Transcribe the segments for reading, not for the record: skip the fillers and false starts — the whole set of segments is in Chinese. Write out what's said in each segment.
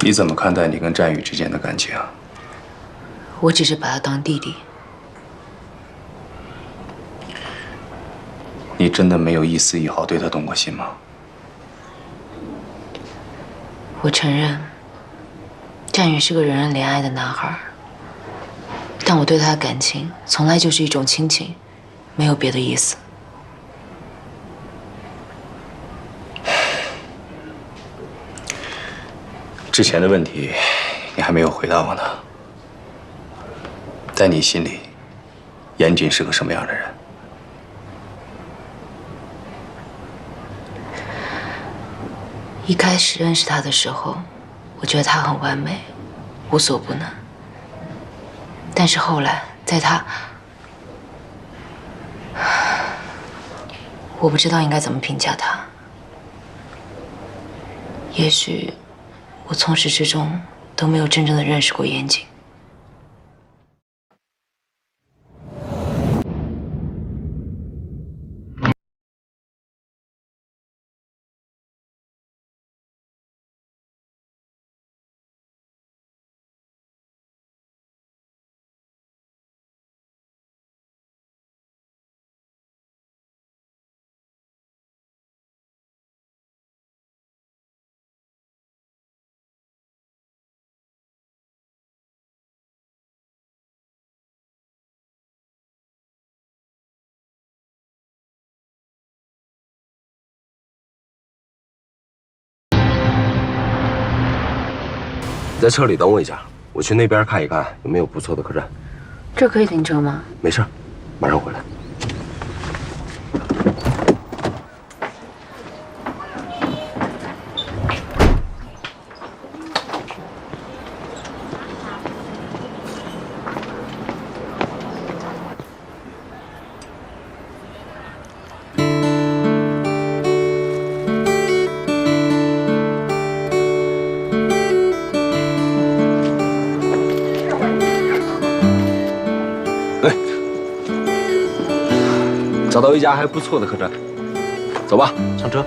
你怎么看待你跟战宇之间的感情啊？我只是把他当弟弟。你真的没有一丝一毫对他动过心吗？我承认，战宇是个人人怜爱的男孩，但我对他的感情从来就是一种亲情，没有别的意思。之前的问题，你还没有回答我呢。在你心里，严谨是个什么样的人？一开始认识他的时候，我觉得他很完美，无所不能。但是后来，在他，我不知道应该怎么评价他。也许我从始至终都没有真正的认识过严谨。在车里等我一下，我去那边看一看有没有不错的客栈。这可以停车吗？没事，马上回来。找到一家还不错的客栈，走吧，上车。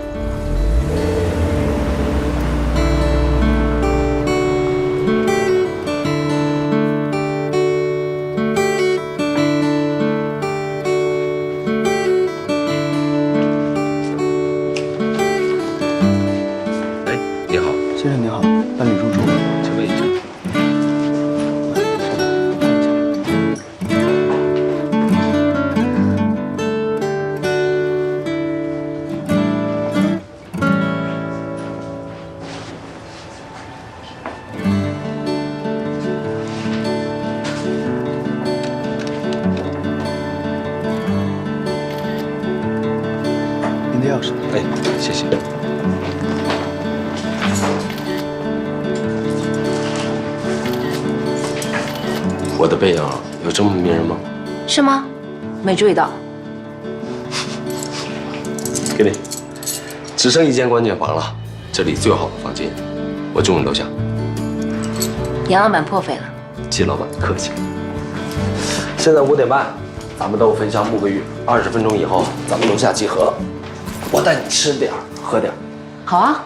哎，你好，先生你好，办理入住，请问一下。您的钥匙。哎，谢谢。我的背影有这么迷人吗？是吗？没注意到。给你，只剩一间关键房了，这里最好的房间，我住你楼下。杨老板破费了。季老板客气。现在5点半，咱们到焚香沐个浴，20分钟以后咱们楼下集合。我带你吃点儿，喝点儿。好啊。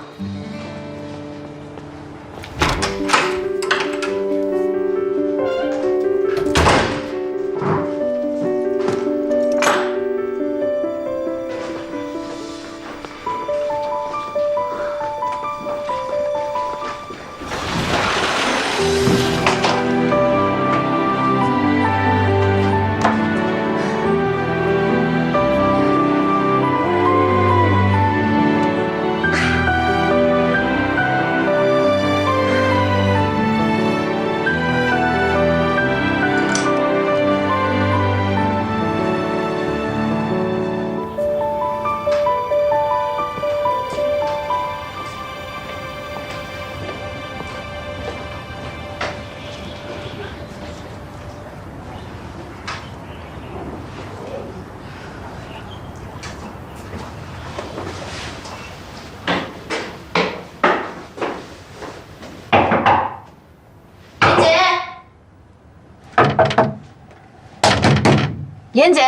严谨，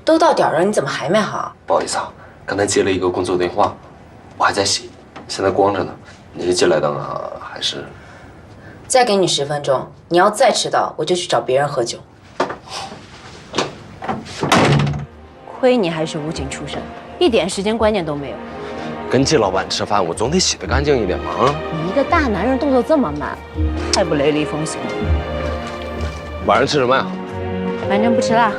都到点了，你怎么还没好？不好意思啊，刚才接了一个工作电话，我还在洗，现在光着呢。你是进来的呢，还是？再给你10分钟，你要再迟到，我就去找别人喝酒。亏你还是武警出身，一点时间观念都没有。跟季老板吃饭，我总得洗得干净一点嘛。啊！你一个大男人动作这么慢，太不雷厉风行了。晚上吃什么呀？反正不吃辣。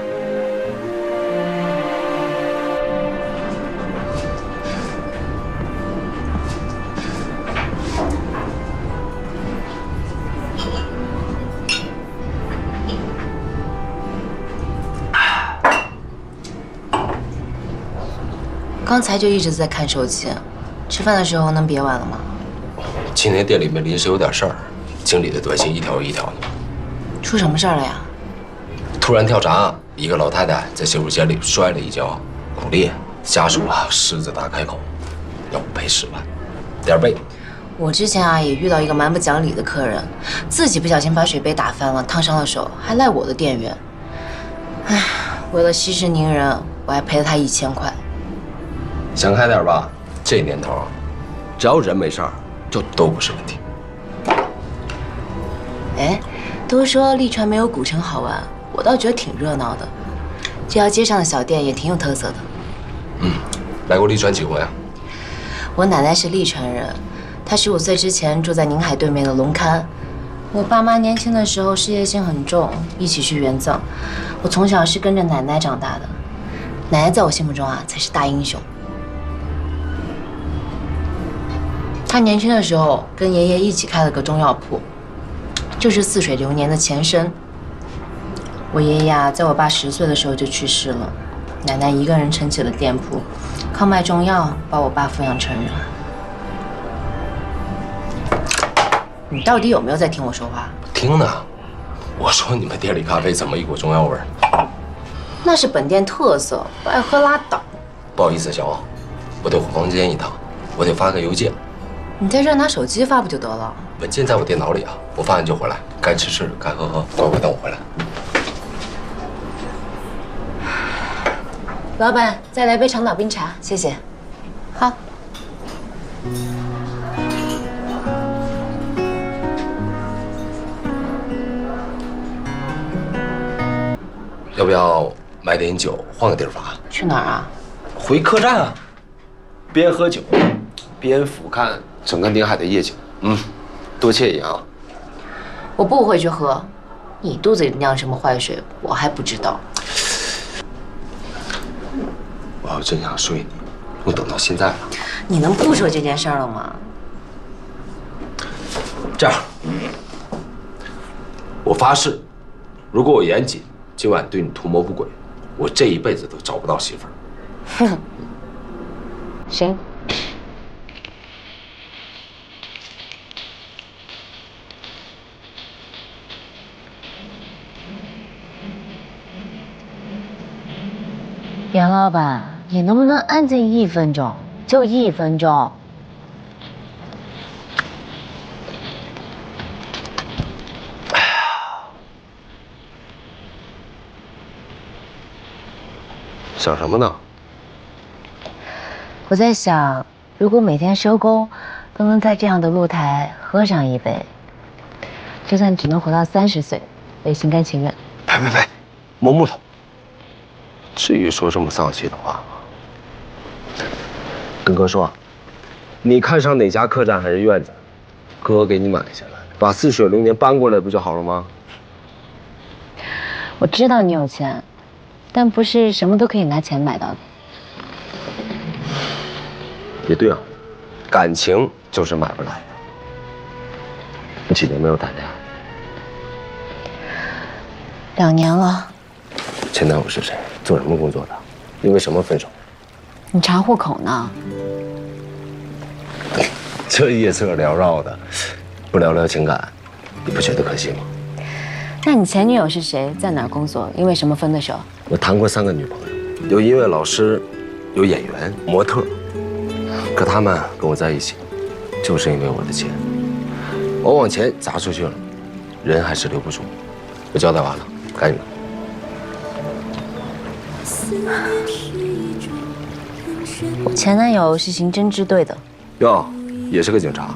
刚才就一直在看手机，吃饭的时候能别晚了吗？今天店里面临时有点事儿，经理的短信一条一条的。出什么事儿了呀？突然跳闸，一个老太太在洗手间里摔了一跤，骨裂，家属狮子大开口，要我赔10万，点背。我之前也遇到一个蛮不讲理的客人，自己不小心把水杯打翻了，烫伤了手，还赖我的店员。唉，为了息事宁人，我还赔了他1000块。想开点吧，这年头，只要人没事儿，就都不是问题。哎，都说利川没有古城好玩，我倒觉得挺热闹的。这条街上的小店也挺有特色的。来过利川几回啊？我奶奶是利川人，她15岁之前住在宁海对面的龙勘。我爸妈年轻的时候事业心很重，一起去援藏。我从小是跟着奶奶长大的，奶奶在我心目中才是大英雄。她年轻的时候跟爷爷一起开了个中药铺，就是似水流年的前身。我爷爷在我爸10岁的时候就去世了，奶奶一个人撑起了店铺，靠卖中药把我爸抚养成人。你到底有没有在听我说话？听呢。我说你们店里咖啡怎么一股中药味儿？那是本店特色，不爱喝拉倒。不好意思，小王，我得回房间一趟，我得发个邮件。你在这儿拿手机发不就得了？文件在我电脑里啊，我发完就回来，该吃吃，该喝喝，乖乖等我回来。老板，再来杯长岛冰茶，谢谢。好。要不要买点酒，换个地儿发？去哪儿啊？回客栈啊，边喝酒边俯瞰整个宁海的夜景，多惬意啊！我不回去喝，你肚子里酿什么坏水，我还不知道。我要真想睡你，我等到现在了。你能不说这件事了吗？这样，我发誓，如果我严谨，今晚对你图谋不轨，我这一辈子都找不到媳妇儿。哼，行。杨老板，你能不能安静1分钟？就1分钟。想什么呢？我在想，如果每天收工都能在这样的露台喝上一杯，就算只能活到30岁，我也心甘情愿。呸，摸木头。至于说这么丧气的话吗？跟哥说，你看上哪家客栈还是院子，哥给你买下来，把似水流年搬过来不就好了吗？我知道你有钱，但不是什么都可以拿钱买到的。也对啊，感情就是买不来的。你几年没有谈恋爱？ 2年了。前男友是谁？做什么工作的？因为什么分手？你查户口呢？这夜色缭绕的，不聊聊情感，你不觉得可惜吗？那你前女友是谁？在哪儿工作？因为什么分的手？我谈过3个女朋友，有音乐老师，有演员、模特，可他们跟我在一起，就是因为我的钱。我往前砸出去了，人还是留不住。我交代完了，赶紧的。我前男友是刑侦支队的。哟，也是个警察。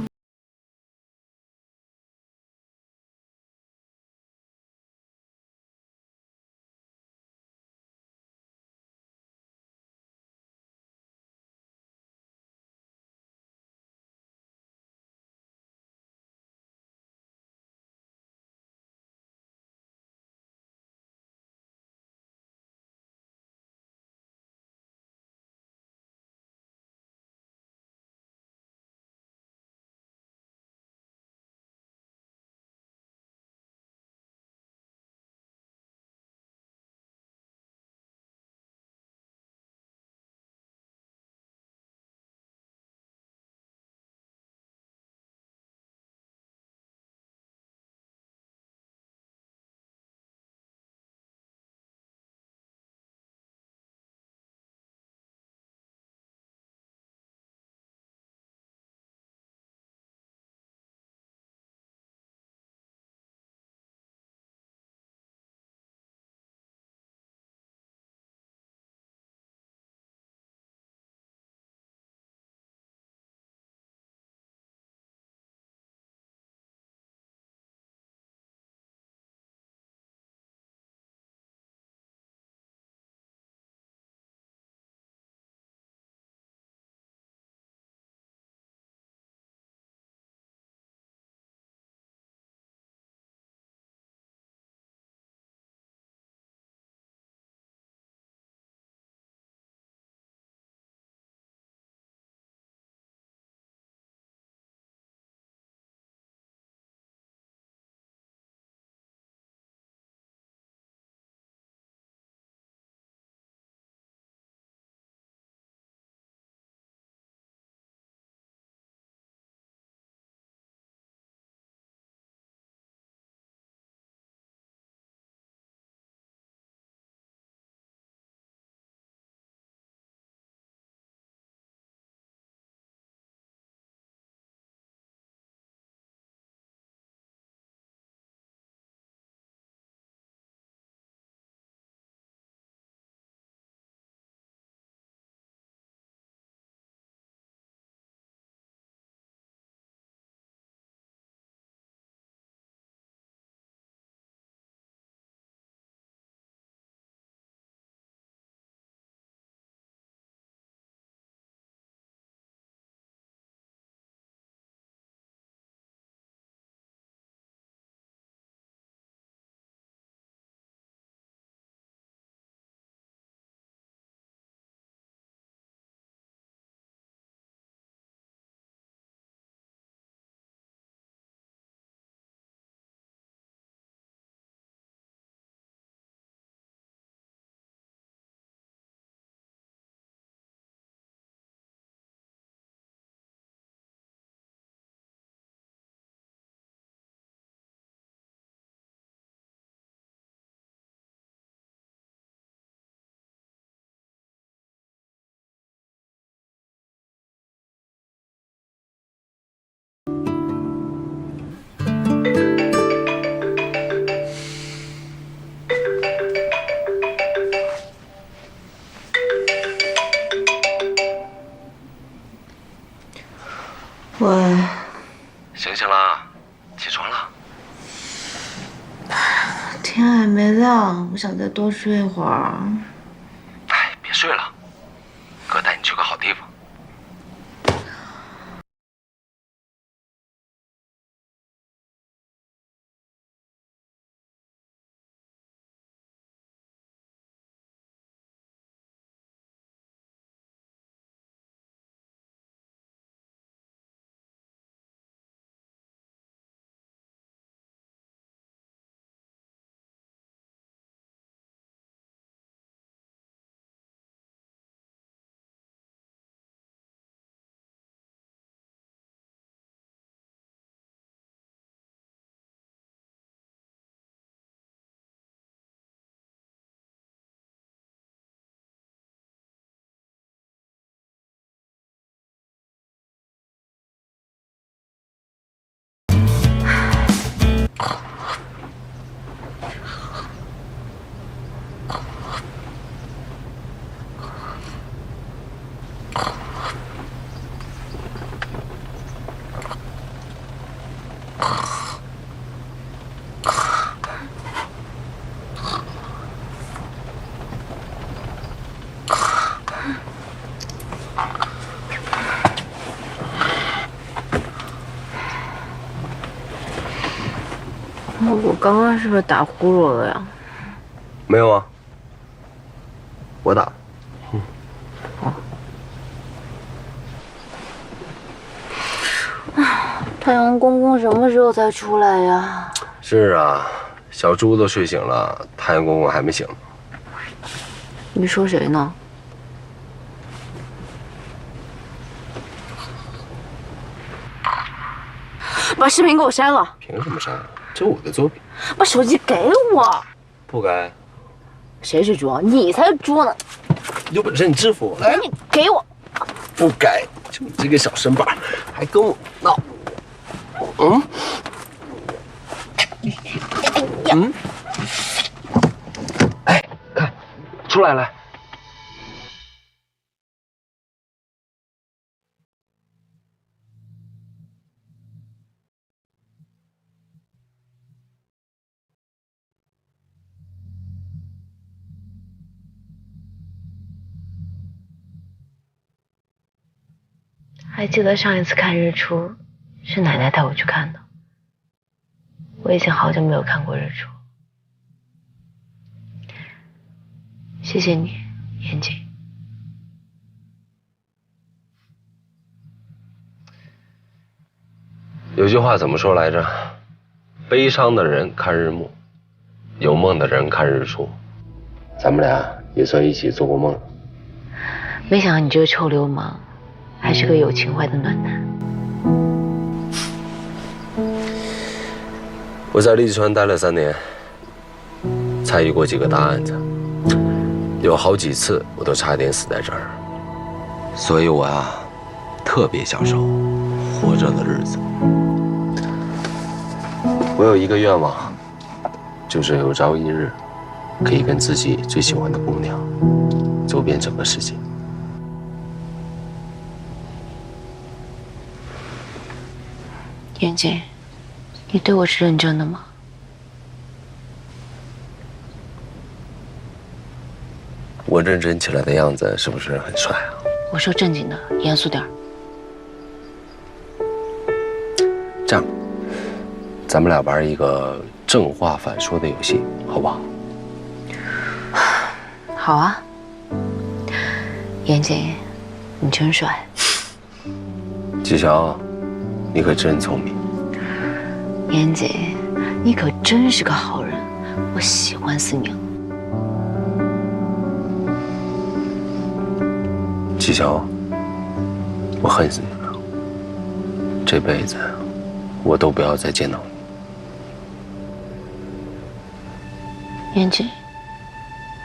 喂，醒醒啦，起床了。天还没亮，我想再多睡一会儿。哎，别睡了，哥带你去个好地方。我刚刚是不是打呼噜了呀？没有啊，我打。太阳公公什么时候才出来呀？是啊，小猪都睡醒了，太阳公公还没醒。你说谁呢？把视频给我删了。凭什么删啊？这我的作品。把手机给我。不该。谁是猪？你才是猪呢！有本事你制服我！来，你给我。不该，就你这个小身板，还跟我闹。哎，看，出来了。还记得上一次看日出，是奶奶带我去看的。我已经好久没有看过日出。谢谢你，严谨。有句话怎么说来着？悲伤的人看日暮，有梦的人看日出。咱们俩也算一起做过梦了。没想到你这个臭流氓，还是个有情怀的暖男。我在利川待了3年，参与过几个大案子，有好几次我都差点死在这儿，所以我啊，特别享受活着的日子。我有一个愿望，就是有朝一日，可以跟自己最喜欢的姑娘，走遍整个世界。严谨，你对我是认真的吗？我认真起来的样子是不是很帅啊？我说正经的，严肃点儿。这样，咱们俩玩一个正话反说的游戏，好不好？好啊。严谨，你真帅。纪晓，你可真聪明。严谨，你可真是个好人，我喜欢死你了。纪晓，我恨死你了，这辈子我都不要再见到你。严谨，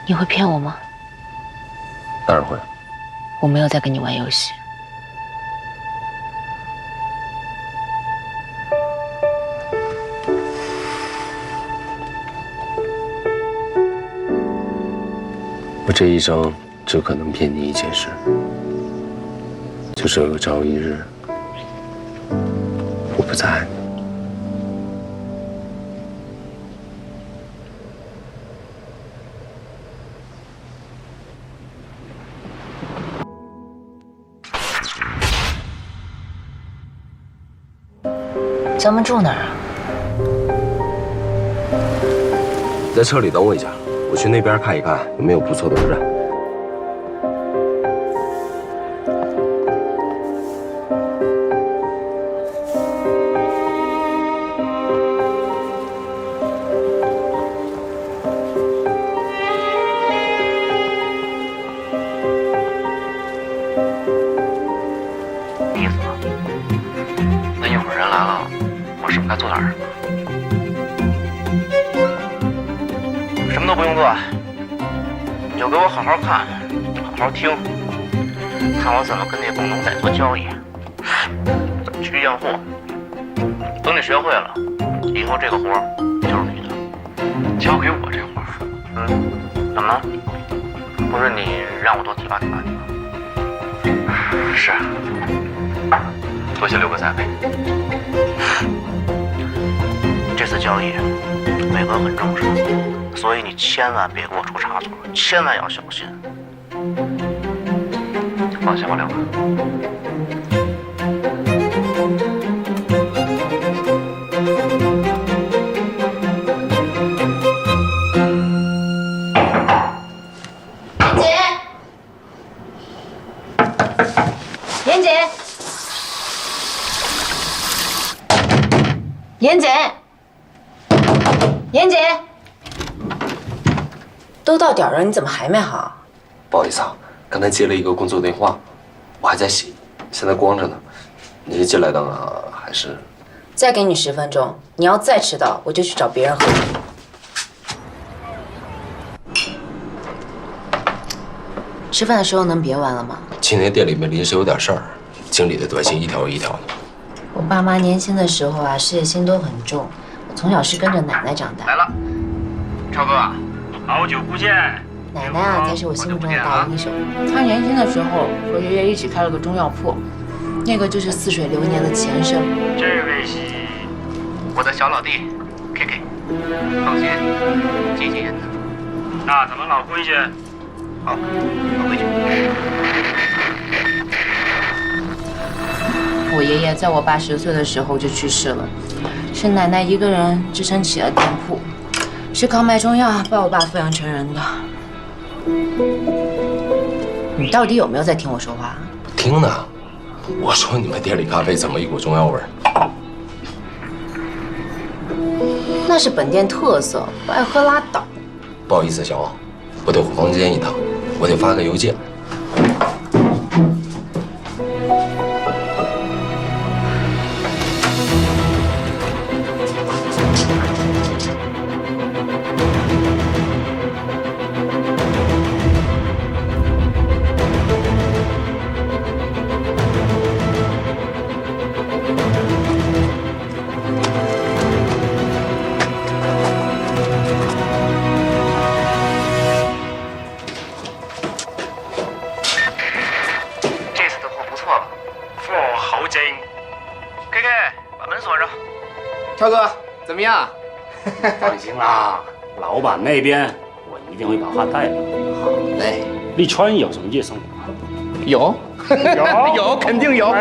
你会骗我吗？当然会。我没有在跟你玩游戏。我这一生只可能骗你一件事，就是有朝一日我不再爱你。咱们住哪儿啊？在车里等我一下，我去那边看一看有没有不错的客栈。意思吗？那一会儿人来了，我是不是该做点什么？什么都不用做，你就给我好好看，好好听，看我怎么跟那共同仔做交易，怎么去验货。等你学会了，以后这个活就是你的。交给我这活怎么了？不是你让我多提拔提拔你吗？是。多谢6哥栽培。这次交易，伟哥很重视，所以你千万别给我出差错，千万要小心。放心吧，6哥。妍姐，妍姐，妍姐，都到点了，你怎么还没好？不好意思啊，刚才接了一个工作电话，我还在洗，现在光着呢。你是进来的呢，还是？再给你10分钟，你要再迟到，我就去找别人喝。吃饭的时候能别玩了吗？今天店里面临时有点事儿，经理的短信一条一条的。我爸妈年轻的时候啊，事业心都很重。我从小是跟着奶奶长大。来了，超哥，好久不见。奶奶啊，才是我心目中的大英雄。她年轻的时候和爷爷一起开了个中药铺，那个就是似水流年的前身。这位是我的小老弟 KK， 放心，谨谨言辞。那咱们老规矩。好，老规矩。我爷爷在我80岁的时候就去世了，是奶奶一个人支撑起了店铺，是靠卖中药把我爸抚养成人的。你到底有没有在听我说话？听呢，我说你们店里咖啡怎么一股中药味儿？那是本店特色，不爱喝拉倒。不好意思，小王，我得回房间一趟，我得发个邮件。超哥，怎么样？放心啦，老板那边我一定会把话带了。好嘞。立川有什么夜生活？有，有，肯定有。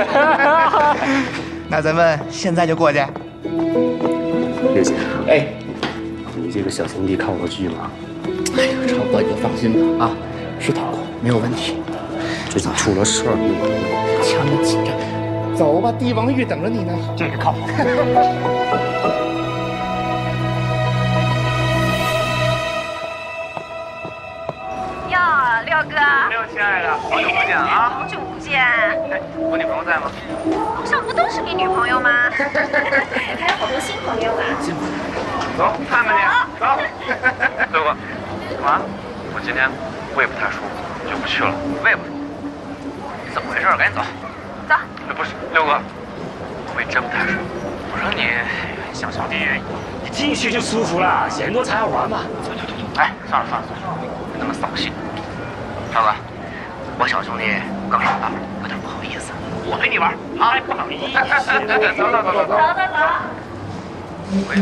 那咱们现在就过去。刘姐，哎，你这个小兄弟靠得住吗？哎呦，超哥，你就放心吧啊，是他，没有问题。最近出了事儿，枪得紧着。走吧，帝王玉等着你呢。这个靠谱。哟，六哥。六亲爱的，好久不见啊！好久不见。哎，我女朋友在吗？路上不都是你女朋友吗？还有好多新朋友啊。新朋友。走，看看你。走。六哥，干嘛？我今天胃不太舒服，就不去了。胃不舒服？怎么回事？赶紧走。走。不是，六哥，我胃真不太舒服。我说你小兄弟，你进去就舒服了，人多才好玩嘛。对。哎，算了，别那么扫兴。超哥，我小兄弟刚上班，有点不好意思，我陪你玩啊！不好意思。走。回去。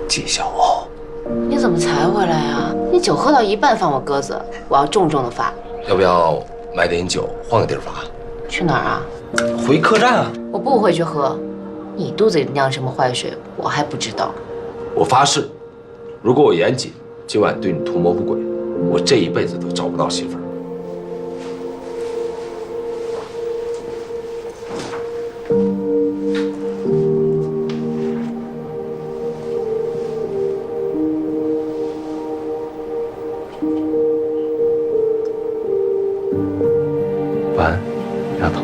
纪晓鸥，你怎么才回来啊？你酒喝到一半放我鸽子，我要重重的罚。要不要买点酒，换个地儿罚？去哪儿啊？回客栈啊！我不回去喝，你肚子里酿什么坏水，我还不知道。我发誓，如果我严谨，今晚对你图谋不轨，我这一辈子都找不到媳妇儿。晚安，丫头。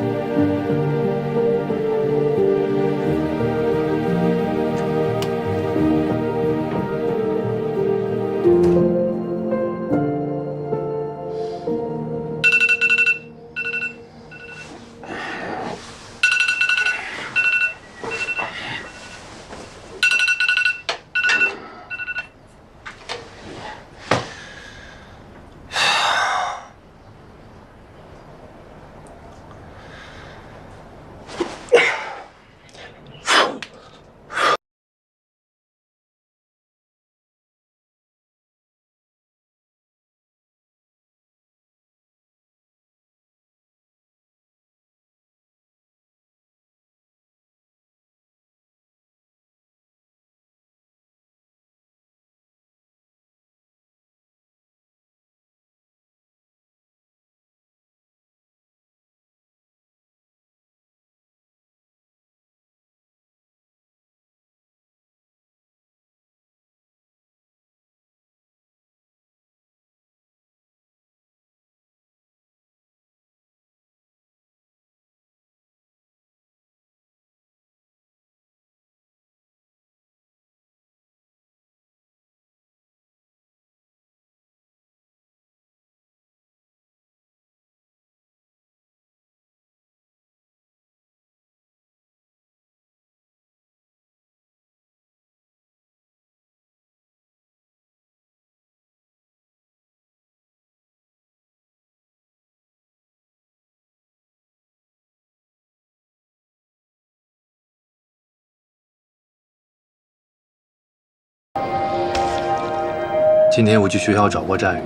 今天我去学校找过战宇，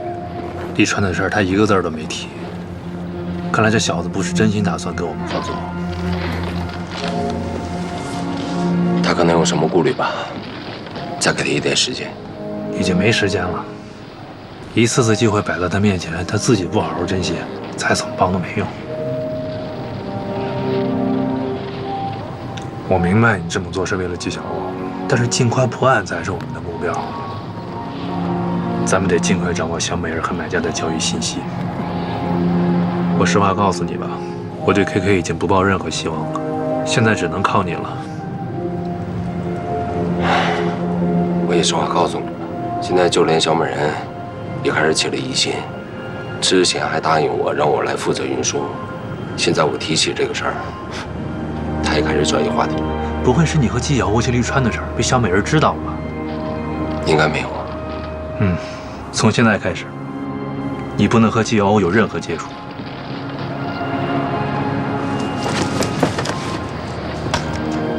李川的事儿他一个字儿都没提。看来这小子不是真心打算跟我们合作。他可能有什么顾虑吧？再给他一点时间。已经没时间了，一次次机会摆在他面前，他自己不好好珍惜，再怎么帮都没用。我明白你这么做是为了纪晓欧，但是尽快破案才是我们的目标。咱们得尽快掌握小美人和买家的交易信息。我实话告诉你吧，我对 KK 已经不抱任何希望了，现在只能靠你了。我也实话告诉你，现在就连小美人也开始起了疑心，之前还答应我让我来负责运输，现在我提起这个事儿，他也开始转移话题。不会是你和纪晓欧去利川的事儿被小美人知道了吧？应该没有。从现在开始，你不能和纪晓欧有任何接触。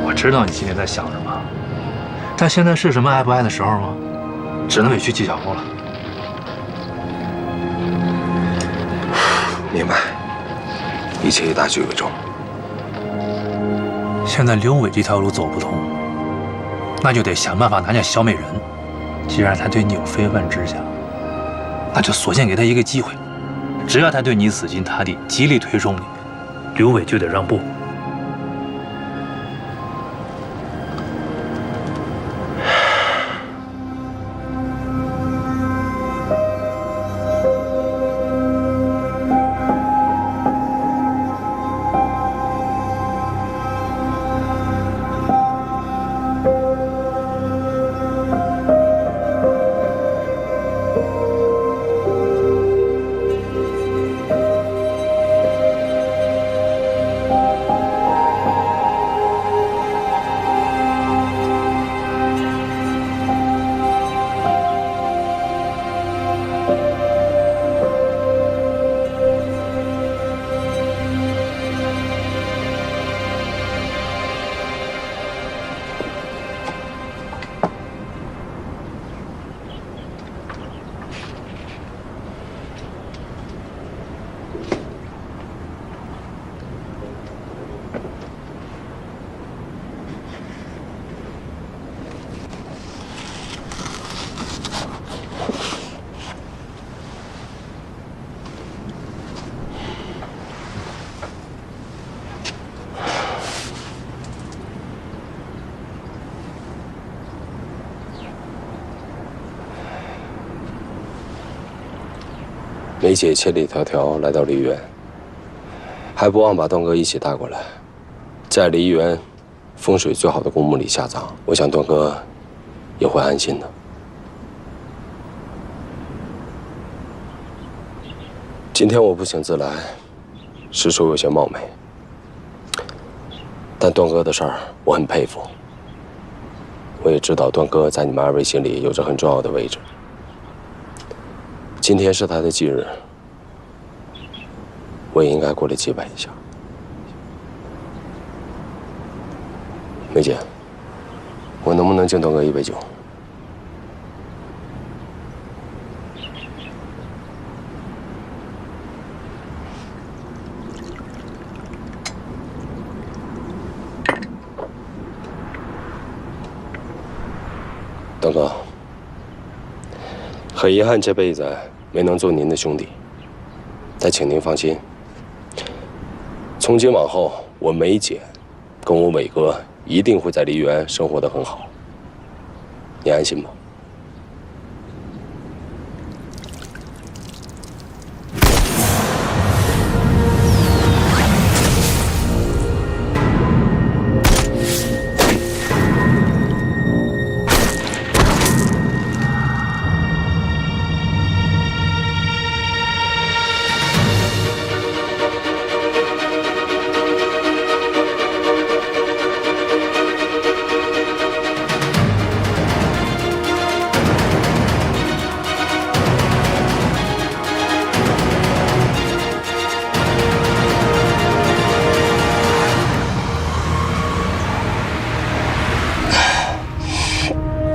我知道你心里在想什么，但现在是什么爱不爱的时候吗？只能委屈纪晓欧了。明白，一切以大局为重。现在刘伟这条路走不通，那就得想办法拿下小美人。既然他对你有非分之想，那就索性给他一个机会。只要他对你死心塌地，极力推崇你，刘伟就得让步。梅姐千里迢迢来到梨园，还不忘把段哥一起带过来，在梨园风水最好的公墓里下葬。我想段哥也会安心的。今天我不请自来，实属有些冒昧。但段哥的事儿我很佩服，我也知道段哥在你们二位心里有着很重要的位置。今天是他的忌日，我也应该过来祭拜一下。梅姐，我能不能敬段哥一杯酒？段哥，很遗憾这辈子没能做您的兄弟，但请您放心，从今往后，我梅姐跟我伟哥一定会在梨园生活得很好，你安心吧。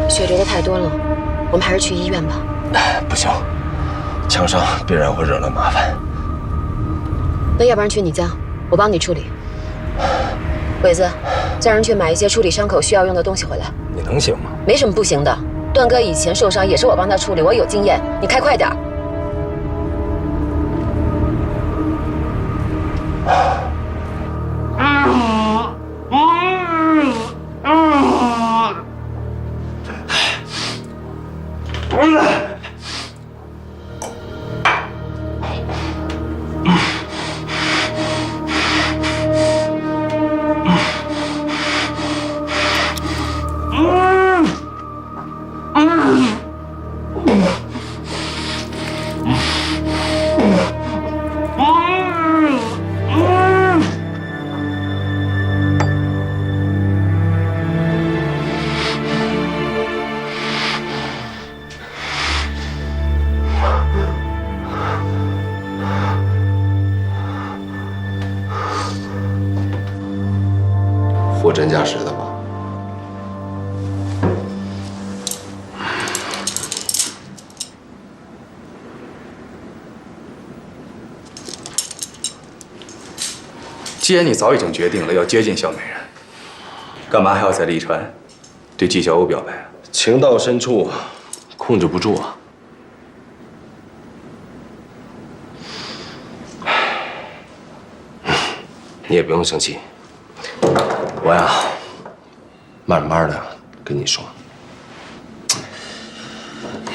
血流的太多了，我们还是去医院吧。不行，枪伤必然会惹来麻烦。那要不然去你家，我帮你处理。伟子，叫人去买一些处理伤口需要用的东西回来。你能行吗？没什么不行的，段哥以前受伤也是我帮他处理，我有经验。你开快点。货真价实的吧？既然你早已经决定了要接近小美人，干嘛还要在利川对纪晓鸥表白啊？情到深处，控制不住啊。你也不用生气，我呀，慢慢的跟你说，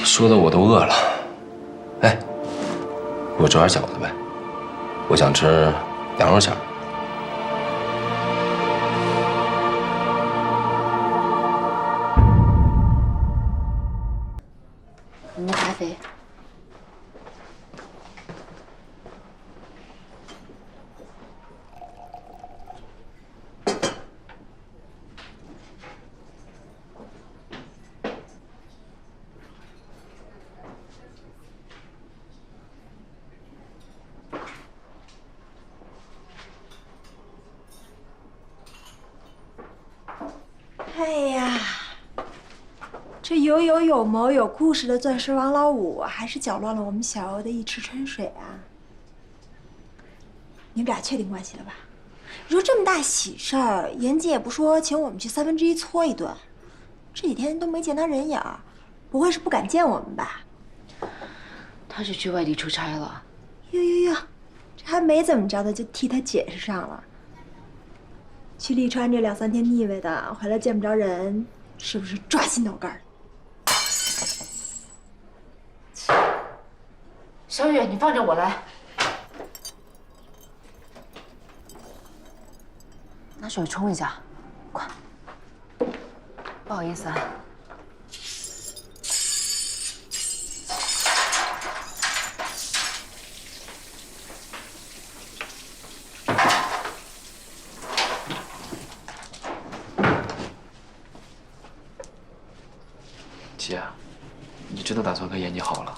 说的我都饿了。哎，给我做点饺子呗，我想吃羊肉馅儿。你的咖啡。哎呀，这有谋有故事的钻石王老五，还是搅乱了我们小欧的一池春水啊！你们俩确定关系了吧？你说这么大喜事儿，严姐也不说请我们去1/3搓一顿，这几天都没见他人影儿，不会是不敢见我们吧？他是去外地出差了。哟，这还没怎么着的就替他解释上了。去利川这2、3天腻歪的，回来见不着人，是不是抓心挠肝？小雨，你放着我来。拿水冲一下，快。不好意思啊。姐，你真的打算跟严妮好了？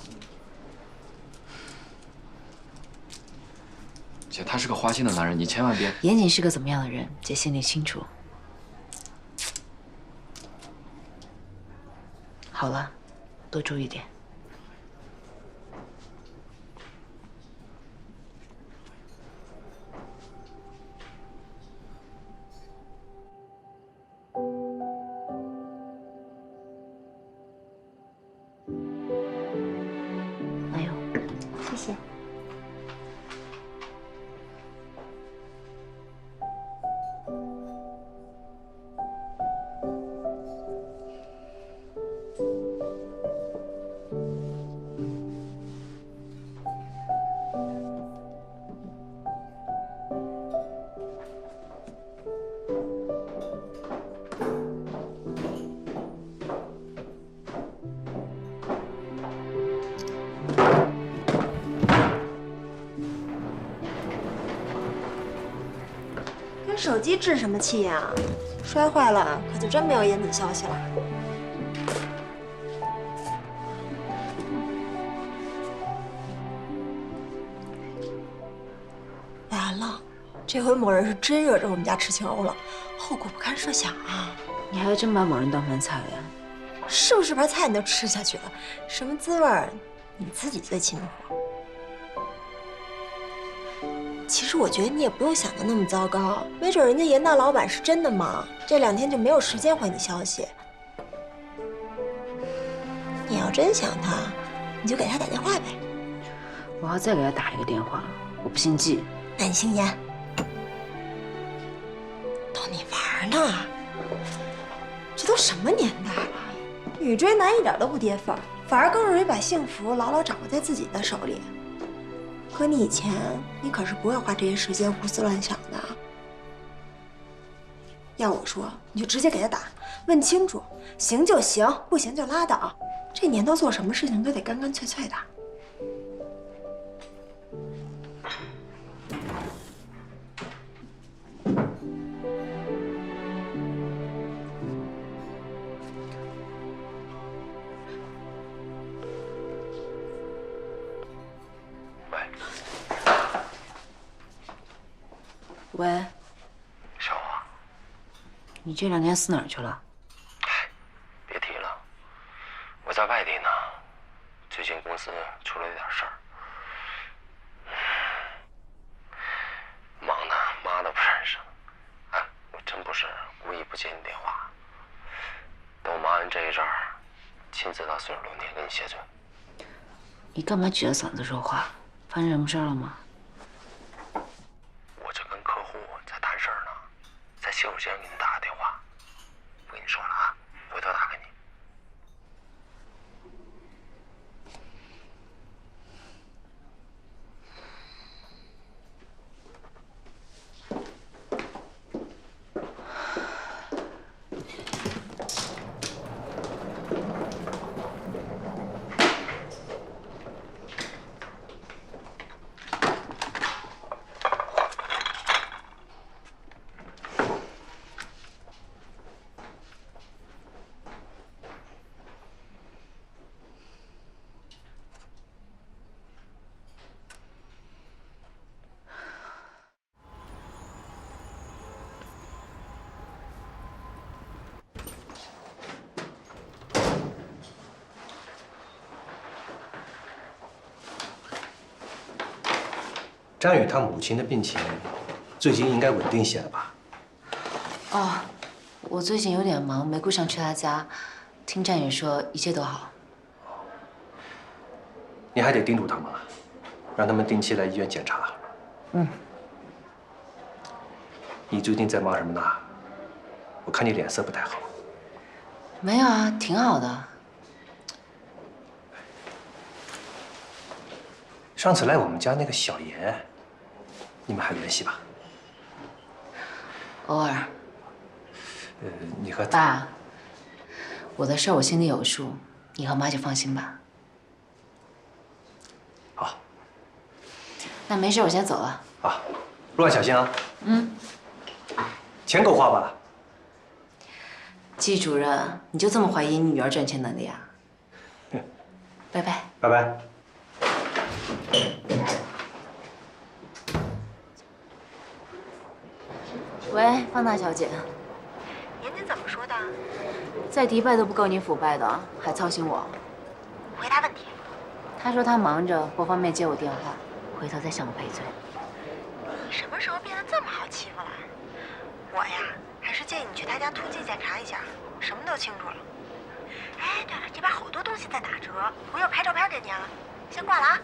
姐，他是个花心的男人，你千万别……严谨是个怎么样的人，姐心里清楚。好了，多注意点。哎呦，谢谢。跟手机置什么气呀？摔坏了可就真没有燕子消息了。完了，这回某人是真惹着我们家赤青欧了，后果不堪设想啊！你还真把某人当饭菜了呀？是不是把菜你都吃下去了？什么滋味儿，你自己最清楚。其实我觉得你也不用想的那么糟糕，没准人家严大老板是真的忙，这2天就没有时间回你消息。你要真想他，你就给他打电话呗。我要再给他打一个电话，我不姓季。那你姓严。逗你玩呢，这都什么年代了？女追男一点都不跌份儿，反而更容易把幸福牢牢掌握在自己的手里。可你以前，你可是不会花这些时间胡思乱想的。要我说，你就直接给他打，问清楚，行就行，不行就拉倒。这年头做什么事情都得干干脆脆的。喂，小华，你这2天死哪儿去了？别提了，我在外地呢，最近公司出了点事儿，忙的妈都不认识。哎，我真不是故意不接你电话，等我忙完这一阵儿，亲自到40多年跟你谢罪。你干嘛举着嗓子说话？发生什么事儿了吗？我这跟客户在谈事儿呢，在洗手间给你打个电话，不跟你说了啊，回头打给你。张宇他母亲的病情最近应该稳定些了吧？哦，我最近有点忙，没顾上去他家。听战宇说一切都好。你还得叮嘱他们啊，让他们定期来医院检查。嗯。你最近在忙什么呢？我看你脸色不太好。没有啊，挺好的。上次来我们家那个小严，你们还联系吧？偶尔。你和爸，我的事儿我心里有数，你和妈就放心吧。好。那没事，我先走了。啊，路上小心啊。嗯。钱够花吧？季主任，你就这么怀疑你女儿赚钱能力啊？拜拜。拜拜。喂，方大小姐。严谨怎么说的？在迪拜都不够你腐败的，还操心我。回答问题。他说他忙着，不方便接我电话，回头再向我赔罪。你什么时候变得这么好欺负了？我呀，还是建议你去他家突击检查一下，什么都清楚了。哎，对了，这边好多东西在打折，我一会儿拍照片给您啊。先挂了啊。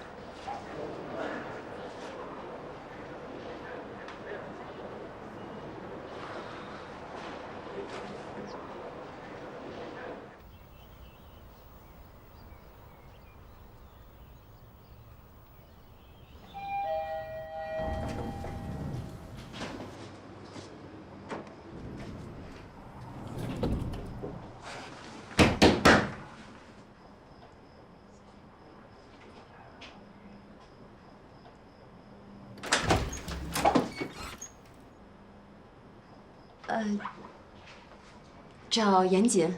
找严谨。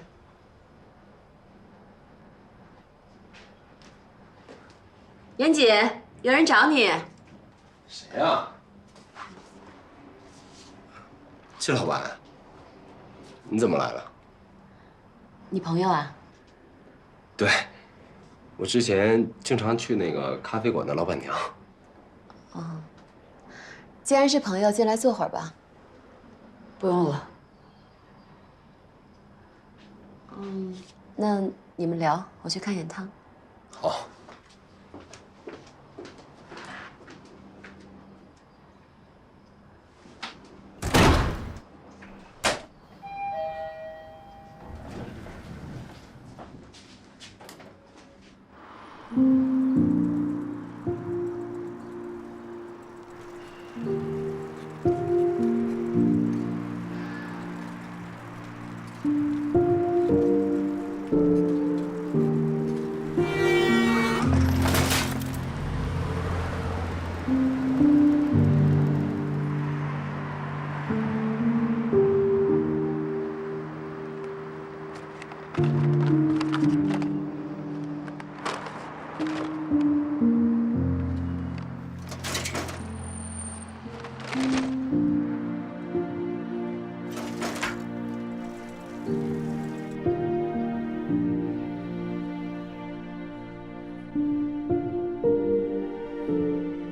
严谨，有人找你。谁呀？季老板，你怎么来了？你朋友啊？对，我之前经常去那个咖啡馆的老板娘。哦，既然是朋友，进来坐会儿吧。不用了。那你们聊，我去看眼汤。好。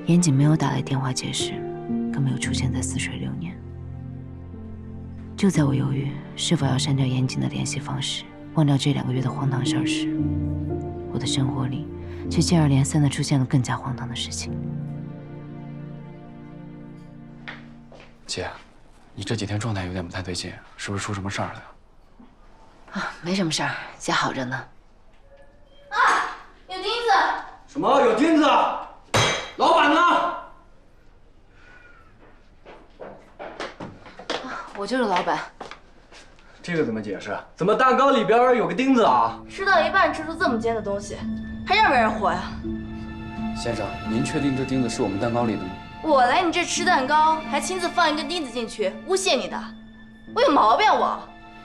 严谨没有打来电话解释，更没有出现在似水流年。就在我犹豫是否要删掉严谨的联系方式，忘掉这2个月的荒唐事儿时，我的生活里却接二连三地出现了更加荒唐的事情。姐，你这几天状态有点不太对劲，是不是出什么事儿了呀？啊，没什么事儿，姐好着呢。啊，有钉子！什么有钉子？老板呢？我就是老板。这个怎么解释？怎么蛋糕里边有个钉子啊？吃到一半吃出这么尖的东西，还让不让人活呀？先生，您确定这钉子是我们蛋糕里的吗？我来你这吃蛋糕，还亲自放一根钉子进去，诬陷你的，我有毛病我？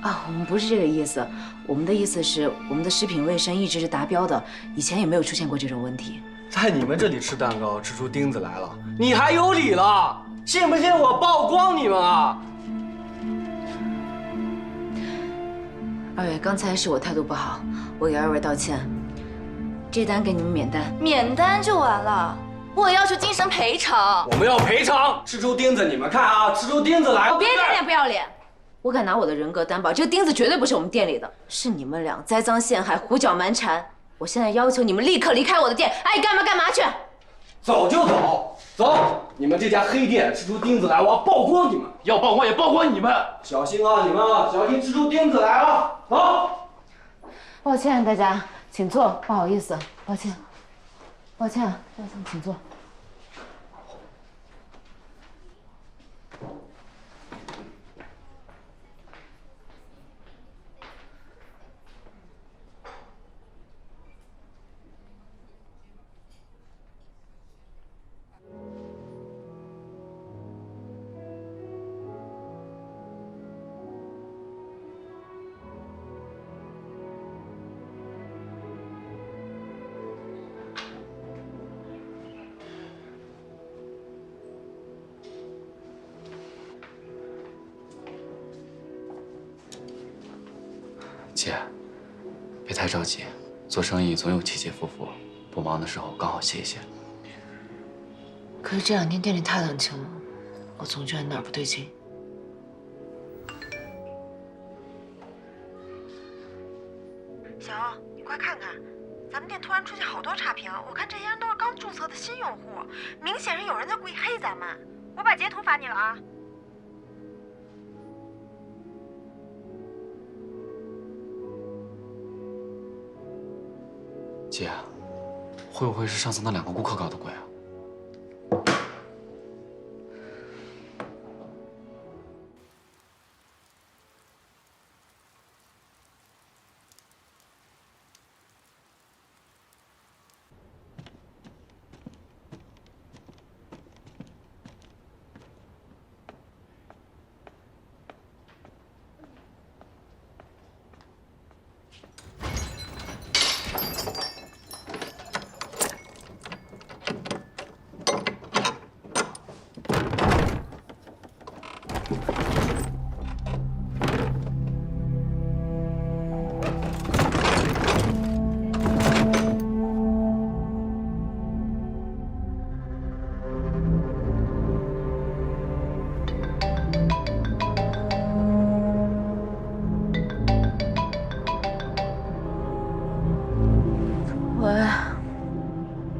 啊，我们不是这个意思，我们的意思是我们的食品卫生一直是达标的，以前也没有出现过这种问题。在你们这里吃蛋糕，吃出钉子来了，你还有理了？信不信我曝光你们啊？二位，刚才是我态度不好，我给2位道歉。这单给你们免单。免单就完了？我要求精神赔偿。我们要赔偿！吃出钉子，你们看啊，吃出钉子来了！别脸脸不要脸！我敢拿我的人格担保，这个钉子绝对不是我们店里的，是你们俩栽赃陷害、胡搅蛮缠。我现在要求你们立刻离开我的店，爱干嘛干嘛去！走就走，走！你们这家黑店吃出钉子来，我要曝光你们！要曝光也曝光你们！小心啊，你们啊，小心吃出钉子来啊！走！抱歉大家，请坐，不好意思，抱歉。抱歉，先生请坐。姐，别太着急，做生意总有起起伏伏，不忙的时候刚好歇一歇。可是这2天店里太冷清了，我总觉得哪儿不对劲。小欧，你快看看，咱们店突然出现好多差评，我看这些人都是刚注册的新用户，明显是有人在故意黑咱们。我把截图发你了啊。姐，会不会是上次那2个顾客搞的鬼啊？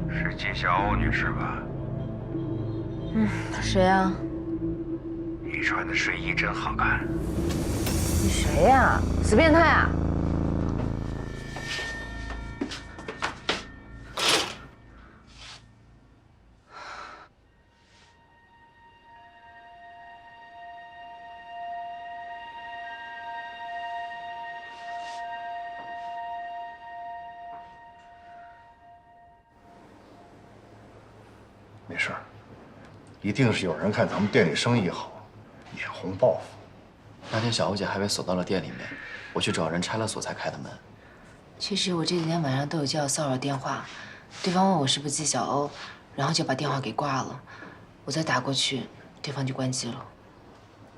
是金小欧女士吧？谁呀？你穿的睡衣真好看。你谁呀？死变态啊！没事儿，一定是有人看咱们店里生意好，眼红报复。那天小欧姐还被锁到了店里面，我去找人拆了锁才开的门。其实我这几天晚上都有接到骚扰电话，对方问我是不是季小欧，然后就把电话给挂了。我再打过去，对方就关机了。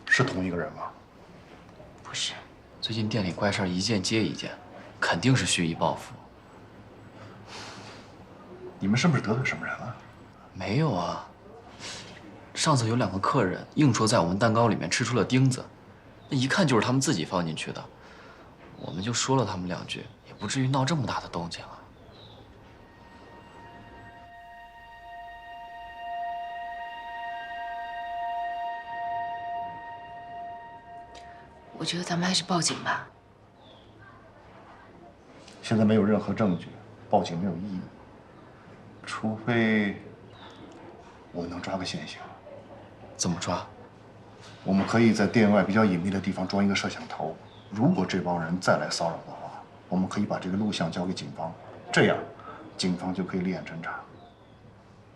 是同一个人吗？不是。最近店里怪事儿一件接一件，肯定是蓄意报复。你们是不是得罪什么人了？没有啊。上次有2个客人硬说在我们蛋糕里面吃出了钉子，那一看就是他们自己放进去的。我们就说了他们2句，也不至于闹这么大的动静啊。我觉得咱们还是报警吧。现在没有任何证据，报警没有意义，除非我们能抓个现行。怎么抓？我们可以在店外比较隐秘的地方装一个摄像头，如果这帮人再来骚扰的话，我们可以把这个录像交给警方，这样警方就可以立案侦查。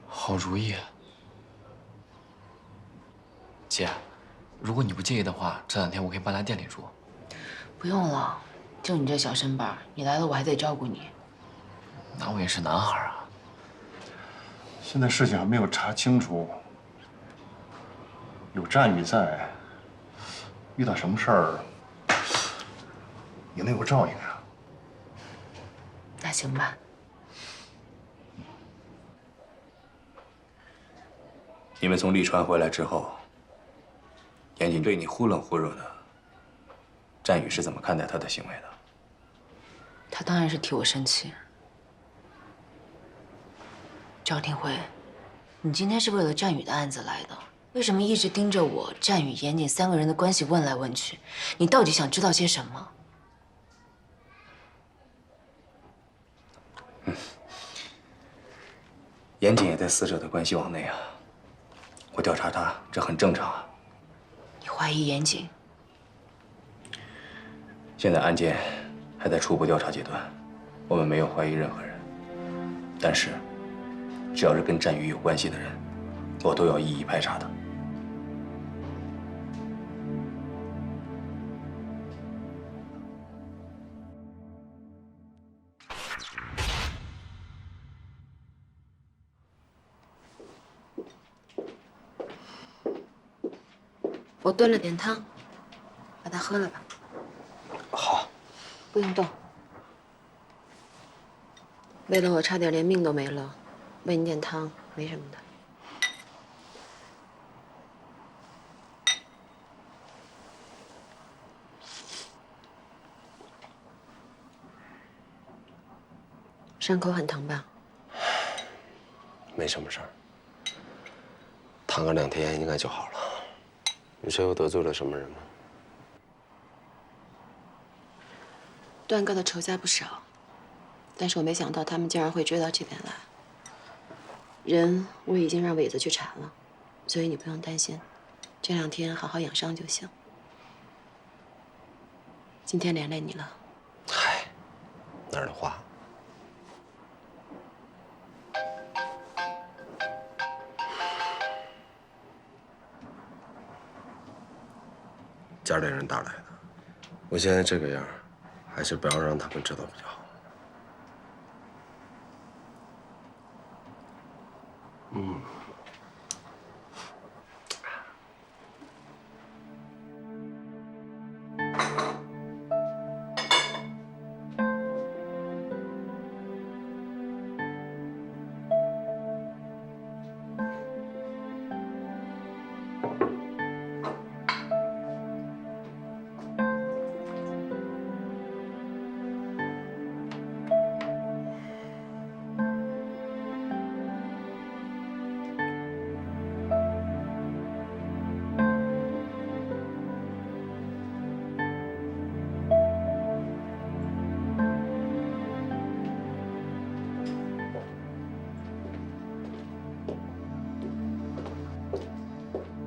好主意。姐，如果你不介意的话，这2天我可以搬来店里住。不用了，就你这小身板，你来了我还得照顾你。那我也是男孩啊。现在事情还没有查清楚，有战宇在，遇到什么事儿也能有照应啊。那行吧。你们从利川回来之后，严谨对你忽冷忽热的，战宇是怎么看待他的行为的？他当然是替我生气。赵廷辉，你今天是为了战宇的案子来的，为什么一直盯着我、战宇、严谨3个人的关系问来问去？你到底想知道些什么？严谨也在死者的关系网内啊。我调查他，这很正常啊。你怀疑严谨？现在案件还在初步调查阶段，我们没有怀疑任何人。但是，只要是跟战宇有关系的人，我都要一一排查的。我炖了点汤，把它喝了吧。好，不用动。为了我差点连命都没了，喂你点汤没什么的。伤口很疼吧？没什么事儿，躺个2天应该就好了。你谁又得罪了什么人吗？段哥的仇家不少，但是我没想到他们竟然会追到这边来。人我已经让伟子去查了，所以你不用担心，这2天好好养伤就行。今天连累你了。嗨，哪儿的话。家里人打来的，我现在这个样，还是不要让他们知道比较好。嗯。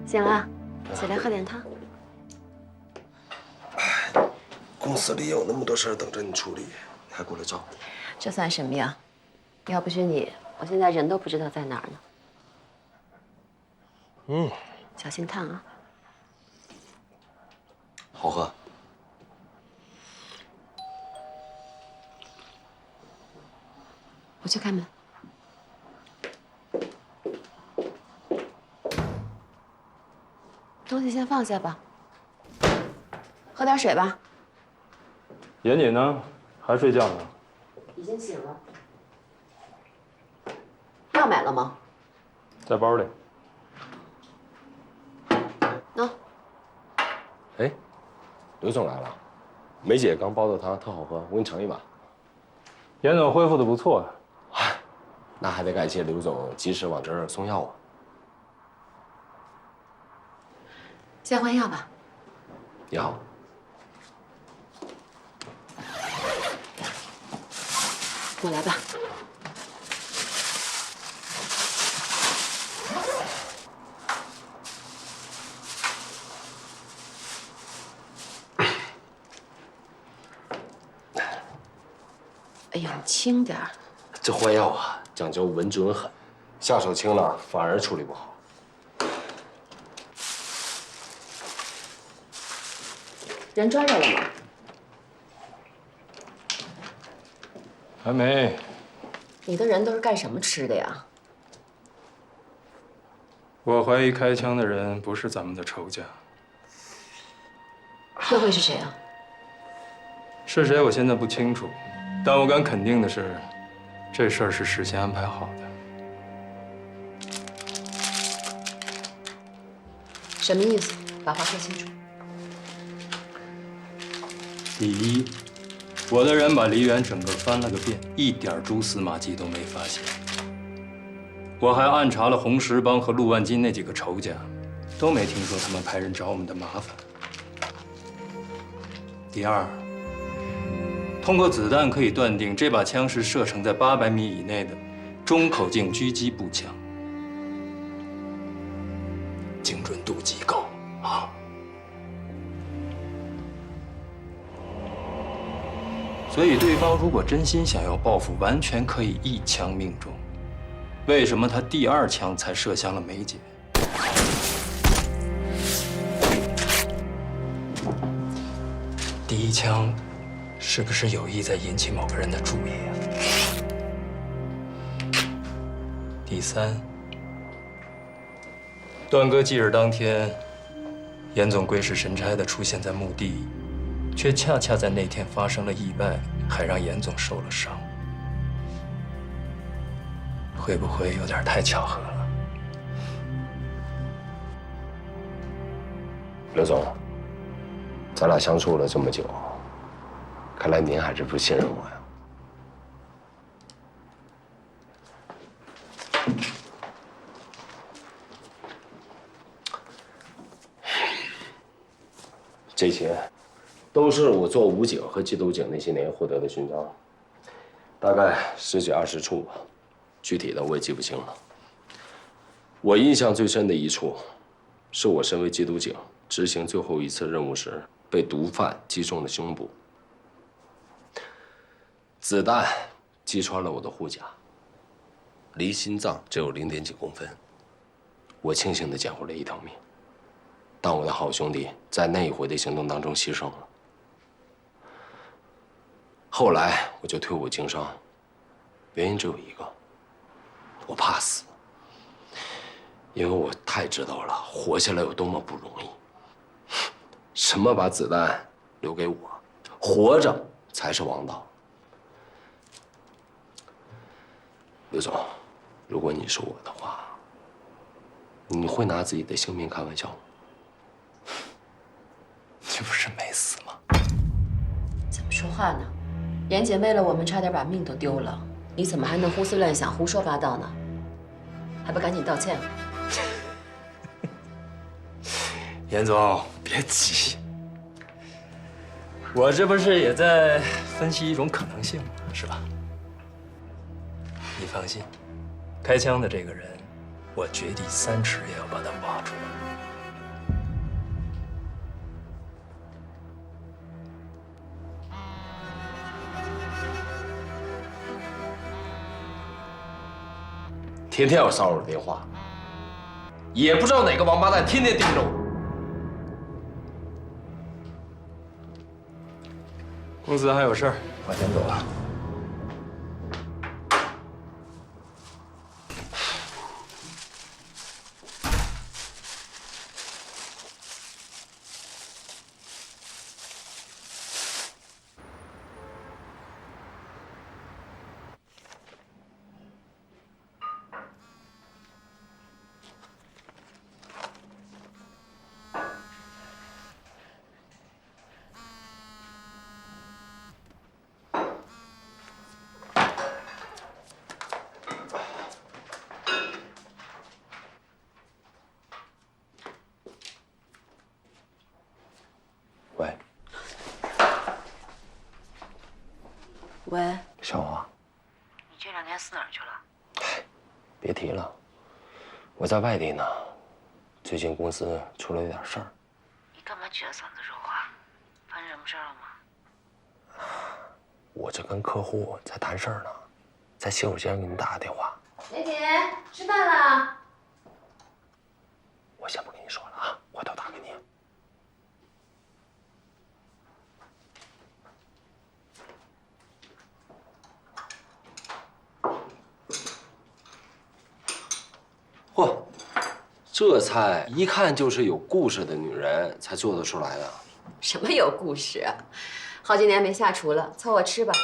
醒了，起来喝点汤。公司里有那么多事儿等着你处理，你还过来照顾？这算什么呀？要不是你，我现在人都不知道在哪儿呢。嗯，小心烫啊。好喝。我去开门。东西先放下吧，喝点水吧。严谨呢？还睡觉呢？已经醒了。药买了吗？在包里。喏。哎，刘总来了，梅姐刚煲的汤特好喝，我给你盛一碗。严总恢复的不错啊。那还得感谢刘总及时往这儿送药啊。先换药吧。你好。我来吧。哎呀，你轻点儿。这换药啊，讲究稳准狠，下手轻了反而处理不好。人抓着了吗？还没。你的人都是干什么吃的呀？我怀疑开枪的人不是咱们的仇家。那会是谁啊？是谁？我现在不清楚，但我敢肯定的是，这事儿是事先安排好的。什么意思？把话说清楚。第一，我的人把梨园整个翻了个遍，一点蛛丝马迹都没发现。我还暗查了红石帮和陆万金那几个仇家，都没听说他们派人找我们的麻烦。第二，通过子弹可以断定这把枪是射程在800米以内的，中口径狙击步枪，精准度极高啊！所以对方如果真心想要报复，完全可以一枪命中。为什么他第2枪才射向了梅姐？第1枪是不是有意在引起某个人的注意啊？第3，段哥忌日当天，严总鬼使神差的出现在墓地，却恰恰在那天发生了意外，还让严总受了伤。会不会有点太巧合了？刘总，咱俩相处了这么久，看来您还是不信任我呀。这些都是我做武警和缉毒警那些年获得的勋章，大概10几20处吧，具体的我也记不清了。我印象最深的一处，是我身为缉毒警执行最后一次任务时被毒贩击中了胸部，子弹击穿了我的护甲，离心脏只有0.几公分。我庆幸地捡回了一条命，但我的好兄弟在那一回的行动当中牺牲了。后来我就退伍经商，原因只有一个，我怕死。因为我太知道了活下来有多么不容易。什么把子弹留给我，活着才是王道。刘总，如果你是我的话，你会拿自己的性命开玩笑吗？你不是没死吗？怎么说话呢？严姐为了我们差点把命都丢了，你怎么还能胡思乱想、胡说八道呢？还不赶紧道歉！严总，别急，我这不是也在分析一种可能性吗？是吧？你放心，开枪的这个人，我掘地3尺也要把他挖出来。天天有骚扰电话，也不知道哪个王八蛋天天盯着我。公司还有事儿，我先走了。喂，小华，你这2天死哪儿去了？别提了，我在外地呢，最近公司出了点事儿。你干嘛撅着嗓子说话？发生什么事儿了吗？我这跟客户在谈事儿呢，在洗手间给你打个电话。梅姐，吃饭了。我先不跟你说了啊，回头打给你。嚯，这菜一看就是有故事的女人才做得出来的。什么有故事啊？好几年没下厨了，凑合吃吧。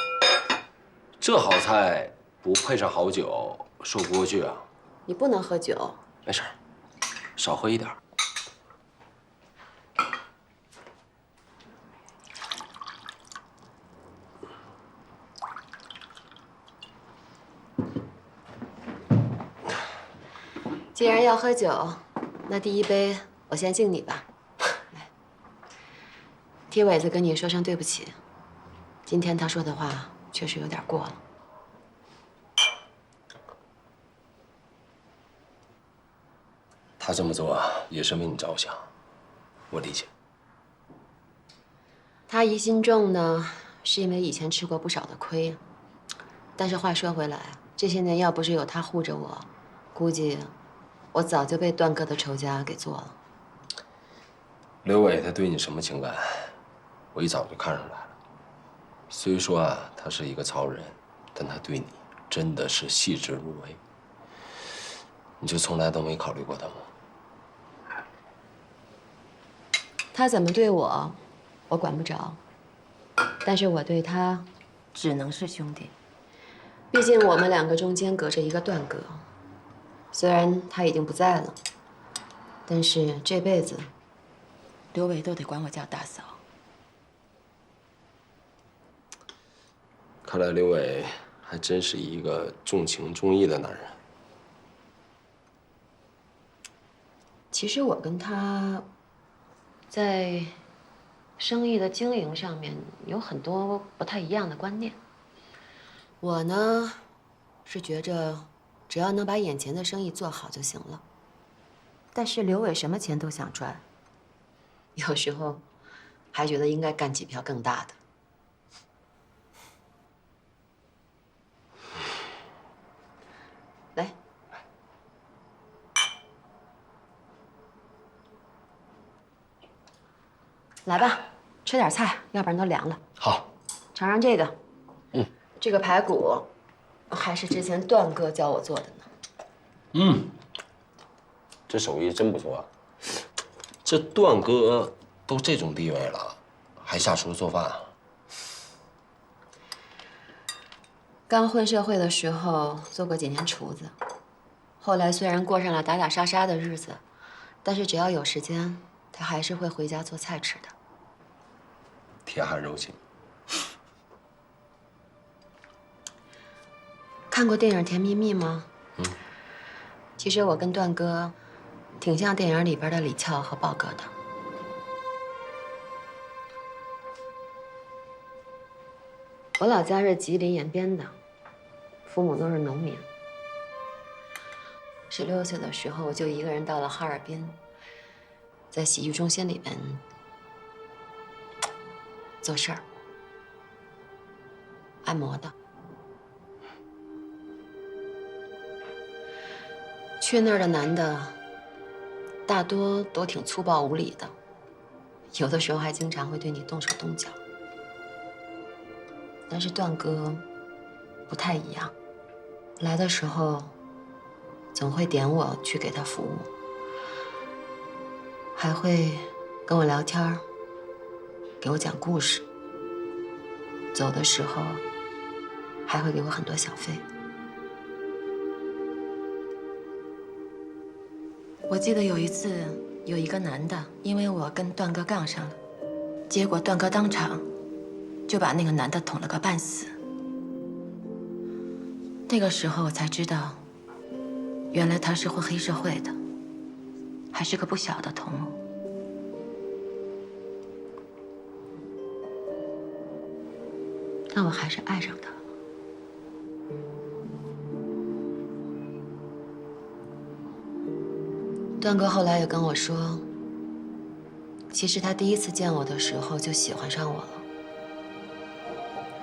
这好菜不配上好酒，说不过去啊。你不能喝酒。没事，少喝一点。既然要喝酒，那第一杯我先敬你吧。来，替伟子跟你说声对不起，今天他说的话确实有点过了。他这么做也是为你着想，我理解。他疑心重呢，是因为以前吃过不少的亏。但是话说回来，这些年要不是有他护着我，估计我早就被段哥的仇家给做了。刘伟他对你什么情感，我一早就看出来了。虽说啊，他是一个糙人，但他对你真的是细致入微。你就从来都没考虑过他吗？他怎么对我，我管不着。但是我对他，只能是兄弟。毕竟我们两个中间隔着一个段哥。虽然他已经不在了，但是这辈子，刘伟都得管我叫大嫂。看来刘伟还真是一个重情重义的男人。其实我跟他，在生意的经营上面有很多不太一样的观念。我呢，是觉着只要能把眼前的生意做好就行了。但是刘伟什么钱都想赚，有时候还觉得应该干几票更大的。来，来吧，吃点菜，要不然都凉了。好，尝尝这个。这个排骨还是之前段哥教我做的呢。这手艺真不错啊。这段哥都这种地位了，还下厨做饭啊？刚混社会的时候做过几年厨子，后来虽然过上了打打杀杀的日子，但是只要有时间，他还是会回家做菜吃的。铁汉柔情。看过电影《甜蜜蜜》吗？其实我跟段哥挺像电影里边的李翘和豹哥的。我老家是吉林延边的，父母都是农民。16岁的时候，我就一个人到了哈尔滨，在洗浴中心里面做事儿，按摩的。去那儿的男的，大多都挺粗暴无礼的，有的时候还经常会对你动手动脚。但是段哥不太一样，来的时候总会点我去给他服务，还会跟我聊天，给我讲故事。走的时候还会给我很多小费。我记得有一次，有一个男的，因为我跟段哥杠上了，结果段哥当场就把那个男的捅了个半死。那个时候我才知道，原来他是混黑社会的，还是个不小的头目。但我还是爱上他了。段哥后来也跟我说，其实他第一次见我的时候就喜欢上我了，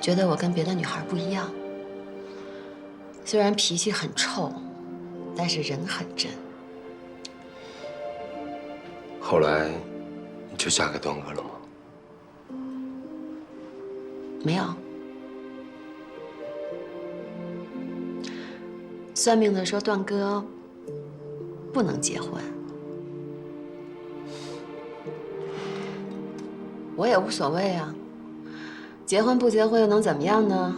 觉得我跟别的女孩不一样。虽然脾气很臭，但是人很真。后来你就嫁给段哥了吗？没有。算命的说段哥不能结婚，我也无所谓啊。结婚不结婚又能怎么样呢？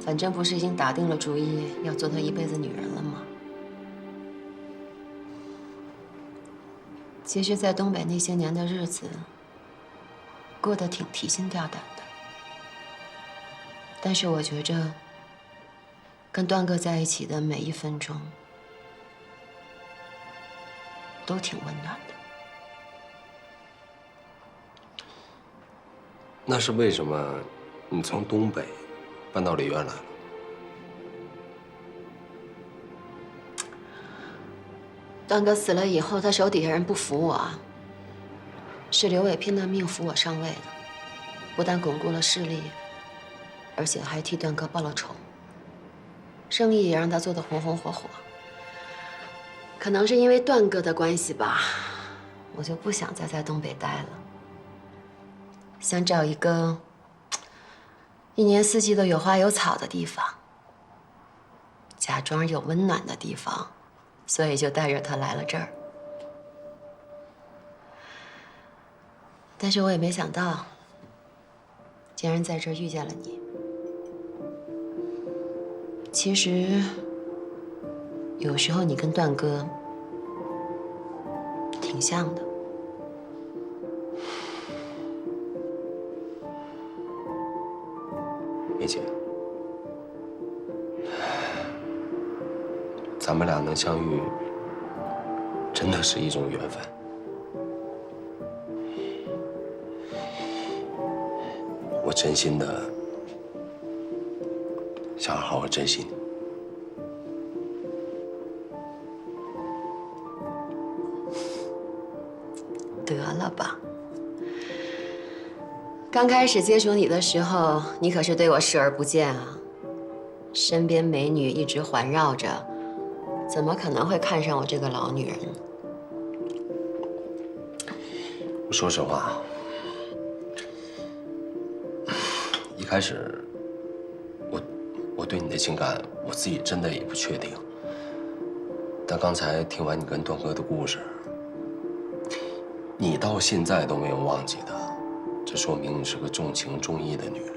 反正不是已经打定了主意要做他一辈子女人了吗？其实，在东北那些年的日子，过得挺提心吊胆的。但是我觉着，跟段哥在一起的每一分钟，都挺温暖的。那是为什么你从东北搬到梨园来了？段哥死了以后，他手底下人不服我，是刘伟拼了命扶我上位的，不但巩固了势力，而且还替段哥报了仇，生意也让他做得红红火火。可能是因为段哥的关系吧，我就不想再在东北待了，想找一个一年四季都有花有草的地方，假装有温暖的地方，所以就带着他来了这儿。但是我也没想到，竟然在这儿遇见了你。其实，有时候你跟段哥挺像的。梅姐，咱们俩能相遇，真的是一种缘分。我真心的想好好珍惜你。得了吧！刚开始接触你的时候，你可是对我视而不见啊，身边美女一直环绕着，怎么可能会看上我这个老女人呢？说实话，一开始我对你的情感，我自己真的也不确定。但刚才听完你跟段哥的故事，你到现在都没有忘记他，这说明你是个重情重义的女人。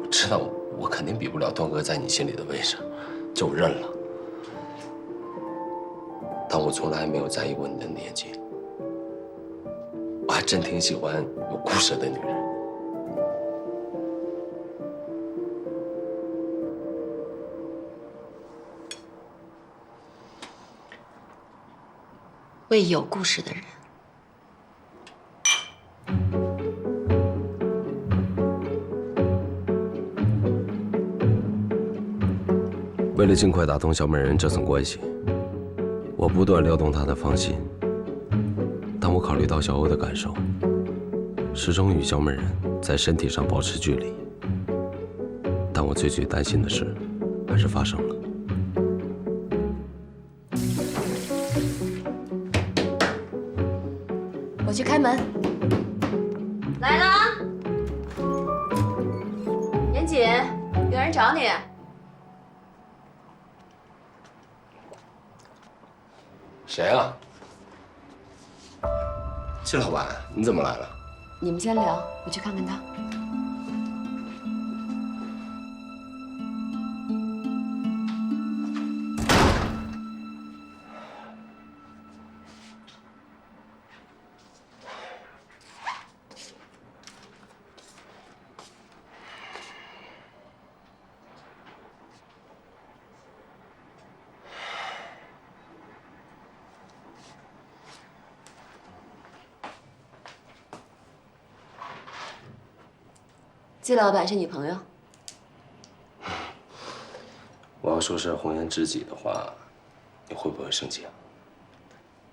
我知道我肯定比不了段哥在你心里的位置，就认了。但我从来没有在意过你的年纪，我还真挺喜欢有故事的女人。为有故事的人。为了尽快打通小美人这层关系，我不断撩动她的芳心。但我考虑到小欧的感受，始终与小美人在身体上保持距离。但我最担心的事，还是发生了。我去开门。来啦，严谨，有人找你。谁啊？金老板，你怎么来了？你们先聊，我去看看他。季老板是你朋友？我要说是红颜知己的话，你会不会生气啊？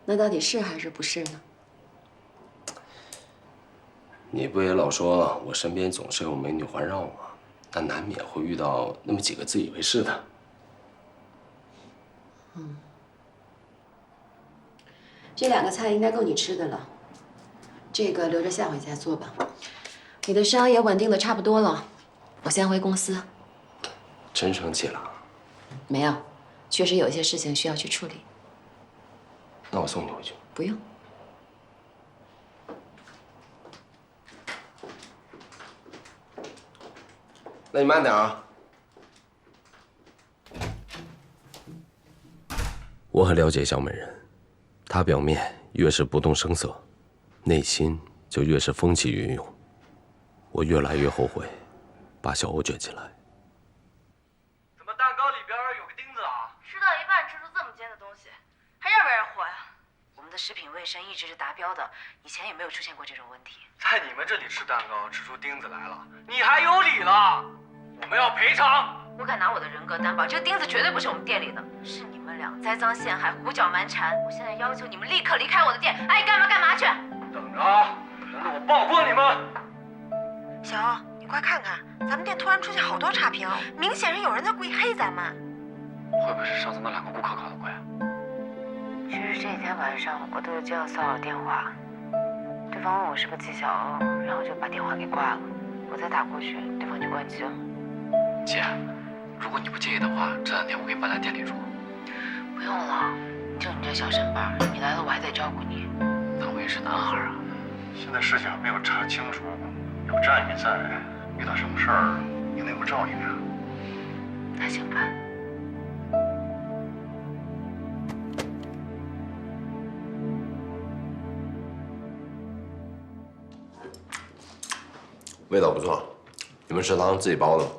那到底是还是不是呢？你不也老说我身边总是有美女环绕吗？但难免会遇到那么几个自以为是的。这2个菜应该够你吃的了，这个留着下回再做吧。你的伤也稳定的差不多了，我先回公司。真生气了？没有，确实有一些事情需要去处理。那我送你回去。不用。那你慢点啊。我很了解小美人，她表面越是不动声色，内心就越是风起云涌。我越来越后悔把小欧卷进来。怎么蛋糕里边有个钉子啊？吃到一半吃出这么尖的东西，还让不让活呀？我们的食品卫生一直是达标的，以前也没有出现过这种问题。在你们这里吃蛋糕吃出钉子来了，你还有理了？我们要赔偿。我敢拿我的人格担保，这个钉子绝对不是我们店里的，是你们俩栽赃陷害、胡搅蛮缠。我现在要求你们立刻离开我的店，爱干嘛干嘛去。等着啊，等着我曝光你们！小欧，你快看看，咱们店突然出现好多差评，明显是有人在故意黑咱们。会不会是上次那2个顾客搞的鬼？其实这几天晚上我都有接到骚扰电话，对方问我是不是纪晓欧，然后就把电话给挂了。我再打过去，对方就关机了。姐，如果你不介意的话，这2天我可以搬来店里住。不用了，就你这小身板，你来了我还得照顾你。那我也是男孩啊。现在事情还没有查清楚，有战宇在，遇到什么事儿也能有个照应啊。那行吧。味道不错，你们食堂自己包的吗？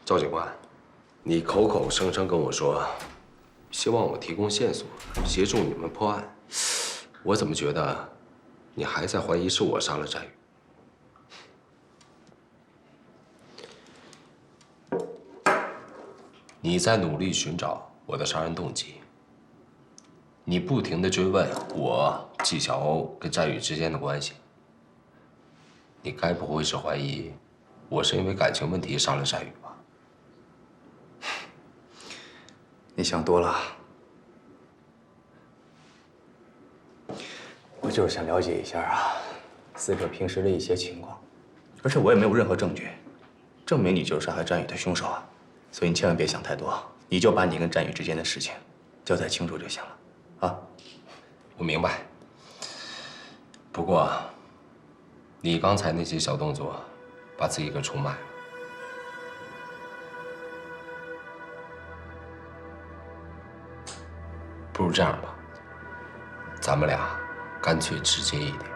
赵警官，你口口声声跟我说，希望我提供线索，协助你们破案，我怎么觉得你还在怀疑是我杀了战宇？你在努力寻找我的杀人动机。你不停地追问我纪晓欧跟战宇之间的关系，你该不会是怀疑我是因为感情问题杀了战宇吧？你想多了，我就是想了解一下啊，死者平时的一些情况，而且我也没有任何证据证明你就是杀害战宇的凶手啊，所以你千万别想太多，你就把你跟战宇之间的事情交代清楚就行了。啊，我明白。不过，你刚才那些小动作，把自己给出卖了。不如这样吧，咱们俩干脆直接一点。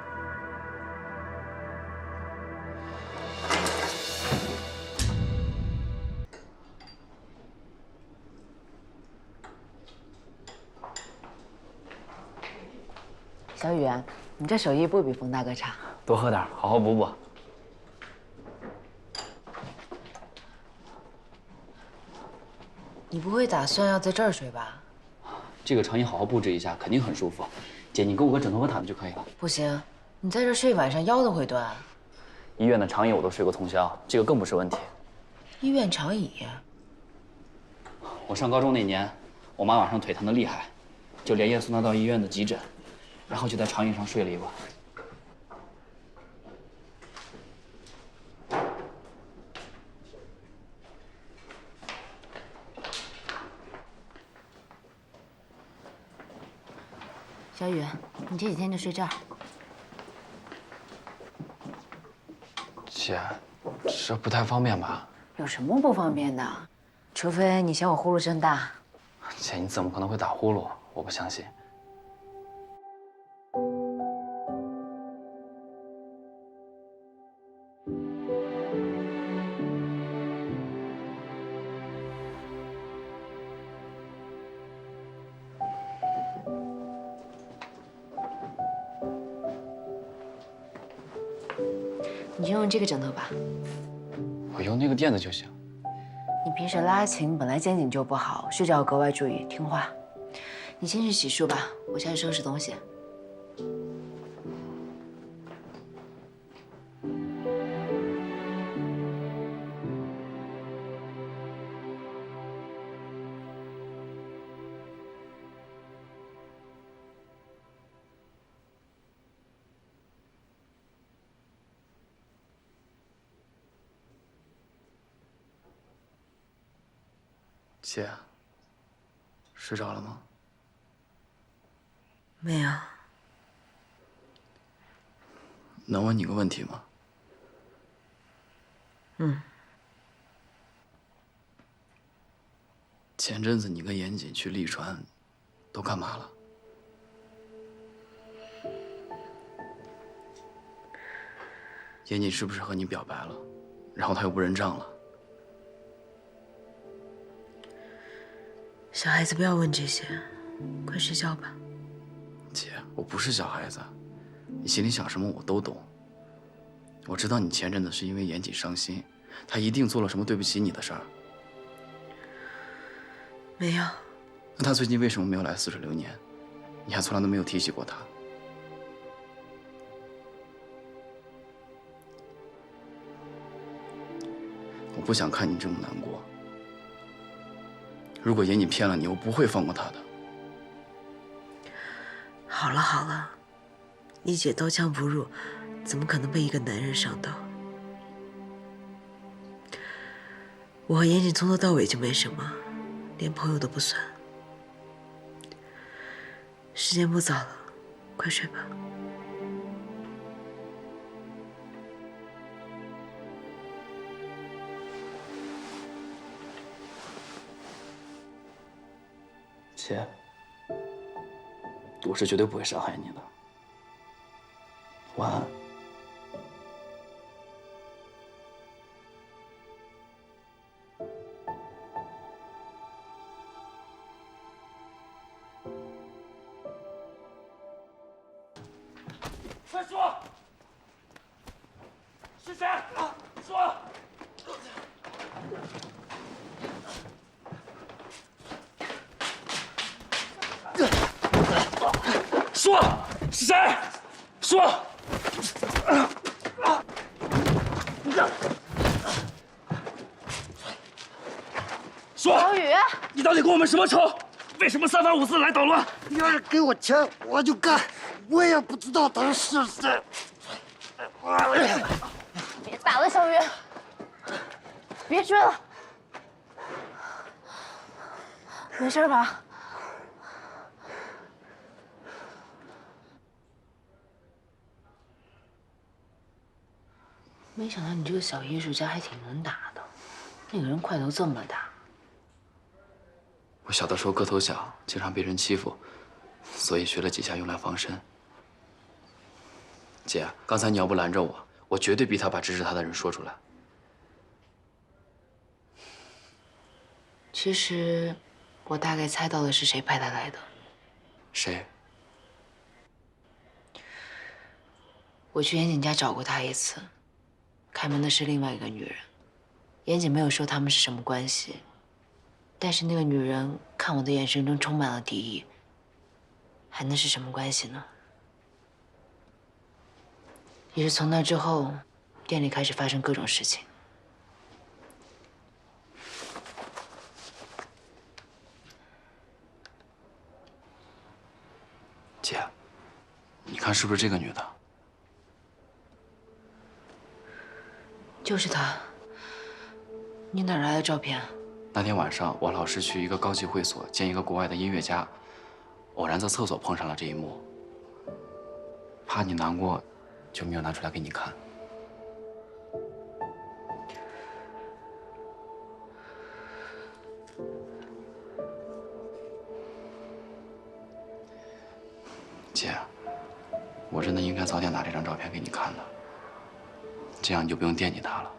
小雨，你这手艺不比冯大哥差。多喝点，好好补补。你不会打算要在这儿睡吧？这个长椅好好布置一下，肯定很舒服。姐，你给我个枕头和毯子就可以了。不行，你在这睡一晚上腰都会断。医院的长椅我都睡过通宵，这个更不是问题。医院长椅？我上高中那年，我妈晚上腿疼得厉害，就连夜送她到医院的急诊。然后就在长椅上睡了一晚。小雨，你这几天就睡这儿。姐，这不太方便吧？有什么不方便的？除非你嫌我呼噜声大。姐，你怎么可能会打呼噜？我不相信。你就用这个枕头吧。我用那个垫子就行。你平时拉琴本来肩颈就不好，睡觉要格外注意，听话。你先去洗漱吧，我先去收拾东西。姐，睡着了吗？没有。能问你个问题吗？嗯。前阵子你跟严谨去利川，都干嘛了？严谨是不是和你表白了，然后他又不认账了？小孩子不要问这些，快睡觉吧。姐，我不是小孩子，你心里想什么我都懂。我知道你前阵子是因为严谨伤心，他一定做了什么对不起你的事儿。没有。那他最近为什么没有来似水流年？你还从来都没有提起过他。我不想看你这么难过。如果严谨骗了你，我不会放过他的。好了好了，你姐刀枪不入，怎么可能被一个男人上刀？我和严谨从头到尾就没什么，连朋友都不算。时间不早了，快睡吧。姐，我是绝对不会伤害你的。晚安。快说，是谁？说。说是谁？说。说。小雨，你到底跟我们什么仇？为什么三番五次来捣乱？你要是给我钱，我就干。我也不知道他是谁。别打了，小雨，别追了，没事吧？没想到你这个小艺术家还挺能打的，那个人块头这么大。我小的时候个头小，经常被人欺负，所以学了几下用来防身。姐，刚才你要不拦着我，我绝对逼他把支持他的人说出来。其实，我大概猜到了是谁派他来的。谁？我去严谨家找过他一次，开门的是另外一个女人。严谨没有说他们是什么关系，但是那个女人看我的眼神中充满了敌意，还能是什么关系呢？也是从那之后，店里开始发生各种事情。姐，你看是不是这个女的？就是她。你哪来的照片？那天晚上，我老师去一个高级会所见一个国外的音乐家，偶然在厕所碰上了这一幕。怕你难过，就没有拿出来给你看。姐，我真的应该早点拿这张照片给你看的，这样你就不用惦记他了，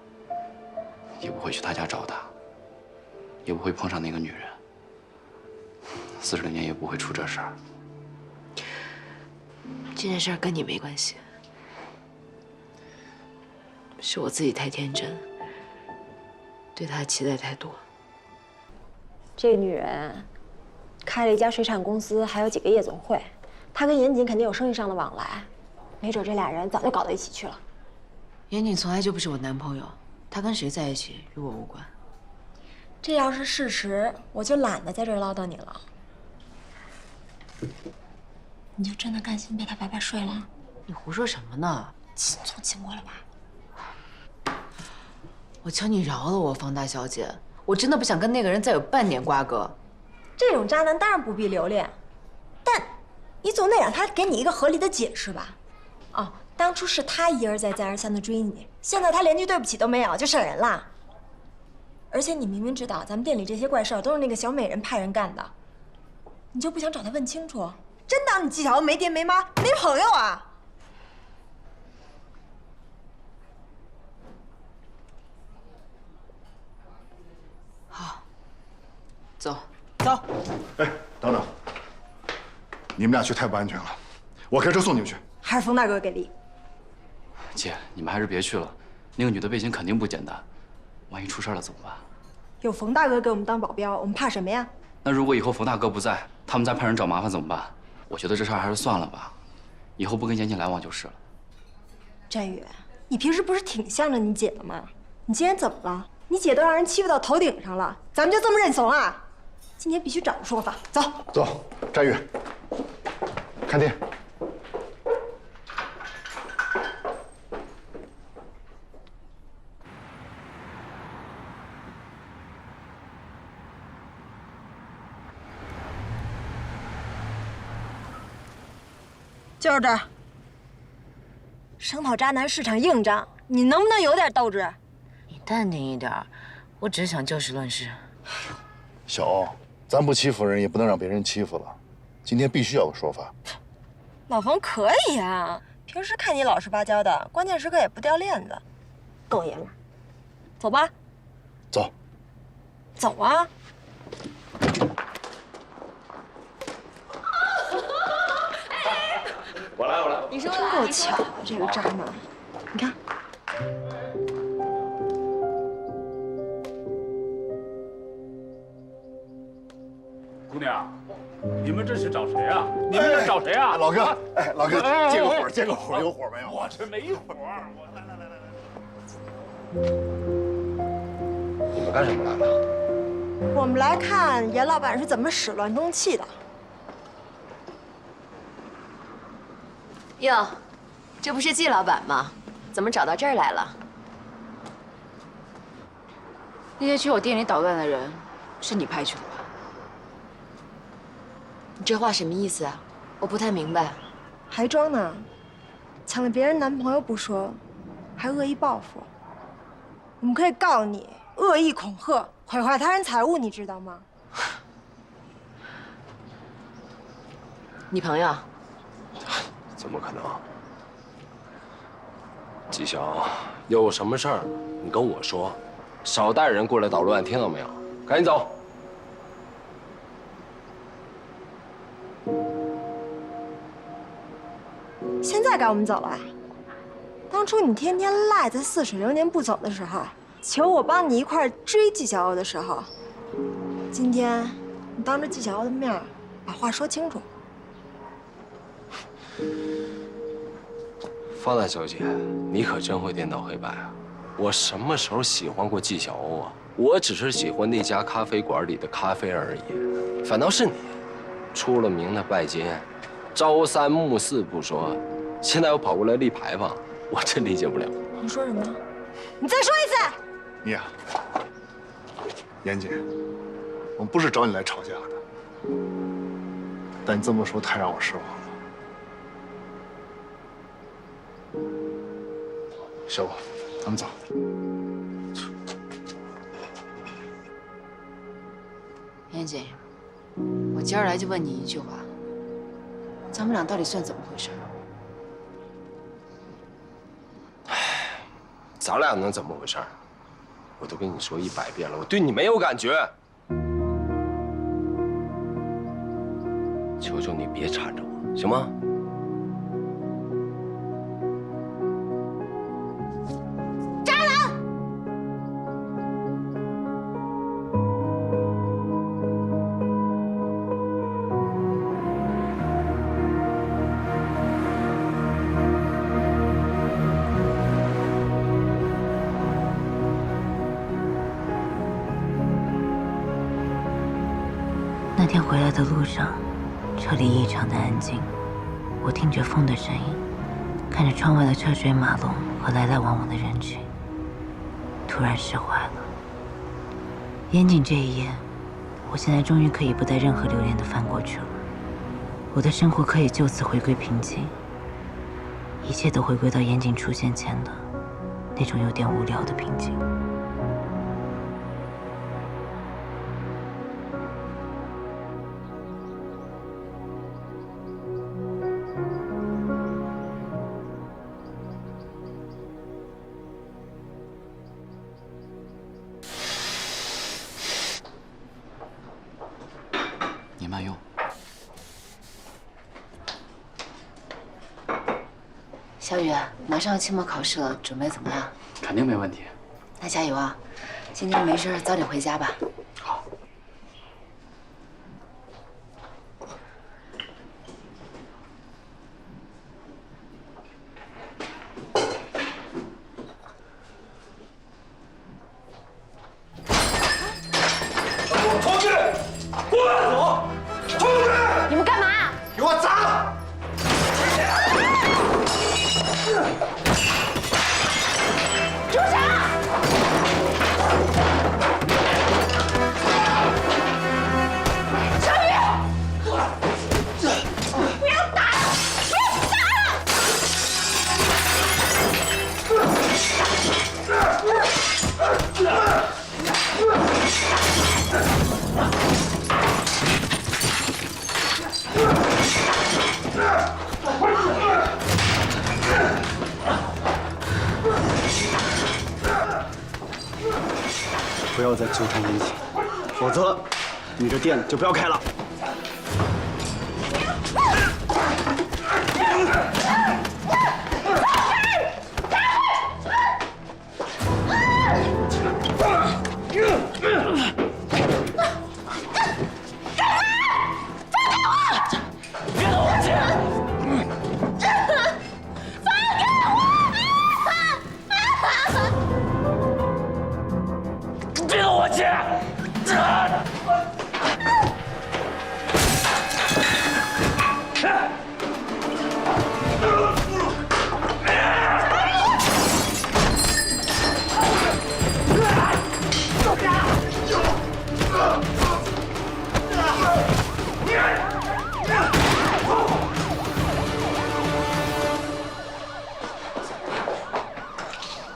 也不会去他家找他，也不会碰上那个女人，40年也不会出这事儿。这件事儿跟你没关系，是我自己太天真，对他期待太多。这个女人开了一家水产公司，还有几个夜总会。她跟严谨肯定有生意上的往来，没准这俩人早就搞到一起去了。严谨从来就不是我男朋友，他跟谁在一起与我无关。这要是事实，我就懒得在这儿唠叨你了。你就真的甘心被他白白睡了？你胡说什么呢？轻松轻过了吧？我求你饶了我，方大小姐，我真的不想跟那个人再有半点瓜葛。这种渣男当然不必留恋，但你总得让他给你一个合理的解释吧？哦，当初是他一而再再而三的追你，现在他连句对不起都没有就闪人了。而且你明明知道咱们店里这些怪事儿都是那个小美人派人干的，你就不想找他问清楚？真当你纪晓雯没爹没妈没朋友啊？好，走。走。哎，等等，你们俩去太不安全了，我开车送你们去。还是冯大哥给力？姐，你们还是别去了，那个女的背景肯定不简单，万一出事了怎么办？有冯大哥给我们当保镖，我们怕什么呀？那如果以后冯大哥不在，他们再派人找麻烦怎么办？我觉得这事儿还是算了吧，以后不跟严谨来往就是了。詹宇，你平时不是挺向着你姐的吗？你今天怎么了？你姐都让人欺负到头顶上了，咱们就这么认怂啊？今天必须找个说法。走，走，詹宇，看店。就是这儿。生跑渣男市场硬仗，你能不能有点斗志？你淡定一点，我只是想就事论事。小欧，咱不欺负人，也不能让别人欺负了。今天必须要有说法。老冯可以啊，平时看你老实巴交的，关键时刻也不掉链子，够爷们儿。走吧。走。走啊！我来。你说真够巧的，这个渣男。你看。姑娘，你们这是找谁啊？你们这找谁啊？老哥，哎，老哥，借个火，借个火，有火没有？我这没火。来。你们干什么来了？我们来看严老板是怎么始乱终弃的。哟，这不是季老板吗？怎么找到这儿来了？那些去我店里捣乱的人，是你派去的吧？你这话什么意思啊？我不太明白。还装呢？抢了别人男朋友不说，还恶意报复。我们可以告你恶意恐吓、毁坏他人财物，你知道吗？你朋友？怎么可能？纪晓，有什么事儿你跟我说，少带人过来捣乱，听到没有？赶紧走。现在该我们走了。当初你天天赖在似水流年不走的时候，求我帮你一块追纪晓鸥的时候，今天你当着纪晓鸥的面把话说清楚。方大小姐，你可真会颠倒黑白啊！我什么时候喜欢过纪晓鸥啊？我只是喜欢那家咖啡馆里的咖啡而已。反倒是你，出了名的拜金，朝三暮四不说，现在又跑过来立牌坊，我真理解不了。你说什么？你再说一次！米娅，严谨，我们不是找你来吵架的，但你这么说太让我失望了。小欧，咱们走。严谨，我今儿来就问你一句话：咱们俩到底算怎么回事？咱俩能怎么回事？我都跟你说100遍了，我对你没有感觉。求求你别缠着我，行吗？渣男！那天回来的路上，车里异常的安静，我听着风的声音，看着窗外的车水马龙和来来往往的人群，突然释怀了。严谨这一夜，我现在终于可以不带任何留恋的翻过去了。我的生活可以就此回归平静，一切都回归到严谨出现前的那种有点无聊的平静。你慢用。小雨，马上要期末考试了，准备怎么样？肯定没问题。那加油啊！今天没事，早点回家吧。好。出去！过来走！出去！你们干嘛？给我砸！住手！小雨，不要打了！不要打了！不要再纠缠在一起，否则你这店就不要开了。别动我姐！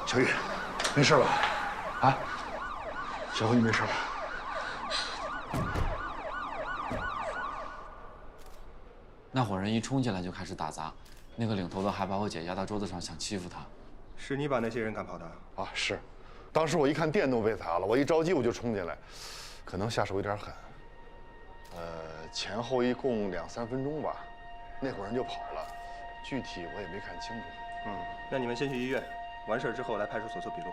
小雨，没事吧？啊？小辉，你没事吧？那伙人一冲进来就开始打砸，那个领头的还把我姐压到桌子上，想欺负她。是你把那些人赶跑的？啊，是。当时我一看店都被砸了，我一着急我就冲进来，可能下手有点狠。前后一共2、3分钟吧，那伙人就跑了，具体我也没看清楚。那你们先去医院，完事之后来派出所做笔录。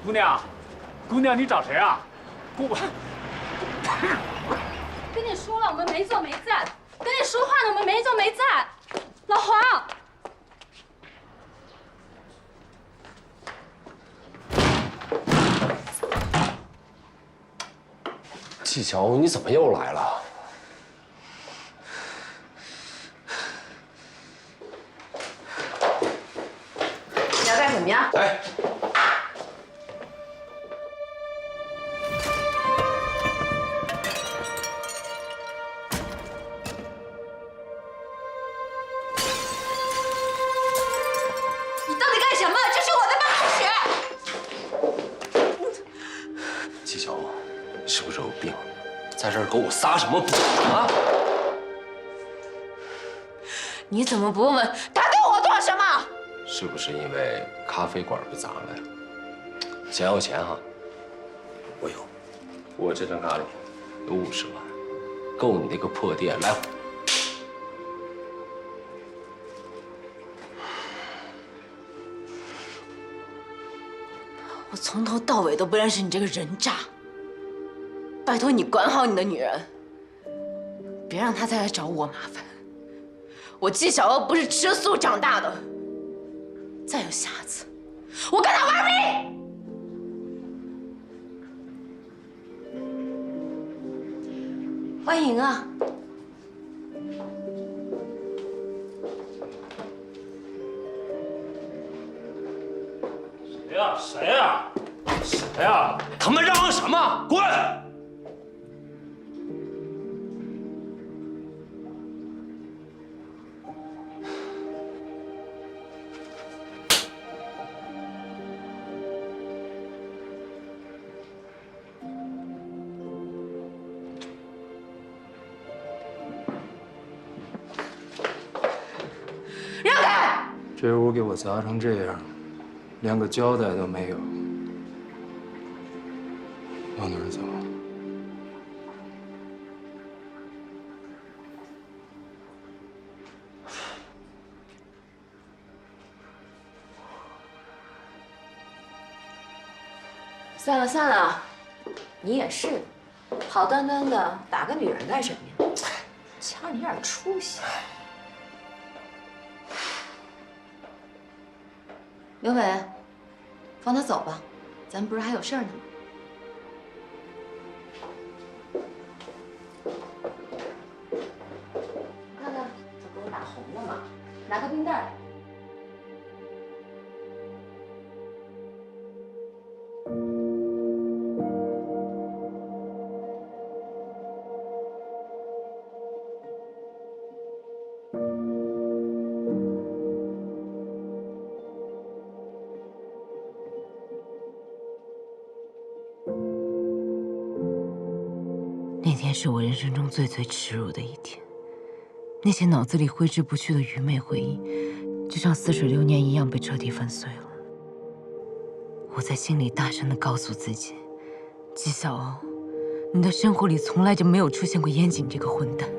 姑娘，姑娘，你找谁啊？跟你说了，我们没做没赞。跟你说话呢，我们没做没赞。老黄，季乔，你怎么又来了？你要干什么呀？哎。你到底干什么？这是我的办公室。季乔，你是不是有病？在这儿给我撒什么谎啊？你怎么不问问他对我做什么？是不是因为咖啡馆被砸了呀？钱要钱哈，我有，我这张卡里有50万，够你那个破店来。我从头到尾都不认识你这个人渣，拜托你管好你的女人，别让她再来找我麻烦。我季小娥不是吃素长大的，再有下次，我跟她玩命！欢迎啊！谁呀？谁呀？谁呀？他妈嚷嚷什么？滚！这屋给我砸成这样，连个交代都没有，往哪儿走？算了算了，你也是，好端端的打个女人干什么呀？瞧你点出息。刘伟，放他走吧，咱们不是还有事儿呢吗？你看看，都给我打红了吗？拿个冰袋来。 那天是我人生中最耻辱的一天，那些脑子里挥之不去的愚昧回忆，就像似水流年一样被彻底粉碎了。我在心里大声地告诉自己：纪晓欧，你的生活里从来就没有出现过燕景这个混蛋。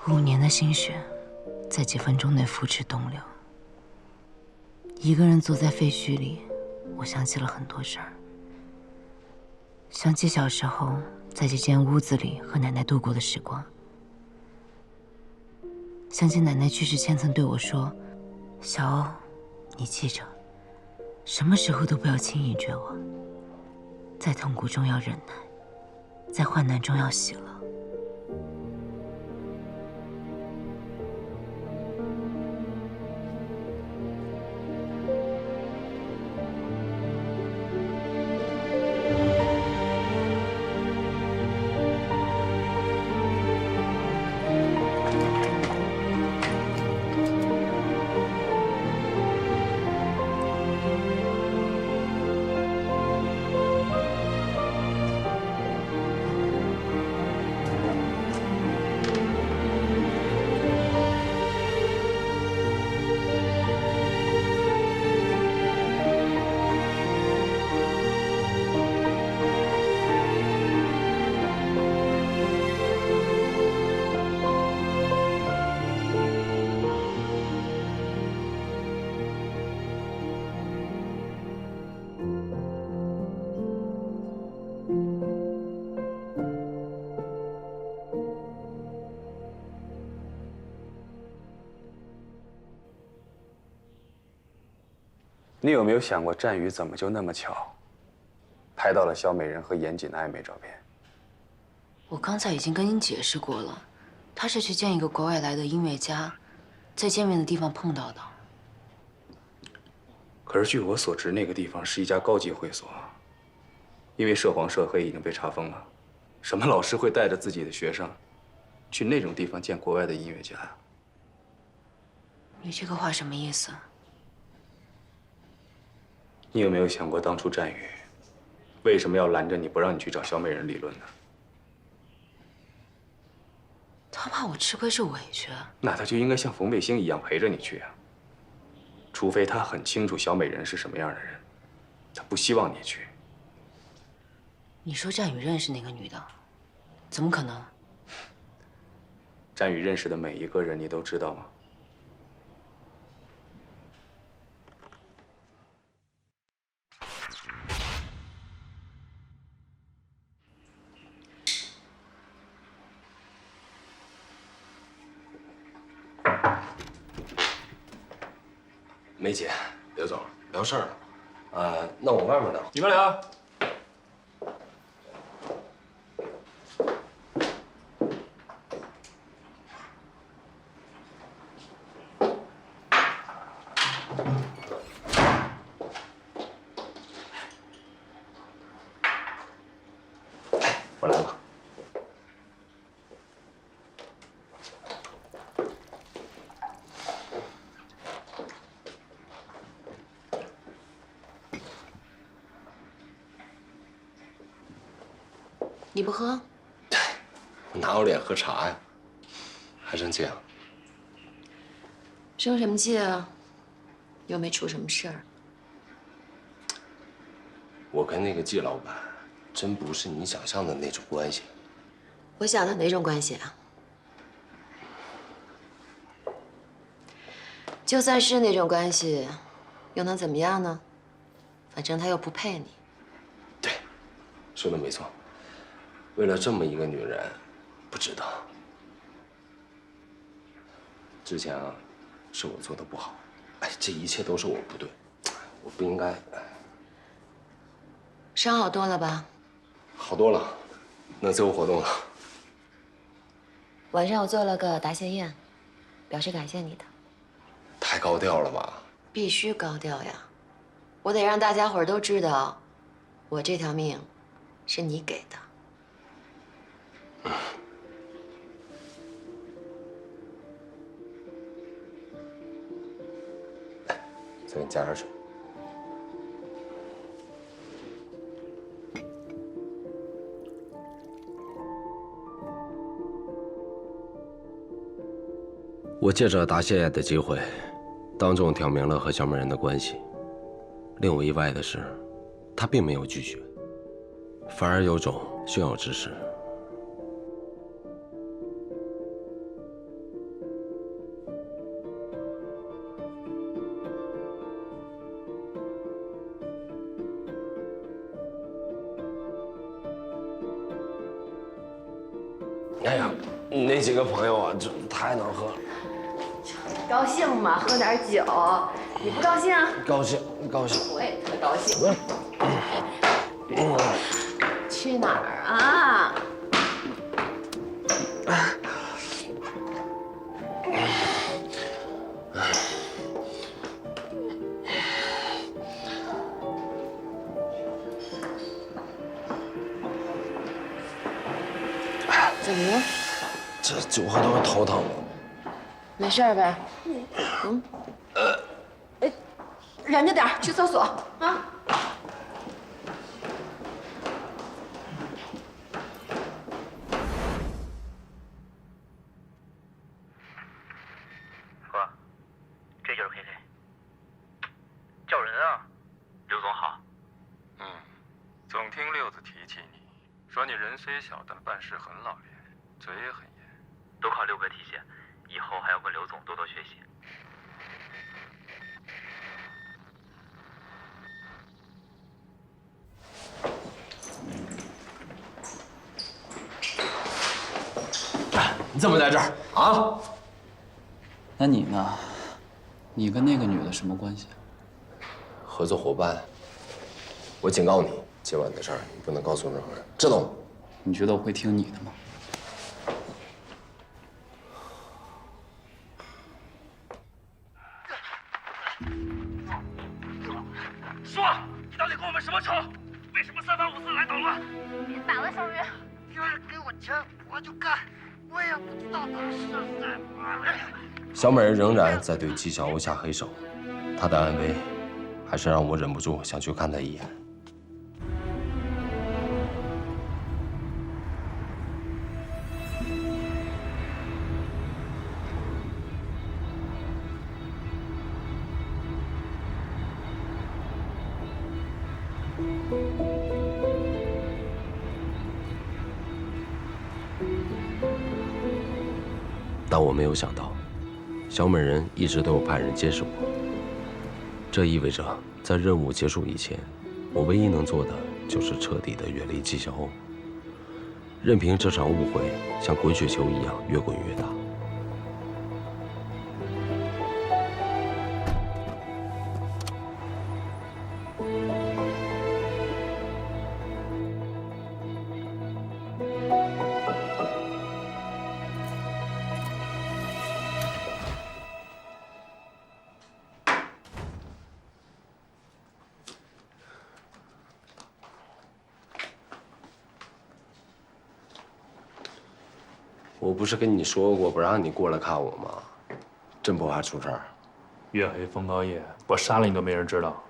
5年的心血，在几分钟内付之东流。一个人坐在废墟里，我想起了很多事儿。想起小时候在这间屋子里和奶奶度过的时光，想起奶奶去世前曾对我说：“小欧，你记着，什么时候都不要轻易绝望，在痛苦中要忍耐，在患难中要喜乐。” 你有没有想过，战宇怎么就那么巧，拍到了肖美人和严谨的暧昧照片？我刚才已经跟您解释过了，他是去见一个国外来的音乐家，在见面的地方碰到的。可是据我所知，那个地方是一家高级会所，因为涉黄涉黑已经被查封了。什么老师会带着自己的学生去那种地方见国外的音乐家呀？你这个话什么意思？ 你有没有想过，当初战宇为什么要拦着你不让你去找肖美人理论呢？他怕我吃亏受委屈。那他就应该像冯卫星一样陪着你去啊。除非他很清楚肖美人是什么样的人，他不希望你去。你说战宇认识那个女的，怎么可能？战宇认识的每一个人，你都知道吗？梅姐，刘总，聊事儿了。那我外面等。里面聊。我来了。你不喝？我哪有脸喝茶呀？还生气啊？生什么气啊？又没出什么事儿。我跟那个季老板，真不是你想象的那种关系。我想的哪种关系啊？就算是那种关系，又能怎么样呢？反正他又不配你。对，说的没错。为了这么一个女人，不值得。之前啊，是我做的不好，哎，这一切都是我不对，我不应该。伤好多了吧？好多了，能自由活动了。晚上我做了个答谢宴，表示感谢你的。太高调了吧？必须高调呀！我得让大家伙儿都知道，我这条命是你给的。再给你加点水。我借着答谢的机会，当众挑明了和小美人的关系。令我意外的是，她并没有拒绝，反而有种炫耀之势。哎呀，那几个朋友啊，这太能喝了。高兴嘛，喝点酒。你不高兴啊？高兴，高兴。我也特高兴。去哪儿啊？怎么了？这酒喝多了头疼了。没事儿呗？忍着点，去厕所啊。哥，这就是 KK。叫人啊，刘总好。总听六子提起你，说你人虽小，但办事很老练，嘴也很严。都靠六哥提携，以后还要跟刘总多多学习。你怎么在这儿啊？那你呢？你跟那个女的什么关系？合作伙伴。我警告你，今晚的事儿你不能告诉任何人，知道吗？你觉得我会听你的吗？说，你到底跟我们什么仇？为什么三番五次来捣乱？别打了，小雨。有人给我钱，我就干。我也不知道他是谁。小美人仍然在对纪晓鸥下黑手，她的安危，还是让我忍不住想去看她一眼。但我没有想到，小美人一直都有派人监视我。这意味着，在任务结束以前，我唯一能做的就是彻底的远离纪晓鸥，任凭这场误会像滚雪球一样越滚越大。我不是跟你说过不让你过来看我吗？真不怕出事儿？月黑风高夜，我杀了你都没人知道。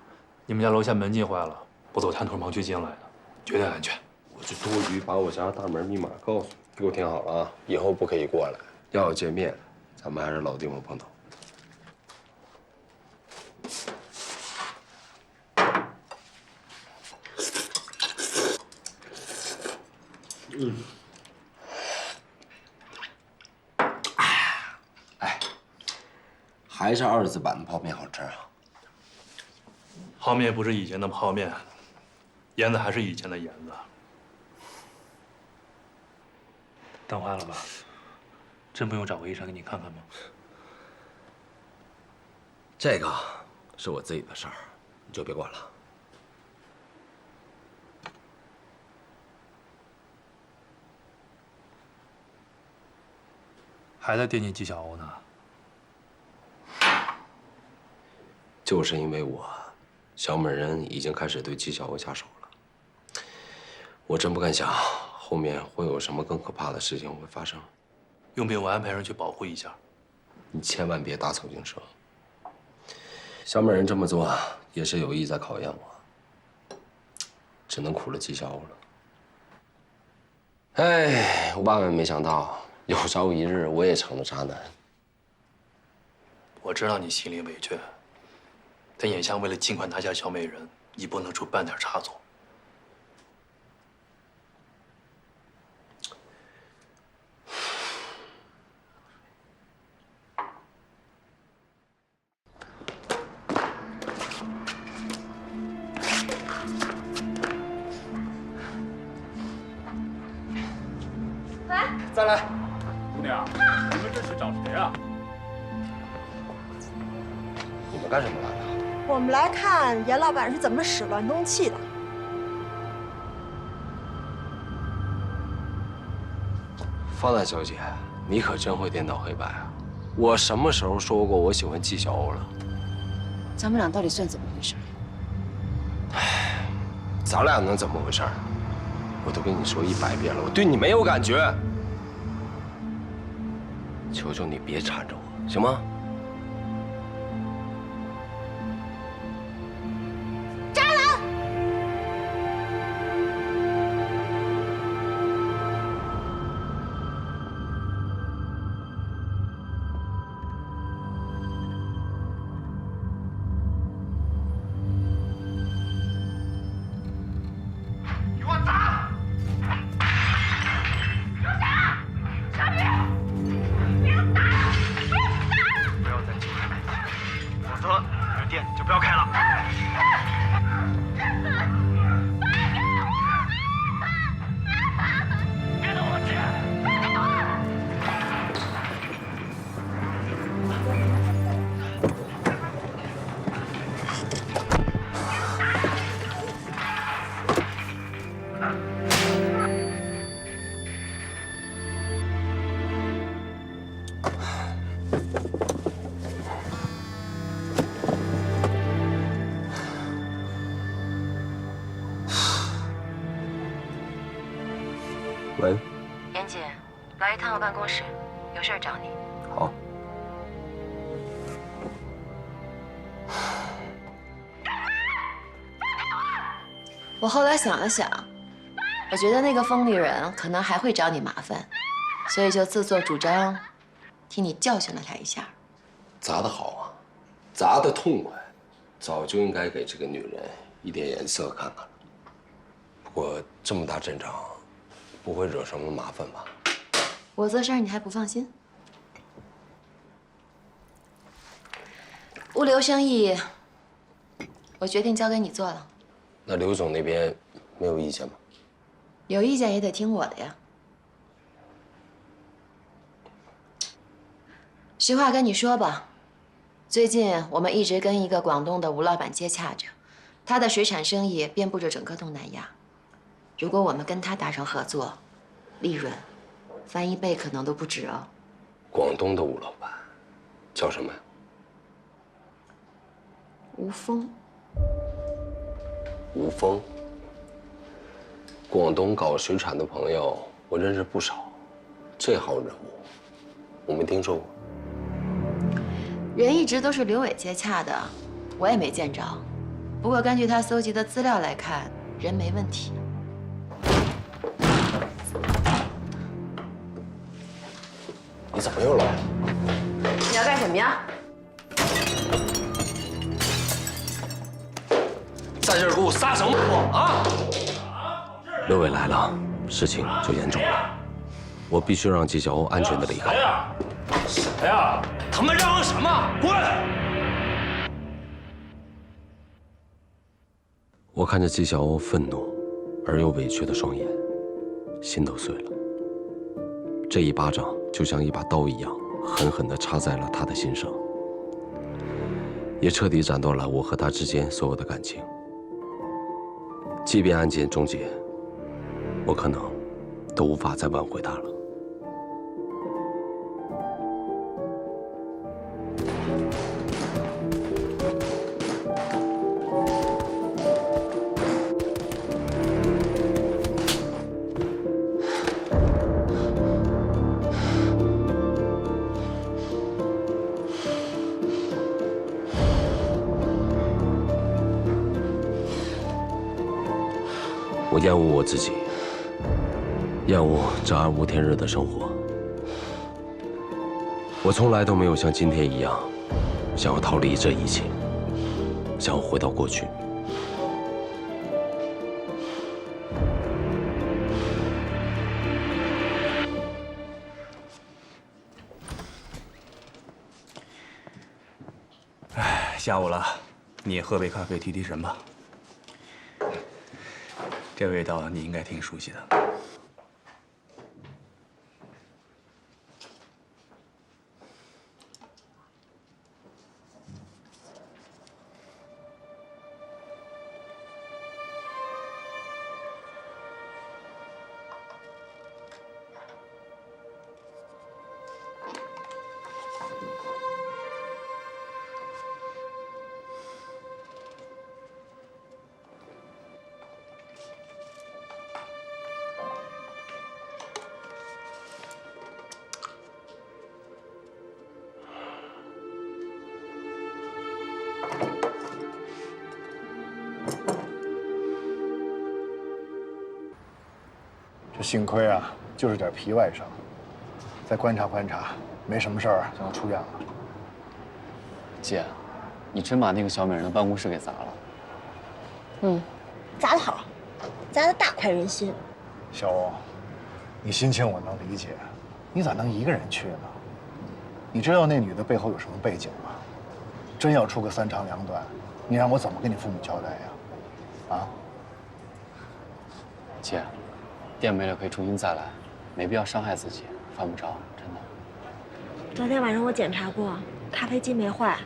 你们家楼下门禁坏了，我走探头盲区进来的，绝对安全。我就多余把我家大门密码告诉你，给我听好了啊！以后不可以过来，要见面，咱们还是老地方碰头。哎，还是2字版的泡面好吃啊！泡面不是以前的泡面，腌的还是以前的腌子。等坏了吧？真不用找个医生给你看看吗？这个是我自己的事儿，你就别管了。还在惦记纪晓鸥呢？就是因为我，小美人已经开始对纪晓鸥下手了。我真不敢想，后面会有什么更可怕的事情会发生。用不用我安排人去保护一下？你千万别大草惊蛇。小美人这么做也是有意在考验我，只能苦了纪晓鸥了。哎，我万万没想到，有朝一日我也成了渣男。我知道你心里委屈，但眼下为了尽快拿下小美人，你不能出半点差错。再来，姑娘，你们这是找谁啊？你们干什么来了？我们来看严老板是怎么使乱动器的。方大小姐，你可真会颠倒黑白啊！我什么时候说过我喜欢纪晓鸥了？咱们俩到底算怎么回事？唉，咱俩能怎么回事？我都跟你说100遍了，我对你没有感觉。求求你别缠着我，行吗？渣男！给我砸！住手！小米！不要再进来，否则你的店就不要开了。别动我姐！别动我！喂，严姐，来一趟我办公室，有事找你。好。我后来想了想，我觉得那个疯女人可能还会找你麻烦，所以就自作主张，替你教训了她一下。砸得好啊，砸得痛快，早就应该给这个女人一点颜色看看了。不过这么大阵仗，不会惹什么麻烦吧？我做事儿你还不放心？物流生意，我决定交给你做了。那刘总那边没有意见吗？有意见也得听我的呀。实话跟你说吧，最近我们一直跟一个广东的吴老板接洽着，他的水产生意遍布着整个东南亚。如果我们跟他达成合作，利润翻1倍可能都不止哦。广东的吴老板叫什么呀？吴峰。吴峰。广东搞水产的朋友我认识不少，这号人物，我没听说过。人一直都是刘伟接洽的，我也没见着。不过根据他搜集的资料来看，人没问题。你怎么又来了？你要干什么呀？在这儿给我撒什么谎啊！刘伟来了，事情就严重了。我必须让纪晓鸥安全的离开。什么呀？他们嚷嚷什么？滚！我看着纪晓鸥愤怒而又委屈的双眼，心都碎了。这一巴掌就像一把刀一样，狠狠地插在了他的心上，也彻底斩断了我和他之间所有的感情。即便案件终结，我可能都无法再挽回他了。我厌恶我自己，厌恶这暗无天日的生活。我从来都没有像今天一样，想要逃离这一切，想要回到过去。哎，下午了，你也喝杯咖啡提提神吧。这味道你应该挺熟悉的。这幸亏啊，就是点皮外伤，再观察观察，没什么事儿就能出院了。姐，你真把那个小美人的办公室给砸了？嗯，砸得好，砸得大快人心。小欧，你心情我能理解，你咋能一个人去呢？你知道那女的背后有什么背景吗？真要出个三长两短，你让我怎么跟你父母交代呀？啊？姐，店没了可以重新再来，没必要伤害自己，犯不着，真的。昨天晚上我检查过，咖啡机没坏，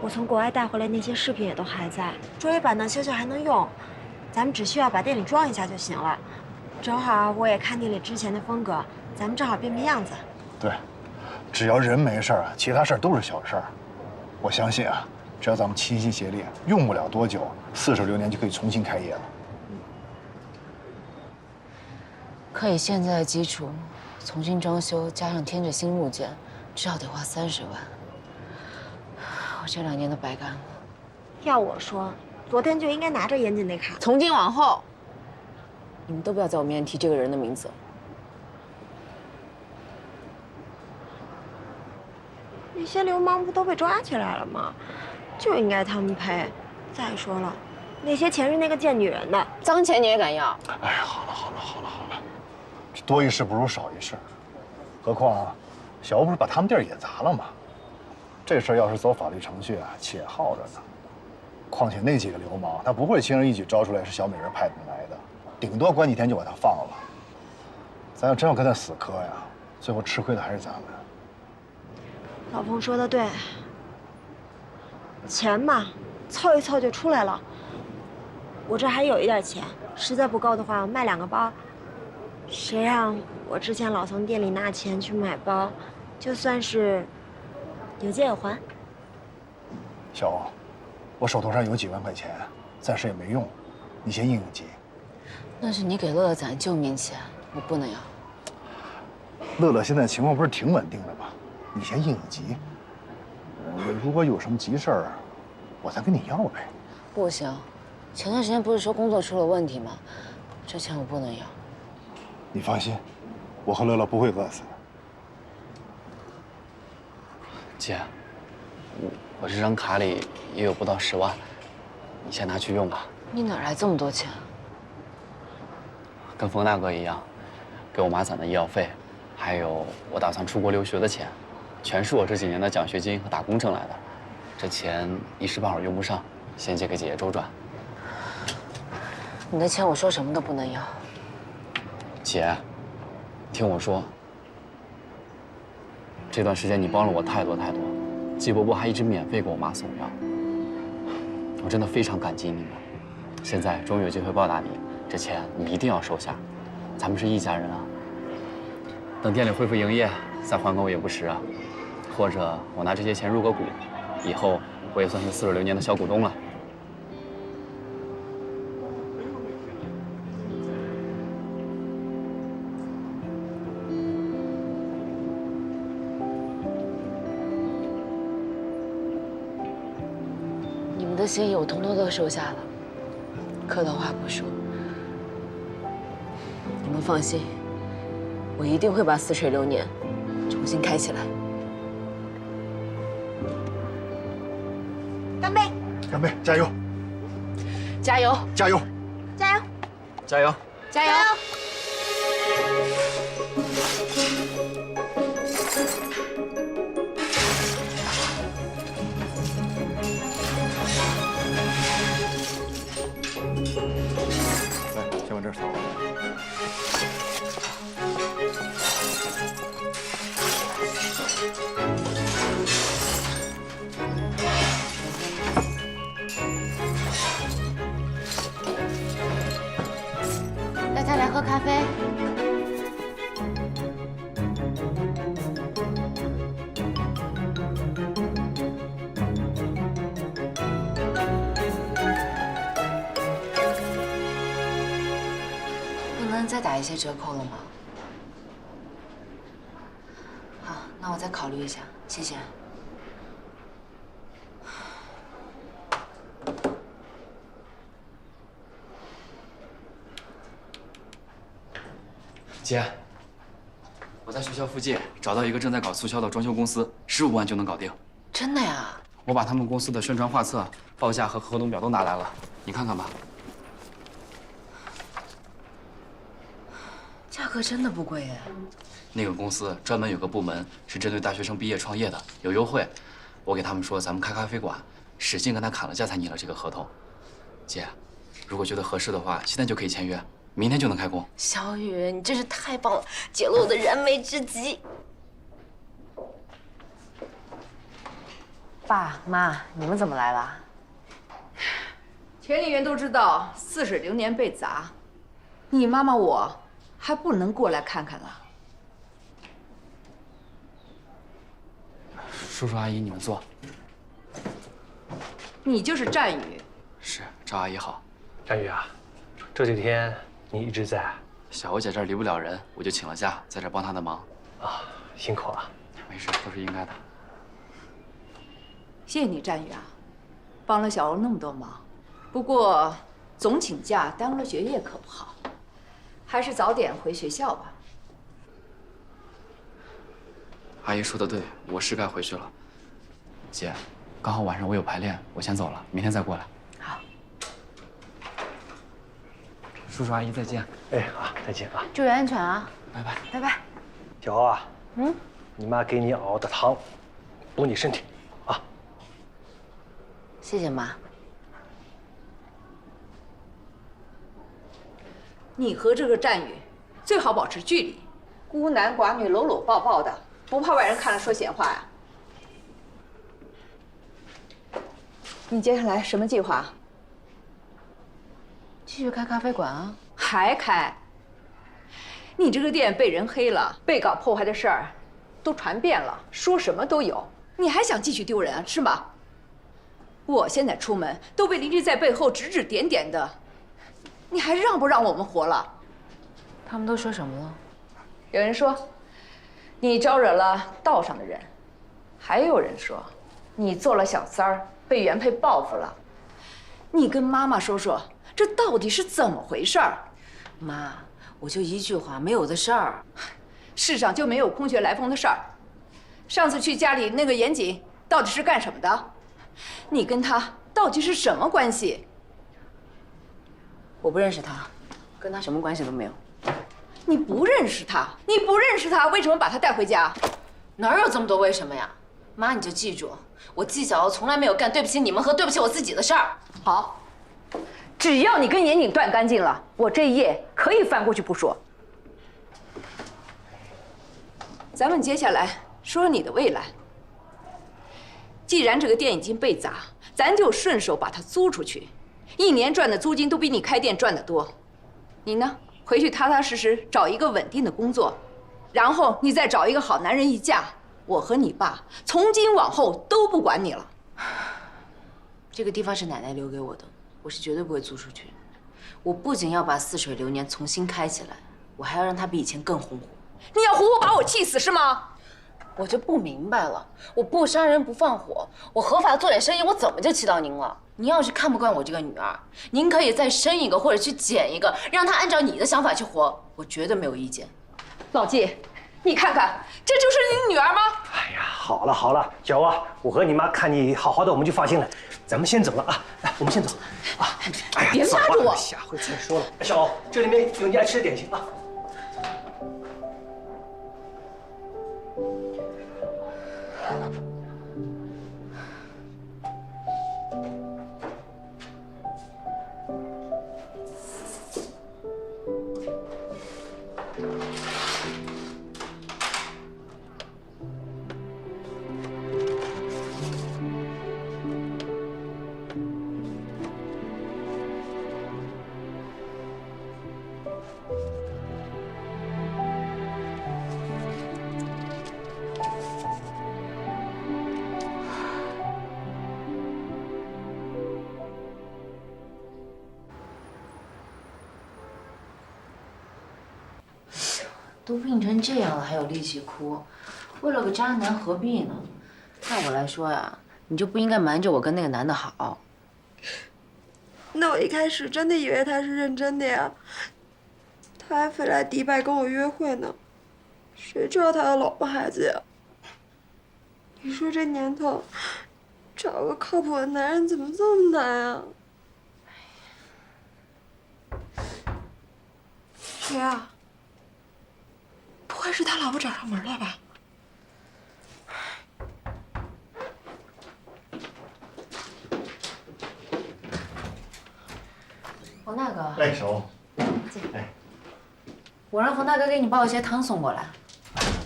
我从国外带回来那些饰品也都还在，桌椅板凳修修还能用，咱们只需要把店里装一下就行了。正好我也看店里之前的风格，咱们正好变变样子。对，只要人没事儿啊，其他事儿都是小事儿。我相信啊，只要咱们齐心协力，用不了多久，40流年就可以重新开业了。可以现在的基础，重新装修加上添置新物件，至少得花30万。我这2年都白干了。要我说，昨天就应该拿着严谨那卡。从今往后，你们都不要在我面前提这个人的名字。那些流氓不都被抓起来了吗？就应该他们赔。再说了，那些钱是那个贱女人的，脏钱你也敢要？哎呀，好了，这多一事不如少一事。何况啊，小欧不是把他们地儿也砸了吗？这事儿要是走法律程序啊，且耗着呢。况且那几个流氓，他不会轻而易举招出来是小美人派他们来的，顶多关几天就把他放了。咱要真要跟他死磕呀，最后吃亏的还是咱们。老冯说的对，钱嘛，凑一凑就出来了。我这还有一点钱，实在不够的话，我卖2个包。谁让我之前老从店里拿钱去买包，就算是有借有还。小欧，我手头上有几万块钱，暂时也没用，你先应急。那是你给乐乐攒的救命钱，我不能要。乐乐现在情况不是挺稳定的吗？你先应急。如果有什么急事儿，我再跟你要呗。不行，前段时间不是说工作出了问题吗？这钱我不能要。你放心，我和乐乐不会饿死的。姐，我这张卡里也有不到10万，你先拿去用吧。你哪来这么多钱？跟冯大哥一样，给我妈攒的医药费，还有我打算出国留学的钱，全是我这几年的奖学金和打工挣来的。这钱一时半会儿用不上，先借给姐姐周转。你的钱我说什么都不能要。姐，听我说，这段时间你帮了我太多太多，季伯伯还一直免费给我妈送药，我真的非常感激你们。现在终于有机会报答你，这钱你一定要收下，咱们是一家人啊。等店里恢复营业，再还给我也不迟啊。或者我拿这些钱入个股，以后我也算是似水流年的小股东了。你们的心意我统统都收下了，客套话不说。你们放心，我一定会把似水流年重新开起来。干杯！干杯！加油！加油！加油！加油！加油！加油！来，先往这儿扫。大家来喝咖啡。不能再打一些折扣了吗？好，那我再考虑一下，谢谢。姐，我在学校附近找到一个正在搞促销的装修公司，15万就能搞定。真的呀？我把他们公司的宣传画册、报价和合同表都拿来了，你看看吧。价格真的不贵哎。那个公司专门有个部门是针对大学生毕业创业的，有优惠。我给他们说咱们开咖啡馆，使劲跟他砍了价才拟了这个合同。姐，如果觉得合适的话，现在就可以签约。明天就能开工。小雨，你真是太棒了，解了我的燃眉之急。爸妈，你们怎么来了？田里人都知道似水流年被砸，你妈妈我还不能过来看看了。叔叔阿姨，你们坐。你就是战宇。是，赵阿姨好。战宇啊，这几天你一直在。小欧姐这儿离不了人，我就请了假，在这儿帮她的忙。啊，辛苦了。没事，都是应该的。谢谢你，战宇啊，帮了小欧那么多忙。不过总请假耽误了学业可不好，还是早点回学校吧。阿姨说的对，我是该回去了。姐，刚好晚上我有排练，我先走了，明天再过来。好。叔叔阿姨再见。哎，好，再见啊。注意安全啊。拜拜。拜拜。小欧啊，嗯，你妈给你熬的汤，补你身体。谢谢妈。你和这个战宇最好保持距离，孤男寡女搂搂抱抱的，不怕外人看了说闲话呀？你接下来什么计划？继续开咖啡馆啊？还开？你这个店被人黑了，被搞破坏的事儿都传遍了，说什么都有，你还想继续丢人啊？是吗？我现在出门都被邻居在背后指指点点的，你还让不让我们活了？他们都说什么了？有人说，你招惹了道上的人，还有人说你做了小三儿，被原配报复了。你跟妈妈说说，这到底是怎么回事儿？妈，我就一句话，没有的事儿。世上就没有空穴来风的事儿。上次去家里那个严谨到底是干什么的？你跟他到底是什么关系？我不认识他，跟他什么关系都没有。你不认识他？你不认识他，为什么把他带回家？哪有这么多为什么呀？妈，你就记住，我纪晓从来没有干对不起你们和对不起我自己的事儿。好，只要你跟严谨断干净了，我这一页可以翻过去不说。咱们接下来说说你的未来。既然这个店已经被砸，咱就顺手把它租出去，1年赚的租金都比你开店赚得多。你呢，回去踏踏实实找一个稳定的工作，然后你再找一个好男人一嫁，我和你爸从今往后都不管你了。这个地方是奶奶留给我的，我是绝对不会租出去。我不仅要把似水流年重新开起来，我还要让它比以前更红火。你要活活把我气死是吗？我就不明白了，我不杀人不放火，我合法做点生意，我怎么就气到您了？您要是看不惯我这个女儿，您可以再生一个或者去捡一个，让她按照你的想法去活，我绝对没有意见。老纪，你看看，这就是你女儿吗？哎呀，好了好了，小欧啊，我和你妈看你好好的，我们就放心了。咱们先走了啊，来，我们先走啊。哎呀，别拉着我，下回再说了。小欧，这里面有你爱吃的点心啊。都病成这样了，还有力气哭？为了个渣男何必呢？按我来说呀，你就不应该瞒着我跟那个男的好。那我一开始真的以为他是认真的呀，他还飞来迪拜跟我约会呢，谁知道他有老婆孩子呀？你说这年头，找个靠谱的男人怎么这么难啊？谁啊？不会是他老婆找上门了吧？冯大哥，哎，小欧，哎，我让冯大哥给你抱一些汤送过来。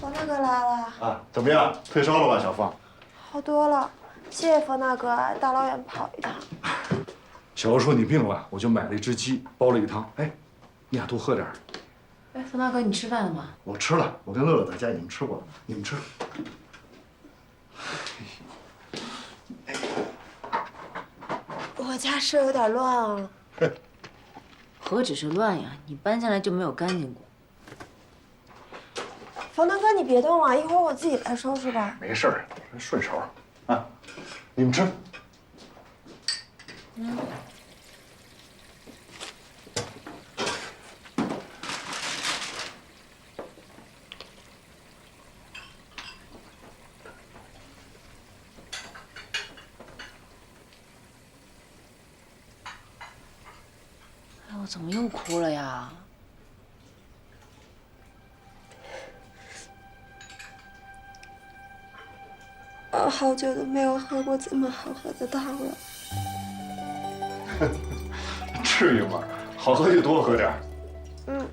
冯大哥来了。啊，怎么样？退烧了吧，小凤？好多了，谢谢冯大哥，大老远跑一趟。小欧说你病了，我就买了一只鸡，煲了一汤。哎，你俩多喝点。哎，冯大哥，你吃饭了吗？我吃了，我跟乐乐在家已经吃过了，你们吃。我家是有点乱啊。何止是乱呀，你搬进来就没有干净过。冯大哥，你别动了，一会儿我自己来收拾吧。没事儿，顺手啊。你们吃。哎，我怎么又哭了呀？我好久都没有喝过这么好喝的汤了。至于吗？好喝就多喝点。嗯。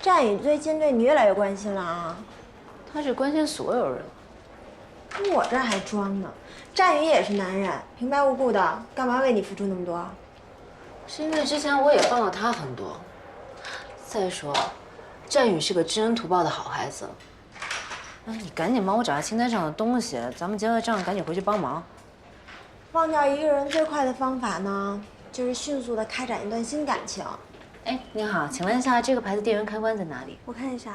战宇最近对你越来越关心了啊！他是关心所有人。我这还装呢。战宇也是男人，平白无故的，干嘛为你付出那么多？是因为之前我也帮了他很多。再说，战宇是个知恩图报的好孩子。哎，你赶紧帮我找下清单上的东西，咱们结了账赶紧回去帮忙。忘掉一个人最快的方法呢，就是迅速的开展一段新感情。哎，您好，请问一下这个牌子电源开关在哪里？我看一下，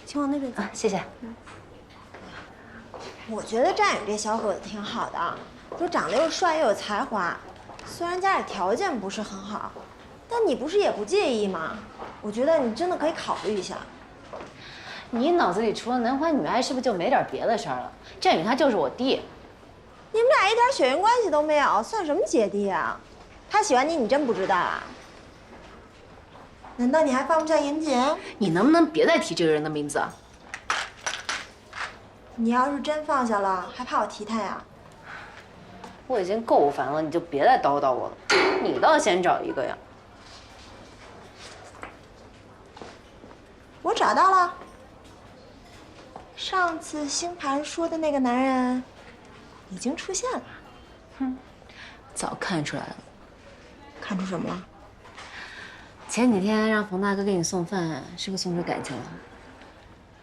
请往那边走。谢谢。我觉得战宇这小伙子挺好的，就长得又帅又有才华，虽然家里条件不是很好，但你不是也不介意吗？我觉得你真的可以考虑一下。你脑子里除了男欢女爱，是不是就没点别的事儿了？战宇他就是我弟。你们俩一点血缘关系都没有，算什么姐弟啊？他喜欢你，你真不知道啊？难道你还放不下严谨？你能不能别再提这个人的名字？你要是真放下了，还怕我提他呀？我已经够烦了，你就别再叨叨我了。你倒先找一个呀！我找到了，上次星盘说的那个男人已经出现了。哼，早看出来了。看出什么了？前几天让冯大哥给你送饭，是不是送出感情了？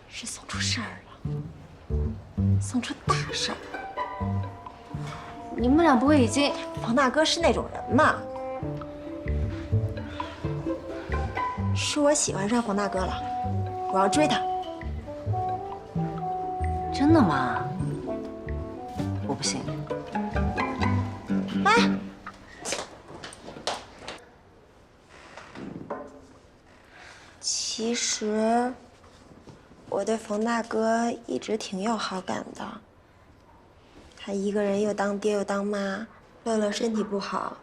是送出事儿了，送出大事儿。你们俩不会已经……冯大哥是那种人吗？是我喜欢上冯大哥了，我要追他。真的吗？我不信。哎，其实我对冯大哥一直挺有好感的。他一个人又当爹又当妈，乐乐身体不好，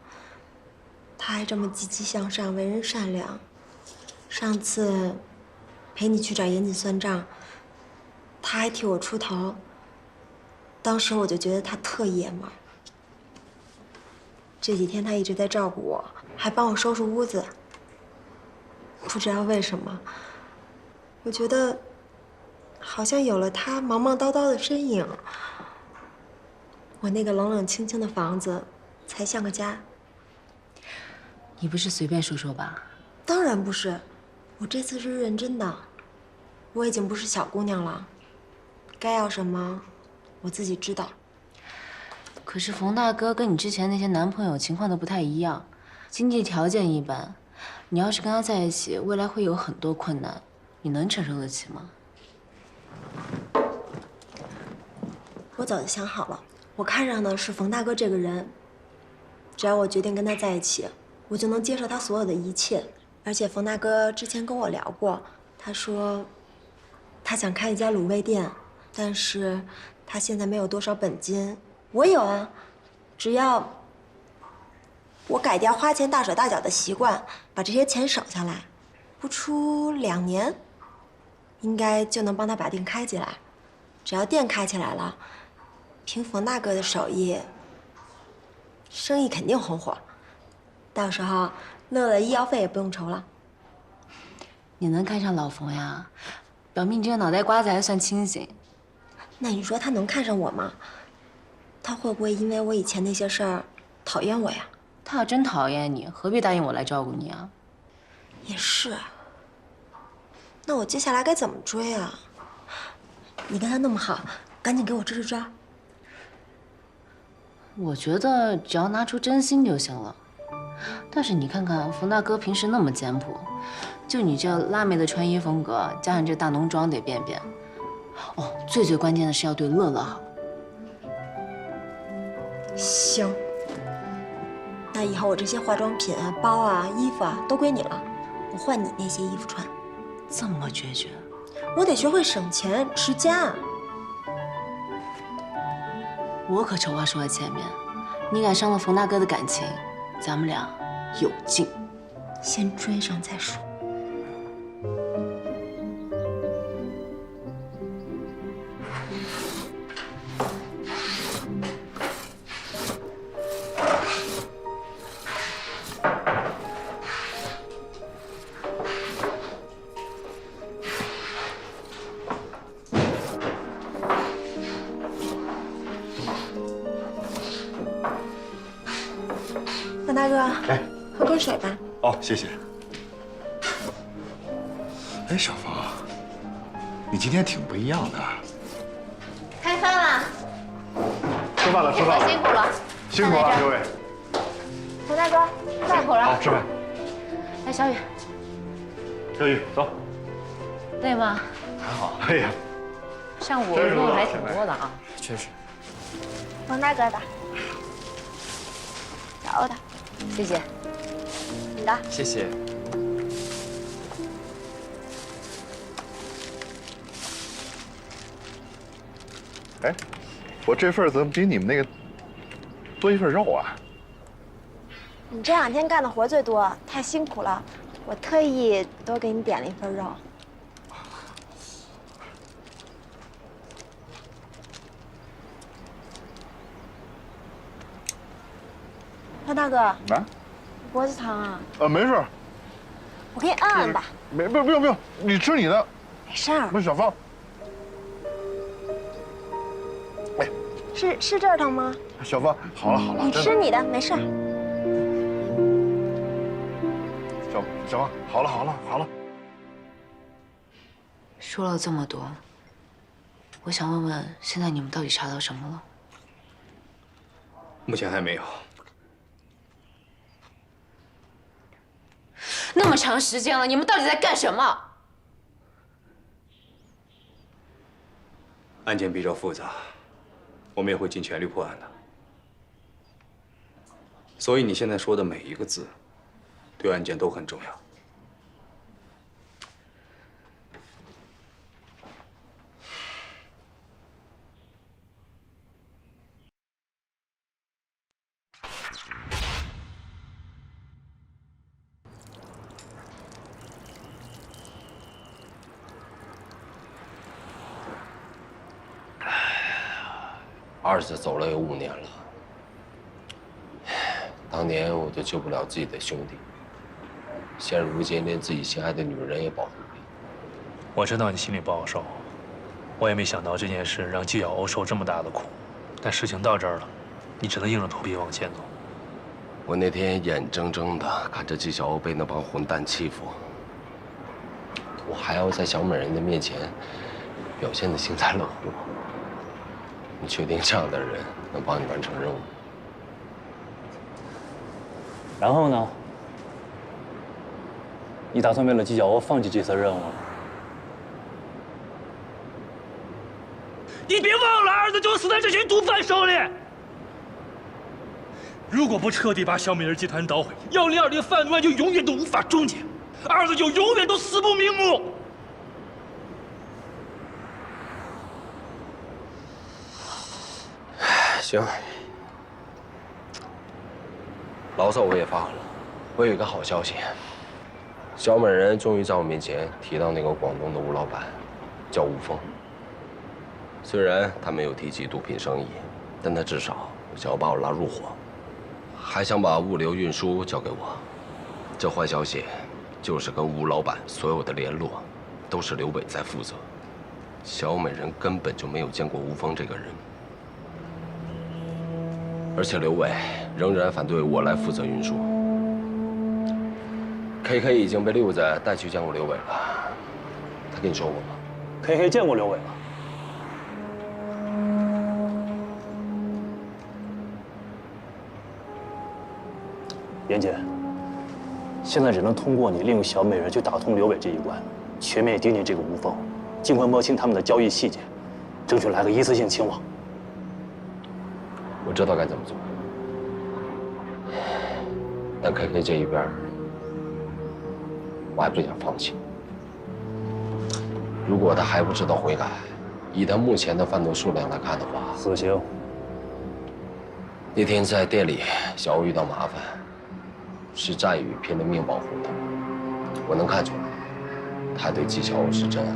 他还这么积极向上，为人善良。上次陪你去找严谨算账，他还替我出头。当时我就觉得他特爷们儿。这几天他一直在照顾我，还帮我收拾屋子。不知道为什么，我觉得好像有了他忙忙叨叨的身影，我那个冷冷清清的房子才像个家。你不是随便说说吧？当然不是，我这次是认真的。我已经不是小姑娘了，该要什么我自己知道。可是冯大哥跟你之前那些男朋友情况都不太一样，经济条件一般，你要是跟他在一起，未来会有很多困难，你能承受得起吗？我早就想好了，我看上的是冯大哥这个人。只要我决定跟他在一起，我就能接受他所有的一切。而且冯大哥之前跟我聊过，他说他想开一家卤味店，但是他现在没有多少本金。我有啊，只要我改掉花钱大手大脚的习惯，把这些钱省下来，不出2年，应该就能帮他把店开起来。只要店开起来了，凭冯大哥的手艺，生意肯定红火。到时候乐乐医药费也不用愁了。你能看上老冯呀？表明你这个脑袋瓜子还算清醒。那你说他能看上我吗？他会不会因为我以前那些事儿讨厌我呀？他要真讨厌你，何必答应我来照顾你啊？也是。那我接下来该怎么追啊？你跟他那么好，赶紧给我支支招。我觉得只要拿出真心就行了。但是你看看冯大哥平时那么简朴，就你这辣妹的穿衣风格，加上这大浓妆得变变。哦，最关键的是要对乐乐好。行。那以后我这些化妆品啊、包啊、衣服啊都归你了，我换你那些衣服穿。这么决绝？我得学会省钱持家。我可丑话说在前面，你敢伤了冯大哥的感情，咱们俩有劲。先追上再说。哎，喝口水吧。哦，谢谢。哎，小芳，你今天挺不一样的。开饭啦！吃饭了，吃饭了。辛苦了，辛苦了，各位。陈大哥，辛苦了。好，吃饭。来，小雨。小雨，走。累吗？还好。哎呀，上午路还挺多的啊。确实。王大哥的。找我的。谢谢。你的。谢谢。哎，我这份怎么比你们那个多一份肉啊？你这2天干的活最多，太辛苦了，我特意多给你点了一份肉。潘大哥，啊？脖子疼啊？没事。我给你按按吧。不用，你吃你的。没事儿。不是小芳。是这儿疼吗？小芳，好了，你吃你的，没事儿。小芳，好了。说了这么多，我想问问，现在你们到底查到什么了？目前还没有。那么长时间了，你们到底在干什么？案件比较复杂，我们也会尽全力破案的。所以你现在说的每一个字，对案件都很重要。儿子走了有5年了，当年我就救不了自己的兄弟，现如今连自己心爱的女人也保护不了。我知道你心里不好受，我也没想到这件事让纪晓鸥受这么大的苦，但事情到这儿了，你只能硬着头皮往前走。我那天眼睁睁的看着纪晓鸥被那帮混蛋欺负，我还要在小美人的面前表现得幸灾乐祸。你确定这样的人能帮你完成任务？然后呢？你打算为了纪晓鸥放弃这次任务？你别忘了，儿子就死在这群毒贩手里。如果不彻底把小美人集团捣毁，102的贩毒案就永远都无法终结，儿子就永远都死不瞑目。行，牢骚我也发了。我有一个好消息，小美人终于在我面前提到那个广东的吴老板，叫吴峰。虽然他没有提及毒品生意，但他至少想要把我拉入伙，还想把物流运输交给我。这坏消息就是跟吴老板所有的联络都是刘伟在负责，小美人根本就没有见过吴峰这个人。而且刘伟仍然反对我来负责运输。KK 已经被六子带去见过刘伟了，他跟你说过吗 ？KK 见过刘伟了。严姐，现在只能通过你利用小美人去打通刘伟这一关，全面盯紧这个吴峰，尽快摸清他们的交易细节，争取来个一次性清网。我知道该怎么做，但 KK 这一边，我还不想放弃。如果他还不知道悔改，以他目前的贩毒数量来看的话，死刑。那天在店里，小欧遇到麻烦，是战宇拼了命保护他。我能看出来，他对纪晓鸥是真爱。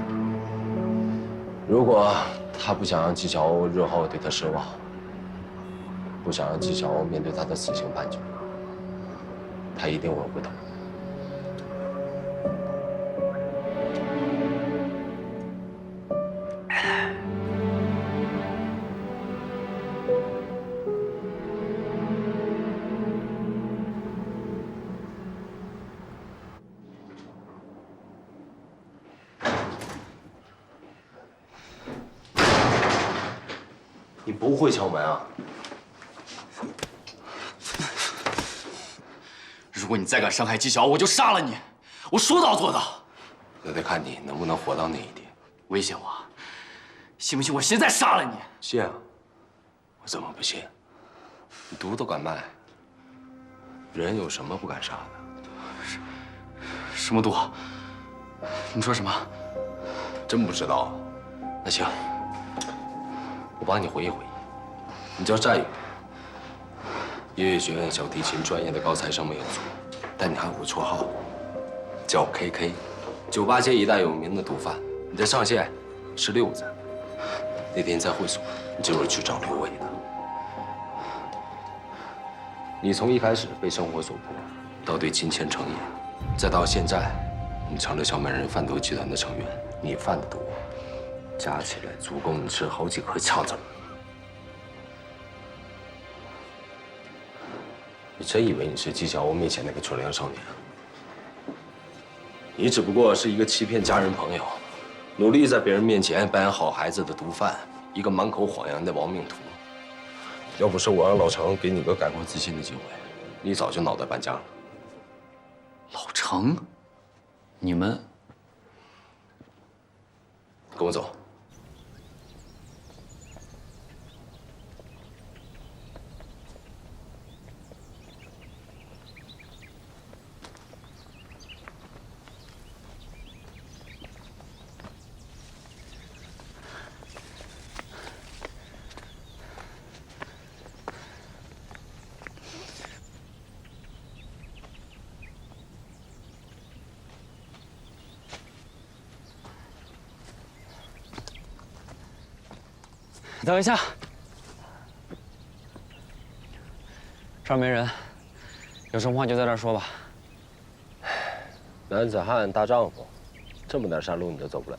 如果他不想让纪晓鸥日后对他失望，不想让纪晓鸥面对他的死刑判决，他一定会回头。你不会敲门啊？如果你再敢伤害纪晓，我就杀了你！我说到做到。那得看你能不能活到那一天。威胁我，信不信我现在杀了你？信啊！我怎么不信？你毒都敢卖，人有什么不敢杀的？什么毒？你说什么？真不知道？那行，我帮你回忆回忆。你叫战宇，音乐学院小提琴专业的高材生没有错，但你还有个绰号，叫 KK， 酒吧界一代有名的毒贩。你的上线是六子。那天在会所，你就是去找刘伟的。你从一开始被生活所迫，到对金钱成瘾，再到现在，你成了小美人贩毒集团的成员。你贩的毒，加起来足够你吃好几颗枪子儿。你真以为你是纪晓鸥面前那个纯良少年？你只不过是一个欺骗家人朋友，努力在别人面前扮演好孩子的毒贩，一个满口谎言的亡命徒。要不是我让老程给你个改过自新的机会，你早就脑袋搬家了。老程，你们跟我走。等一下，这儿没人，有什么话就在这儿说吧。男子汉大丈夫，这么点山路你都走不了。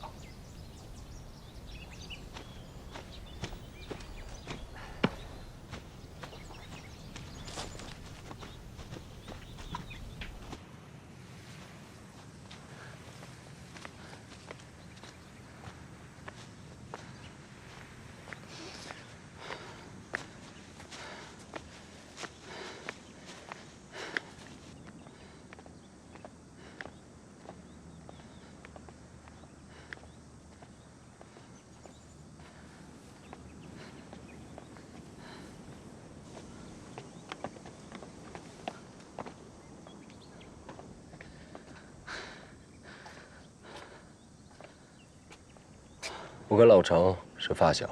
我跟老程是发小，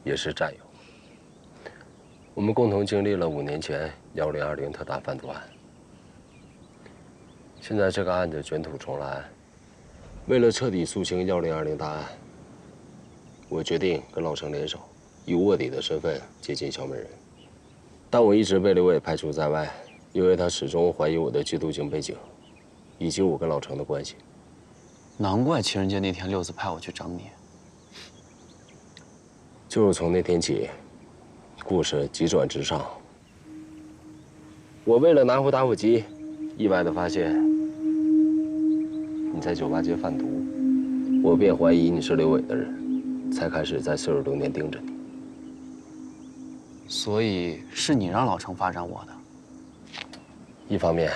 也是战友。我们共同经历了5年前1020特大贩毒案。现在这个案子卷土重来，为了彻底肃清1020大案，我决定跟老程联手，以卧底的身份接近小美人。但我一直被刘伟排除在外，因为他始终怀疑我的缉毒警背景，以及我跟老程的关系。难怪情人节那天六子派我去找你。就是从那天起，故事急转直上。我为了拿回打火机，意外地发现你在酒吧街贩毒，我便怀疑你是刘伟的人，才开始在46年盯着你。所以是你让老程发展我的。一方面，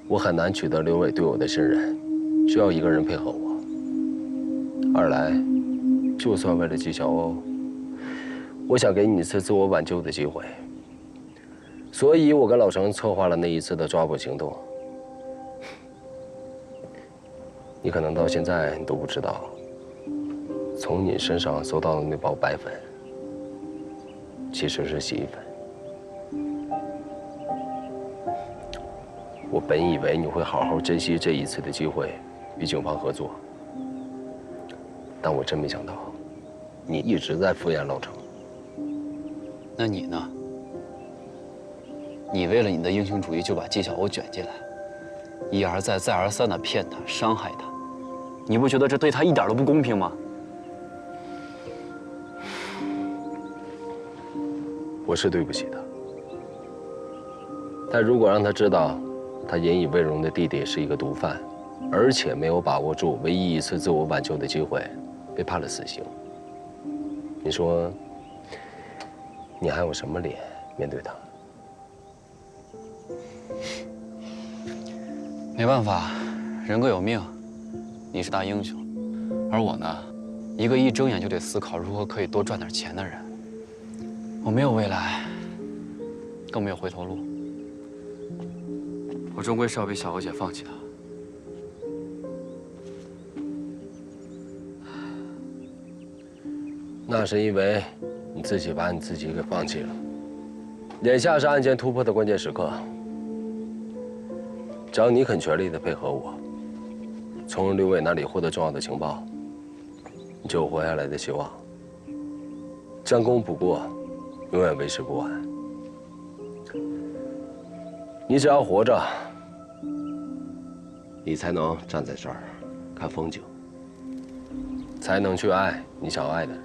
我很难取得刘伟对我的信任，需要一个人配合我；二来，就算为了纪晓鸥，我想给你一次自我挽救的机会，所以我跟老程策划了那一次的抓捕行动。你可能到现在你都不知道，从你身上搜到的那包白粉，其实是洗衣粉。我本以为你会好好珍惜这一次的机会，与警方合作，但我真没想到，你一直在敷衍老程。那你呢？你为了你的英雄主义就把纪晓鸥卷进来，一而再再而三地骗他、伤害他，你不觉得这对他一点都不公平吗？我是对不起他，但如果让他知道，他引以为荣的弟弟是一个毒贩，而且没有把握住唯一一次自我挽救的机会，被判了死刑，你说你还有什么脸面对他？没办法，人各有命。你是大英雄，而我呢，一个一睁眼就得思考如何可以多赚点钱的人。我没有未来，更没有回头路。我终归是要被小娥姐放弃的。那是因为你自己把你自己给放弃了。眼下是案件突破的关键时刻，只要你肯全力的配合我，从刘伟那里获得重要的情报，你就有活下来的希望。将功补过，永远为时不晚。你只要活着，你才能站在这儿看风景，才能去爱你想爱的人。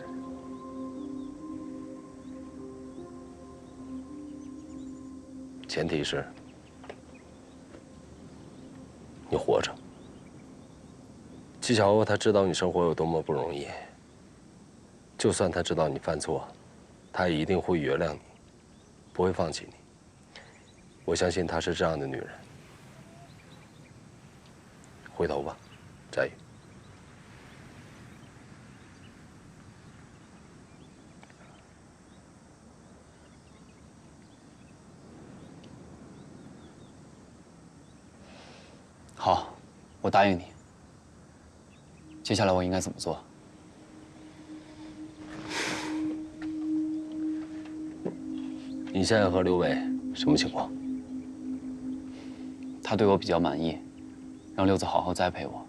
前提是你活着。纪晓鸥他知道你生活有多么不容易，就算他知道你犯错，他也一定会原谅你，不会放弃你。我相信她是这样的女人。回头吧，佳宇。好，我答应你。接下来我应该怎么做？你现在和刘伟什么情况？他对我比较满意，让六子好好栽培我，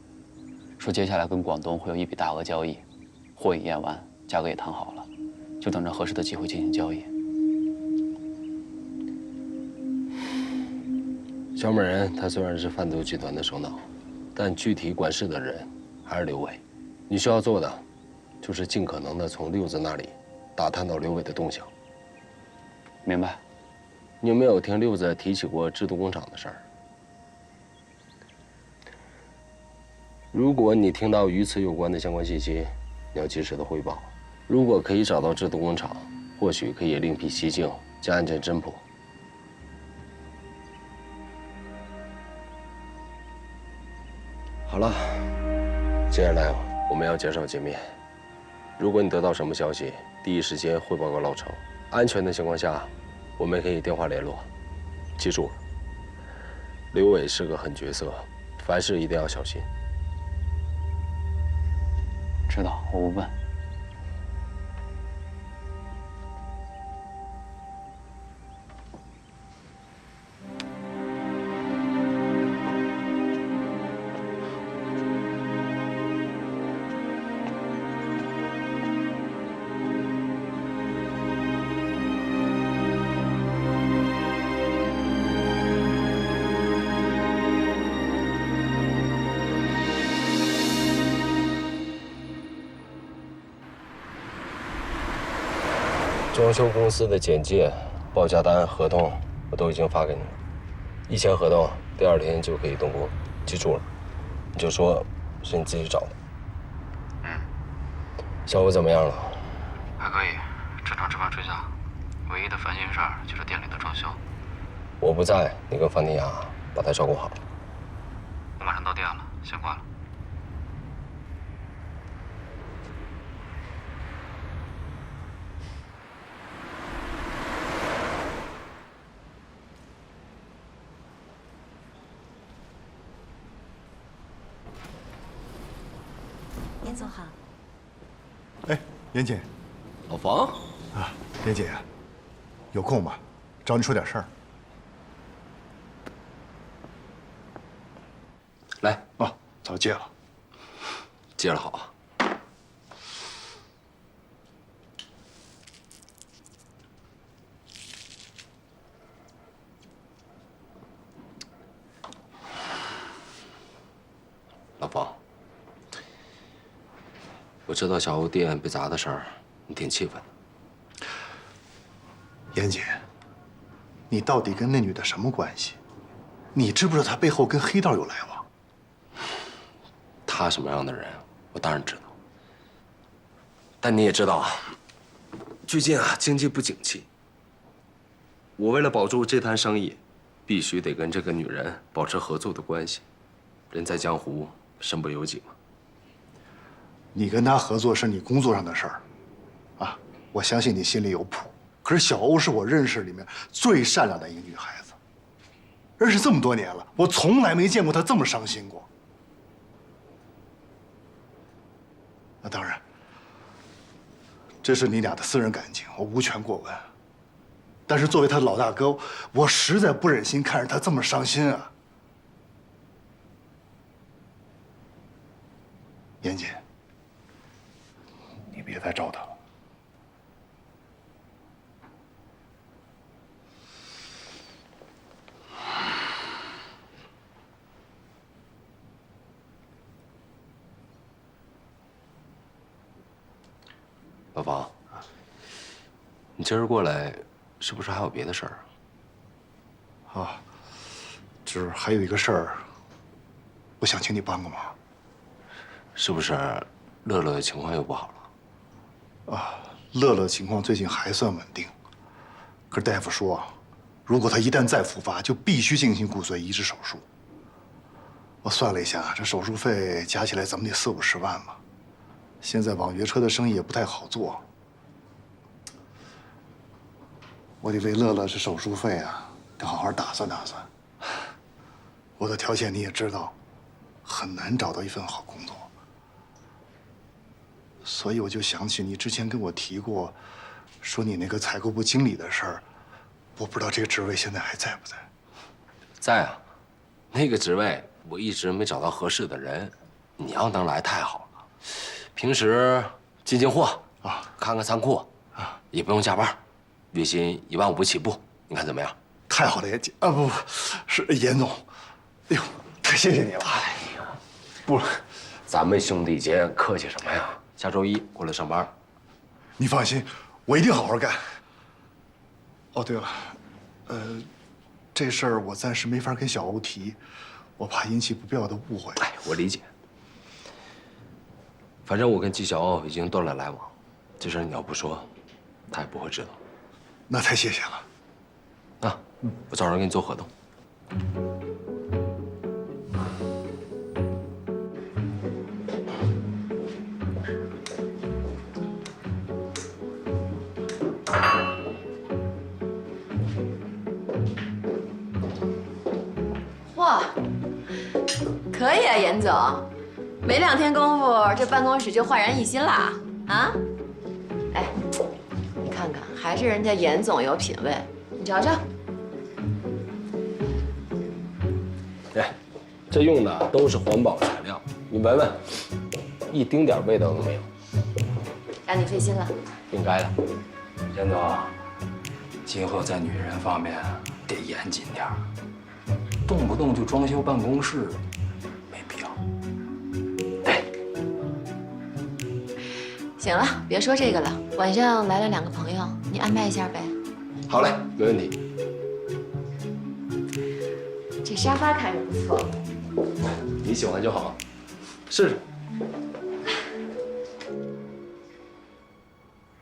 说接下来跟广东会有一笔大额交易，货已验完，价格也谈好了，就等着合适的机会进行交易。小美人她虽然是贩毒集团的首脑，但具体管事的人还是刘伟。你需要做的，就是尽可能的从六子那里打探到刘伟的动向。明白。你有没有听六子提起过制毒工厂的事儿？如果你听到与此有关的相关信息，你要及时的汇报。如果可以找到制毒工厂，或许可以另辟蹊径，将案件侦破。好了，接下来我们要减少见面。如果你得到什么消息，第一时间汇报给老程。安全的情况下，我们可以电话联络。记住了，刘伟是个狠角色，凡事一定要小心。知道，我不笨。装修公司的简介、报价单、合同我都已经发给你了。一签合同，第2天就可以动工。记住了，你就说是你自己找的。小吴怎么样了？还可以，正常吃饭睡觉。唯一的烦心事儿就是店里的装修。我不在，你跟方天雅把他照顾好。我马上到店了，先挂了。严总好。哎，严姐，老房啊，严姐，有空吗？找你说点事儿。来，哦，早戒了。接了好啊。老方，我知道小欧店被砸的事儿，你挺气愤的。严姐，你到底跟那女的什么关系？你知不知道她背后跟黑道有来往？她什么样的人，我当然知道。但你也知道啊，最近啊经济不景气，我为了保住这摊生意，必须得跟这个女人保持合作的关系。人在江湖，身不由己嘛。你跟她合作是你工作上的事儿，啊，我相信你心里有谱。可是小欧是我认识里面最善良的一个女孩子，认识这么多年了，我从来没见过她这么伤心过。那当然，这是你俩的私人感情，我无权过问。但是作为她的老大哥，我实在不忍心看着她这么伤心啊。严谨，你别再找她了。老方，你今儿过来，是不是还有别的事儿啊？啊，这还有一个事儿，我想请你帮个忙。是不是乐乐的情况又不好了？啊，乐乐情况最近还算稳定，可是大夫说，如果他一旦再复发，就必须进行骨髓移植手术。我算了一下，这手术费加起来怎么得40-50万吧。现在网约车的生意也不太好做，我得为乐乐这手术费啊，得好好打算打算。我的条件你也知道，很难找到一份好工作。所以我就想起你之前跟我提过，说你那个采购部经理的事儿，我不知道这个职位现在还在不在？在啊，那个职位我一直没找到合适的人，你要能来太好了。平时进进货啊，看看仓库啊，也不用加班，月薪15000起步，你看怎么样？太好了，严啊不，是严总，哎呦，太谢谢你了。哎呀，不，咱们兄弟间客气什么呀？下周一过来上班。你放心，我一定好好干。哦，对了，这事儿我暂时没法跟小欧提，我怕引起不必要的误会。哎，我理解。反正我跟纪晓欧已经断了来往，这事儿你要不说，他也不会知道。那太谢谢了。啊，我找人给你做合同。哇，可以啊，严总，没2天功夫，这办公室就焕然一新啦！啊，哎，你看看，还是人家严总有品位，你瞧瞧。哎，这用的都是环保材料，你闻闻，一丁点味道都没有。让你费心了。应该的。严总，今后在女人方面得严谨点儿，动不动就装修办公室，没必要。行了，别说这个了。晚上来了2个朋友，你安排一下呗。好嘞，没问题。这沙发看着不错，你喜欢就好，试试。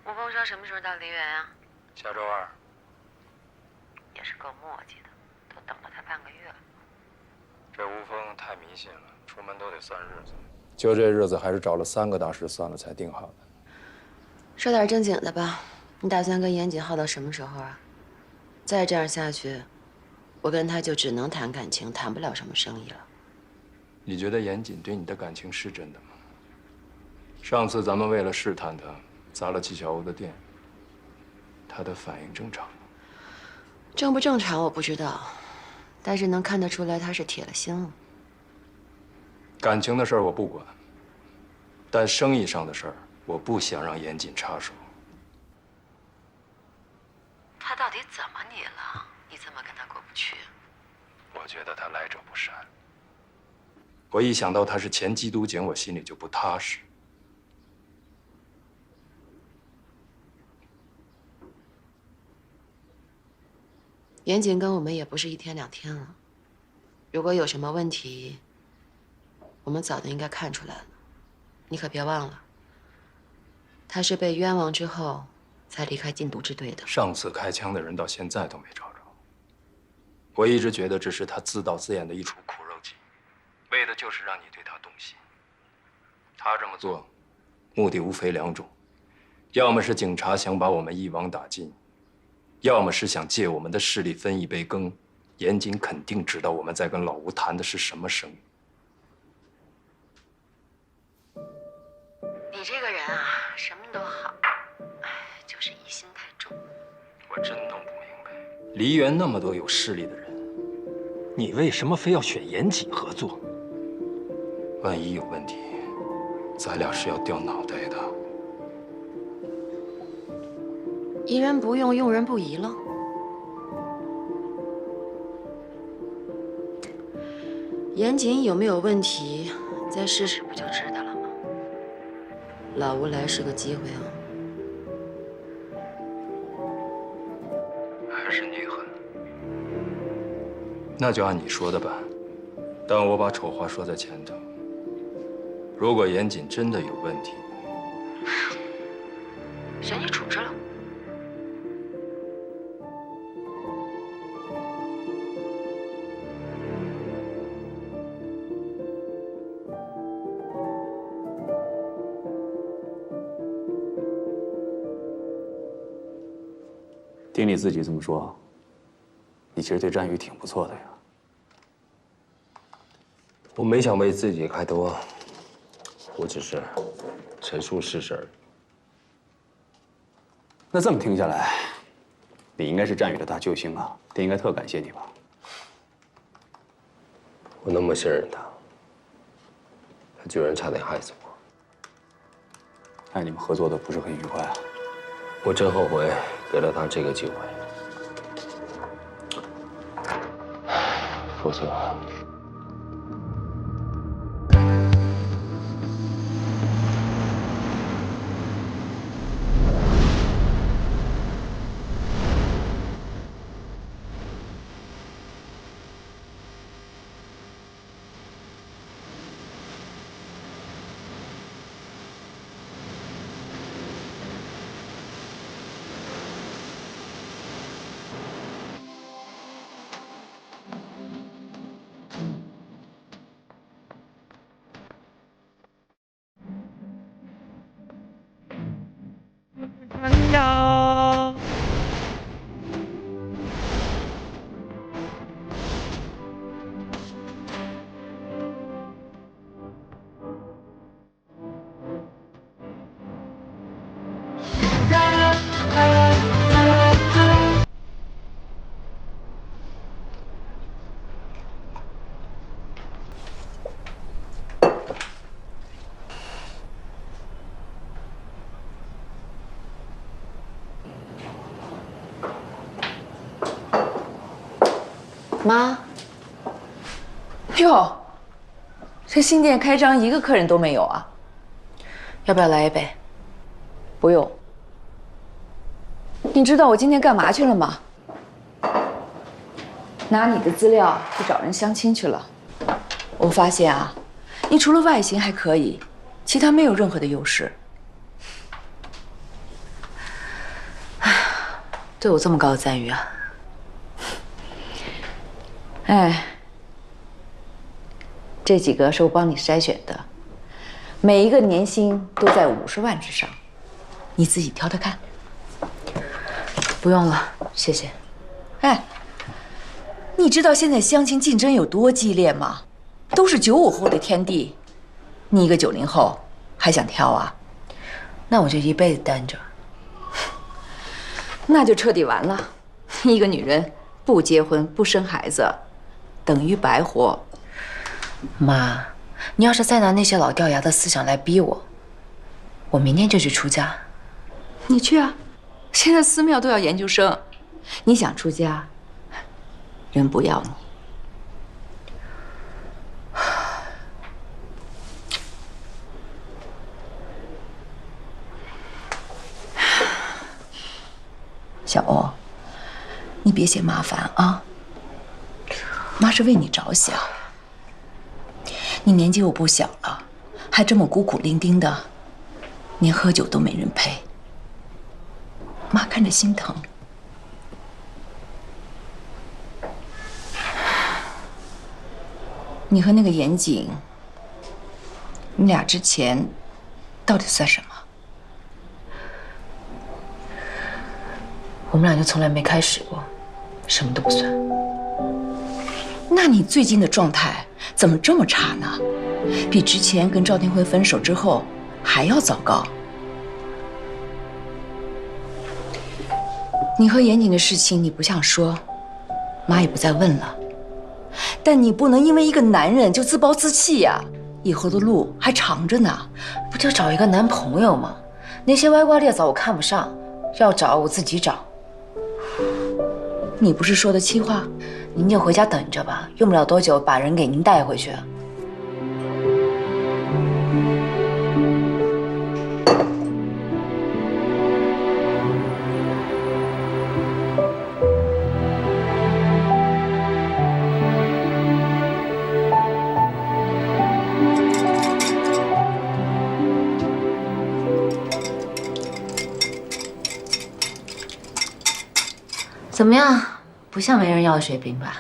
吴峰说什么时候到梨园啊？下周2。也是够磨叽的，都等了他半个月了。这吴峰太迷信了，出门都得算日子。就这日子，还是找了3个大师算了才定好的。说点正经的吧，你打算跟严谨耗到什么时候啊？再这样下去，我跟他就只能谈感情，谈不了什么生意了。你觉得严谨对你的感情是真的吗？上次咱们为了试探他，砸了纪晓欧的店，他的反应正常吗？正不正常我不知道，但是能看得出来他是铁了心了。感情的事儿我不管，但生意上的事儿，我不想让严谨插手。他到底怎么你了？你这么跟他过不去？我觉得他来者不善。我一想到他是前缉毒警，我心里就不踏实。严谨跟我们也不是1天2天了，如果有什么问题，我们早就应该看出来了。你可别忘了，他是被冤枉之后才离开禁毒支队的。上次开枪的人到现在都没找着。我一直觉得这是他自导自演的一出苦肉计，为的就是让你对他动心。他这么做，目的无非两种：要么是警察想把我们一网打尽，要么是想借我们的势力分一杯羹。严谨肯定知道我们在跟老吴谈的是什么生意。你这个人啊，什么都好，哎，就是疑心太重。我真弄不明白，梨园那么多有势力的人，你为什么非要选严谨合作？万一有问题，咱俩是要掉脑袋的。疑人不用，用人不疑了。严谨有没有问题，再试试不就知道了吗？老吴来是个机会啊。还是你狠。那就按你说的办，但我把丑话说在前头。如果严谨真的有问题，选你处置了。听你自己这么说，你其实对战宇挺不错的呀。我没想为自己开脱，我只是陈述事实而已。那这么听下来，你应该是战宇的大救星啊，他应该特感谢你吧？我那么信任他，他居然差点害死我。看你们合作的不是很愉快啊。我真后悔给了他这个机会，否则。妈，哟，这新店开张一个客人都没有啊？要不要来一杯？不用。你知道我今天干嘛去了吗？拿你的资料去找人相亲去了。我发现啊，你除了外形还可以，其他没有任何的优势。对我这么高的赞誉啊！哎，这几个是我帮你筛选的，每一个年薪都在50万之上，你自己挑挑看。不用了，谢谢。哎，你知道现在相亲竞争有多激烈吗？都是95后的天地，你一个90后还想挑啊？那我就一辈子单着。那就彻底完了。一个女人不结婚不生孩子，等于白活。妈，你要是再拿那些老掉牙的思想来逼我，我明天就去出家。你去啊，现在寺庙都要研究生，你想出家，人不要你。小欧，你别嫌麻烦啊，妈是为你着想。你年纪又不小了，还这么孤苦伶仃的，连喝酒都没人陪。妈看着心疼。你和那个严谨，你俩之前到底算什么？我们俩就从来没开始过，什么都不算。那你最近的状态怎么这么差呢？比之前跟赵天辉分手之后还要糟糕。你和严谨的事情你不想说，妈也不再问了。但你不能因为一个男人就自暴自弃呀！以后的路还长着呢。不就找一个男朋友吗？那些歪瓜裂枣我看不上，要找我自己找。你不是说的气话？您就回家等着吧，用不了多久把人给您带回去。怎么样？不像没人要的水平吧？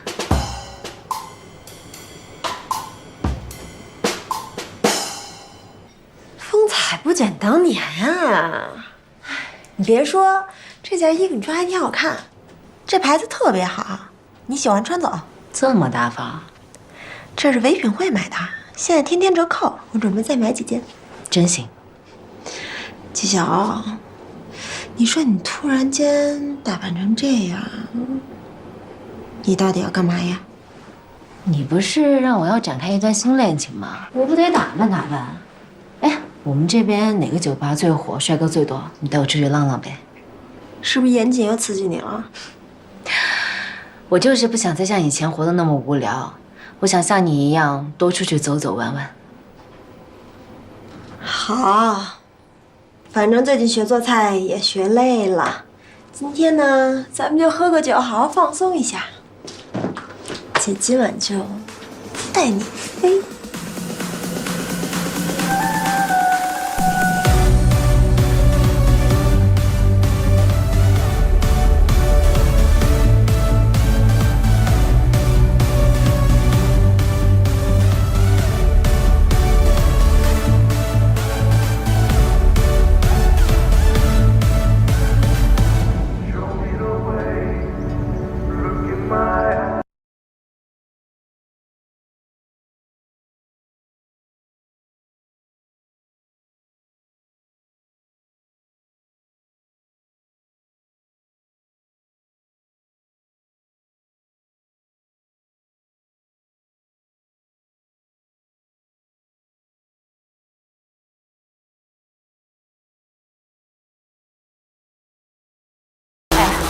风采不减当年啊！你别说，这件衣服你穿还挺好看，这牌子特别好，你喜欢穿走。这么大方？这是唯品会买的，现在天天折扣，我准备再买几件。真行。季晓，你说你突然间打扮成这样，你到底要干嘛呀？你不是让我要展开一段新恋情吗？我不得打扮打扮。哎，我们这边哪个酒吧最火，帅哥最多？你带我出去浪浪呗。是不是严谨又刺激你了？我就是不想再像以前活得那么无聊，我想像你一样多出去走走玩玩。好，反正最近学做菜也学累了，今天呢，咱们就喝个酒，好好放松一下。姐今晚就带你飞。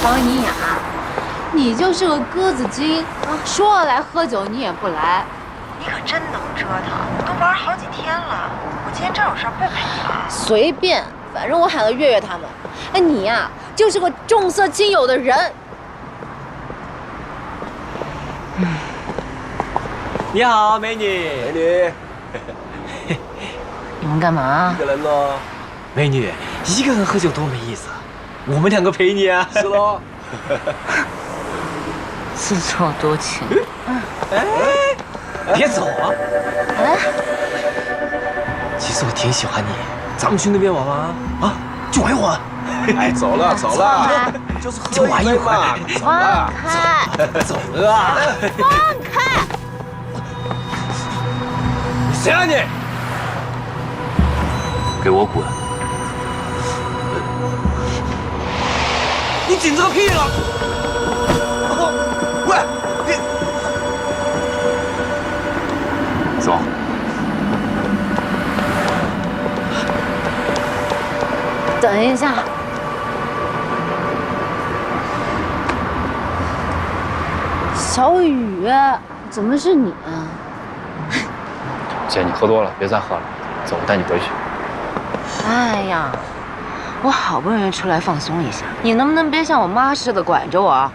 黄妮雅，你就是个鸽子精啊！说了来喝酒，你也不来。你可真能折腾，都玩好几天了。我今天真有事不陪你了。随便，反正我喊了月月他们。哎，你呀，就是个重色轻友的人。你好，美女。美女。你们干嘛？一个人喽。美女，一个人喝酒多没意思。我们两个陪你啊！是喽。自作多情。哎，别走啊！哎，其实我挺喜欢你，咱们去那边玩玩啊！啊，就玩一会儿。哎，走了走了，就是喝一杯嘛。放开！走了啊！放开！谁啊你？给我滚！你紧着个屁了！喂，你走。等一下，小雨，怎么是你啊？姐，你喝多了，别再喝了，走，我带你回去。哎呀，我好不容易出来放松一下，你能不能别像我妈似的管着我？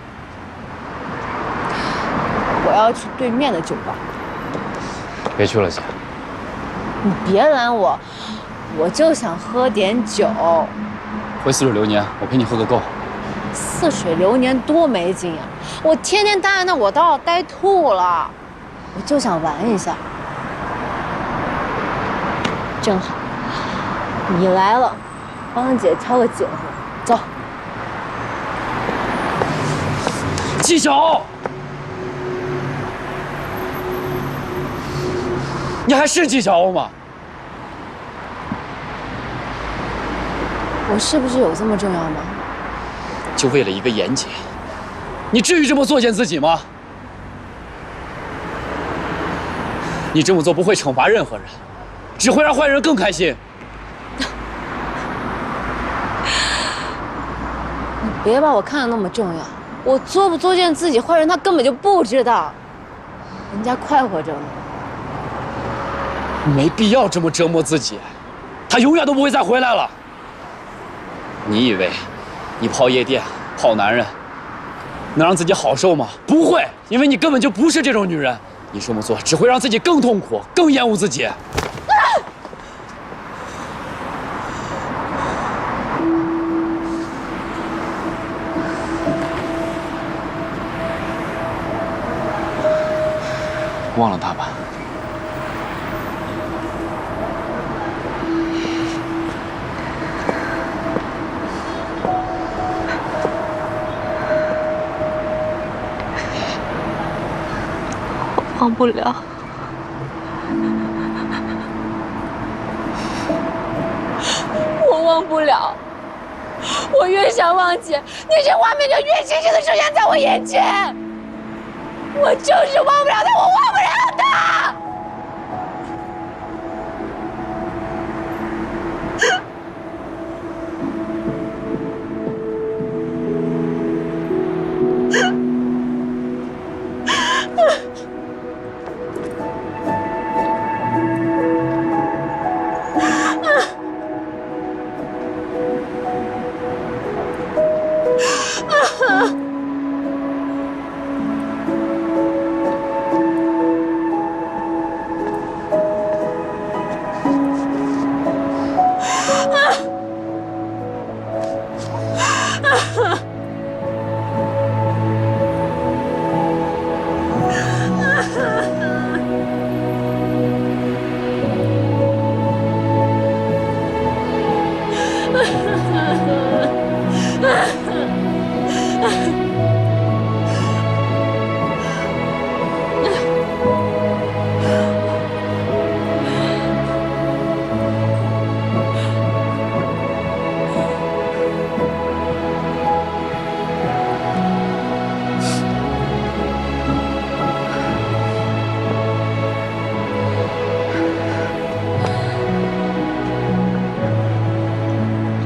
我要去对面的酒吧。别去了，姐。你别拦我，我就想喝点酒。回回似水流年，我陪你喝个够。似水流年多没劲呀！我天天待在那，我都要待吐了。我就想玩一下，正好你来了，帮姐抄个近乎。走。纪晓，你还是纪晓吗？我是不是有这么重要吗？就为了一个严姐，你至于这么作践自己吗？你这么做不会惩罚任何人，只会让坏人更开心。你别把我看得那么重要，我作不作践自己，坏人他根本就不知道，人家快活着呢。没必要这么折磨自己，他永远都不会再回来了。你以为你泡夜店、泡男人，能让自己好受吗？不会，因为你根本就不是这种女人。你这么做只会让自己更痛苦，更厌恶自己。忘了他吧。忘不了，我忘不了。我越想忘记，那些画面就越清晰地出现在我眼前。我就是忘不了他，我忘不了他。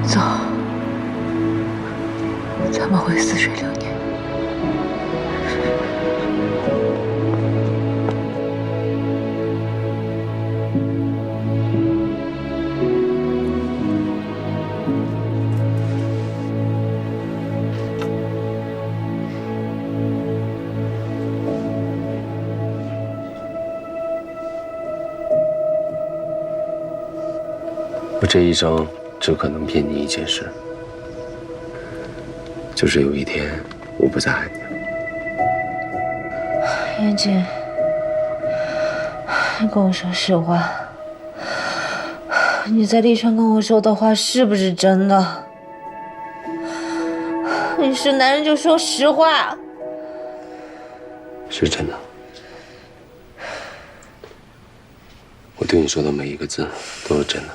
走，咱们回似水流年。我这一生只可能骗你一件事，就是有一天我不再爱你了。妍姐，你跟我说实话，你在利川跟我说的话是不是真的？你是男人就说实话。是真的，我对你说的每一个字都是真的。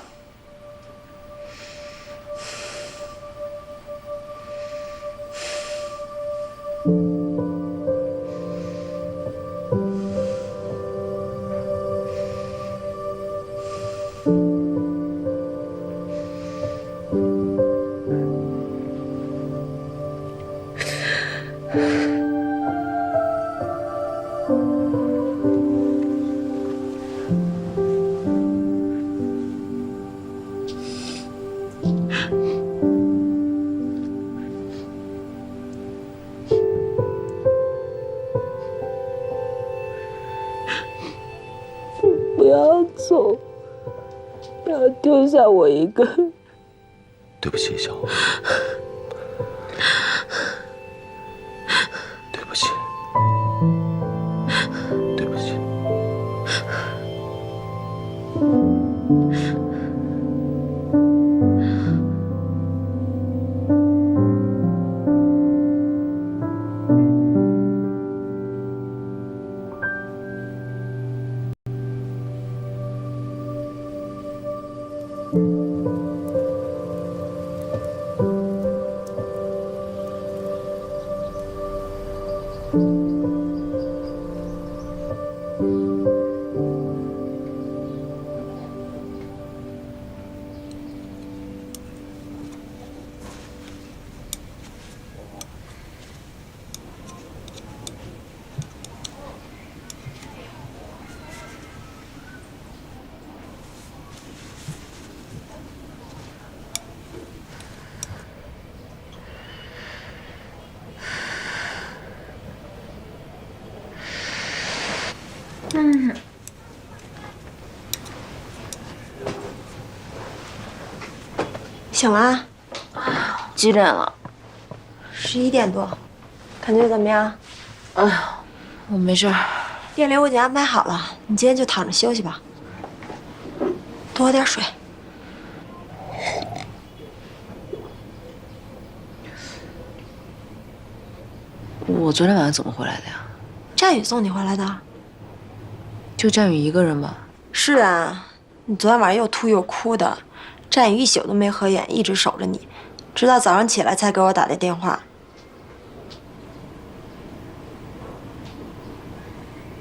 不要走，不要丢下我一个人。对不起，小红。对不起，对不起。醒了？几点了？11点多，感觉怎么样？哎呀，我没事儿。店里我已经安排好了，你今天就躺着休息吧，多喝点水。我昨天晚上怎么回来的呀？战宇送你回来的。就战宇一个人吧？是啊，你昨天晚上又吐又哭的，战宇一宿都没合眼，一直守着你，直到早上起来才给我打的电话。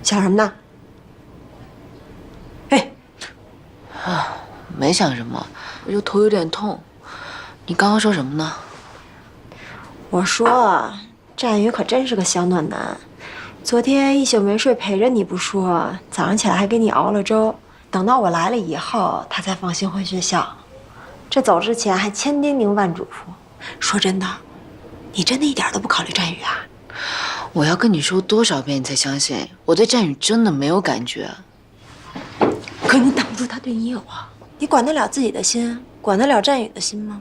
想什么呢？啊，没想什么，我就头有点痛。你刚刚说什么呢？我说，战宇可真是个小暖男，昨天一宿没睡陪着你不说，早上起来还给你熬了粥，等到我来了以后，他才放心回学校。这走之前还千叮咛万嘱咐。说真的，你真的一点都不考虑战宇啊？我要跟你说多少遍你才相信？我对战宇真的没有感觉。可你挡不住他对你有啊！你管得了自己的心，管得了战宇的心吗？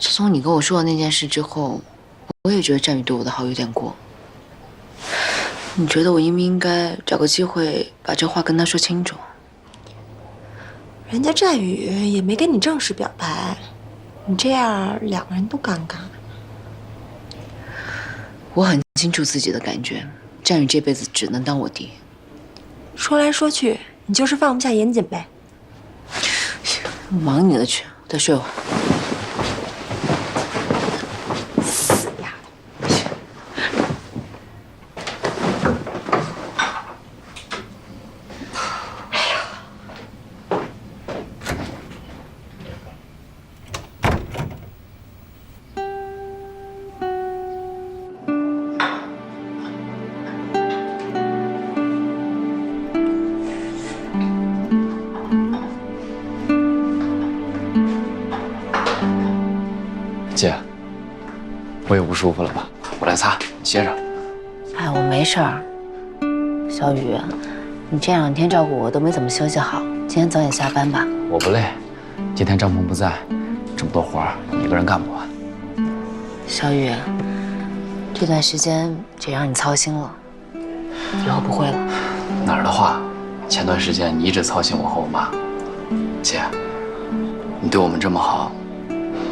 自从你跟我说的那件事之后，我也觉得战宇对我的好有点过。你觉得我应不应该找个机会把这话跟他说清楚？人家战宇也没跟你正式表白，你这样两个人都尴尬。我很清楚自己的感觉，战宇这辈子只能当我弟。说来说去，你就是放不下严谨呗。忙你的去，再睡会儿。死丫头！哎呀！姐，我也不舒服了吧？我来擦，你歇着。哎，我没事儿。小雨，你这2天照顾我都没怎么休息好，今天早点下班吧。我不累，今天张鹏不在，这么多活儿你一个人干不完。小雨，这段时间也让你操心了，以后不会了。哪儿的话？前段时间你一直操心我和我妈。姐，你对我们这么好，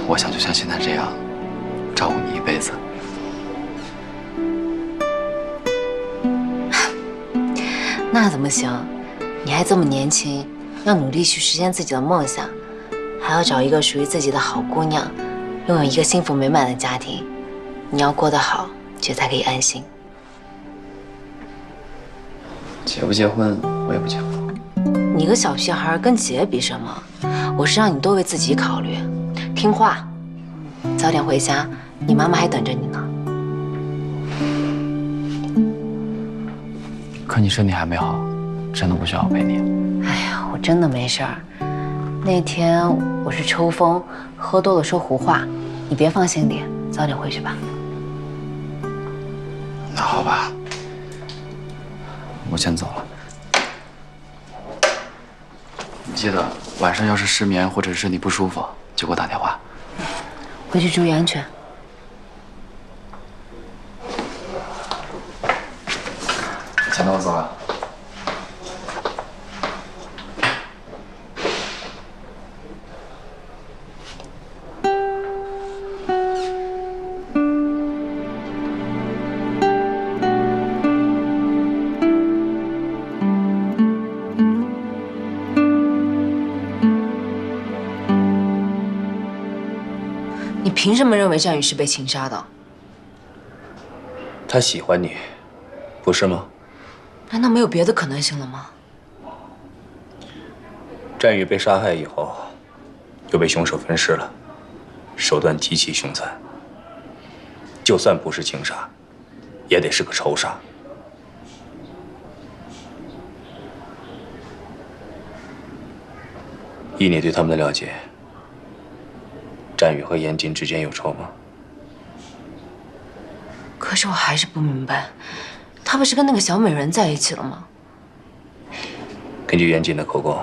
我想就像现在这样，照顾你一辈子。那怎么行？你还这么年轻，要努力去实现自己的梦想，还要找一个属于自己的好姑娘，拥有一个幸福美满的家庭。你要过得好，姐才可以安心。姐不结婚，我也不结婚。你个小屁孩跟姐比什么？我是让你多为自己考虑，听话，早点回家，你妈妈还等着你呢。可你身体还没好，真的不需要我陪你。哎呀，我真的没事儿。那天我是抽风，喝多了说胡话，你别放心里，早点回去吧。那好吧，我先走了。姐。记得晚上要是失眠或者是身体不舒服，就给我打电话。回去注意安全。钱都走了。你凭什么认为战宇是被情杀的？他喜欢你，不是吗？难道没有别的可能性了吗？战宇被杀害以后，又被凶手分尸了，手段极其凶残。就算不是情杀，也得是个仇杀。依你对他们的了解，战宇和严谨之间有仇吗？可是我还是不明白，他不是跟那个小美人在一起了吗？根据严谨的口供，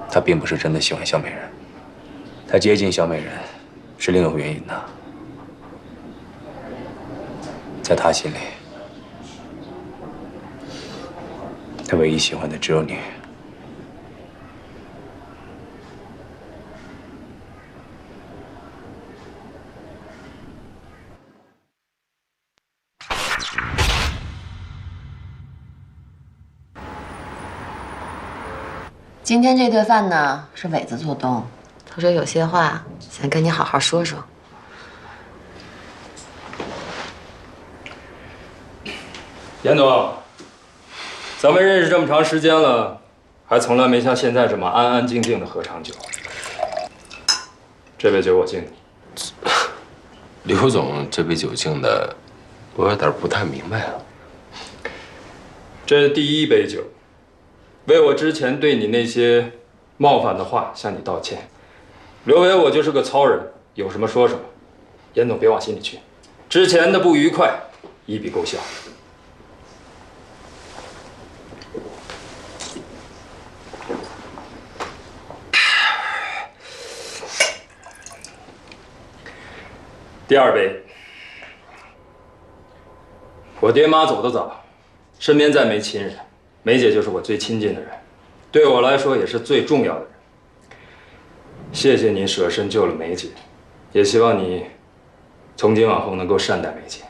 他并不是真的喜欢小美人，他接近小美人是另有原因的。在他心里，他唯一喜欢的只有你。今天这顿饭呢，是伟子做东，他说有些话想跟你好好说说。严总，咱们认识这么长时间了，还从来没像现在这么安安静静的喝场酒。这杯酒我敬你。刘总，这杯酒敬的，我有点不太明白啊。这是第一杯酒，为我之前对你那些冒犯的话向你道歉。刘伟，我就是个糙人，有什么说什么。严总别往心里去，之前的不愉快一笔勾销。第二杯，我爹妈走得早，身边再没亲人，梅姐就是我最亲近的人，对我来说也是最重要的人。谢谢你舍身救了梅姐，也希望你从今往后能够善待梅姐。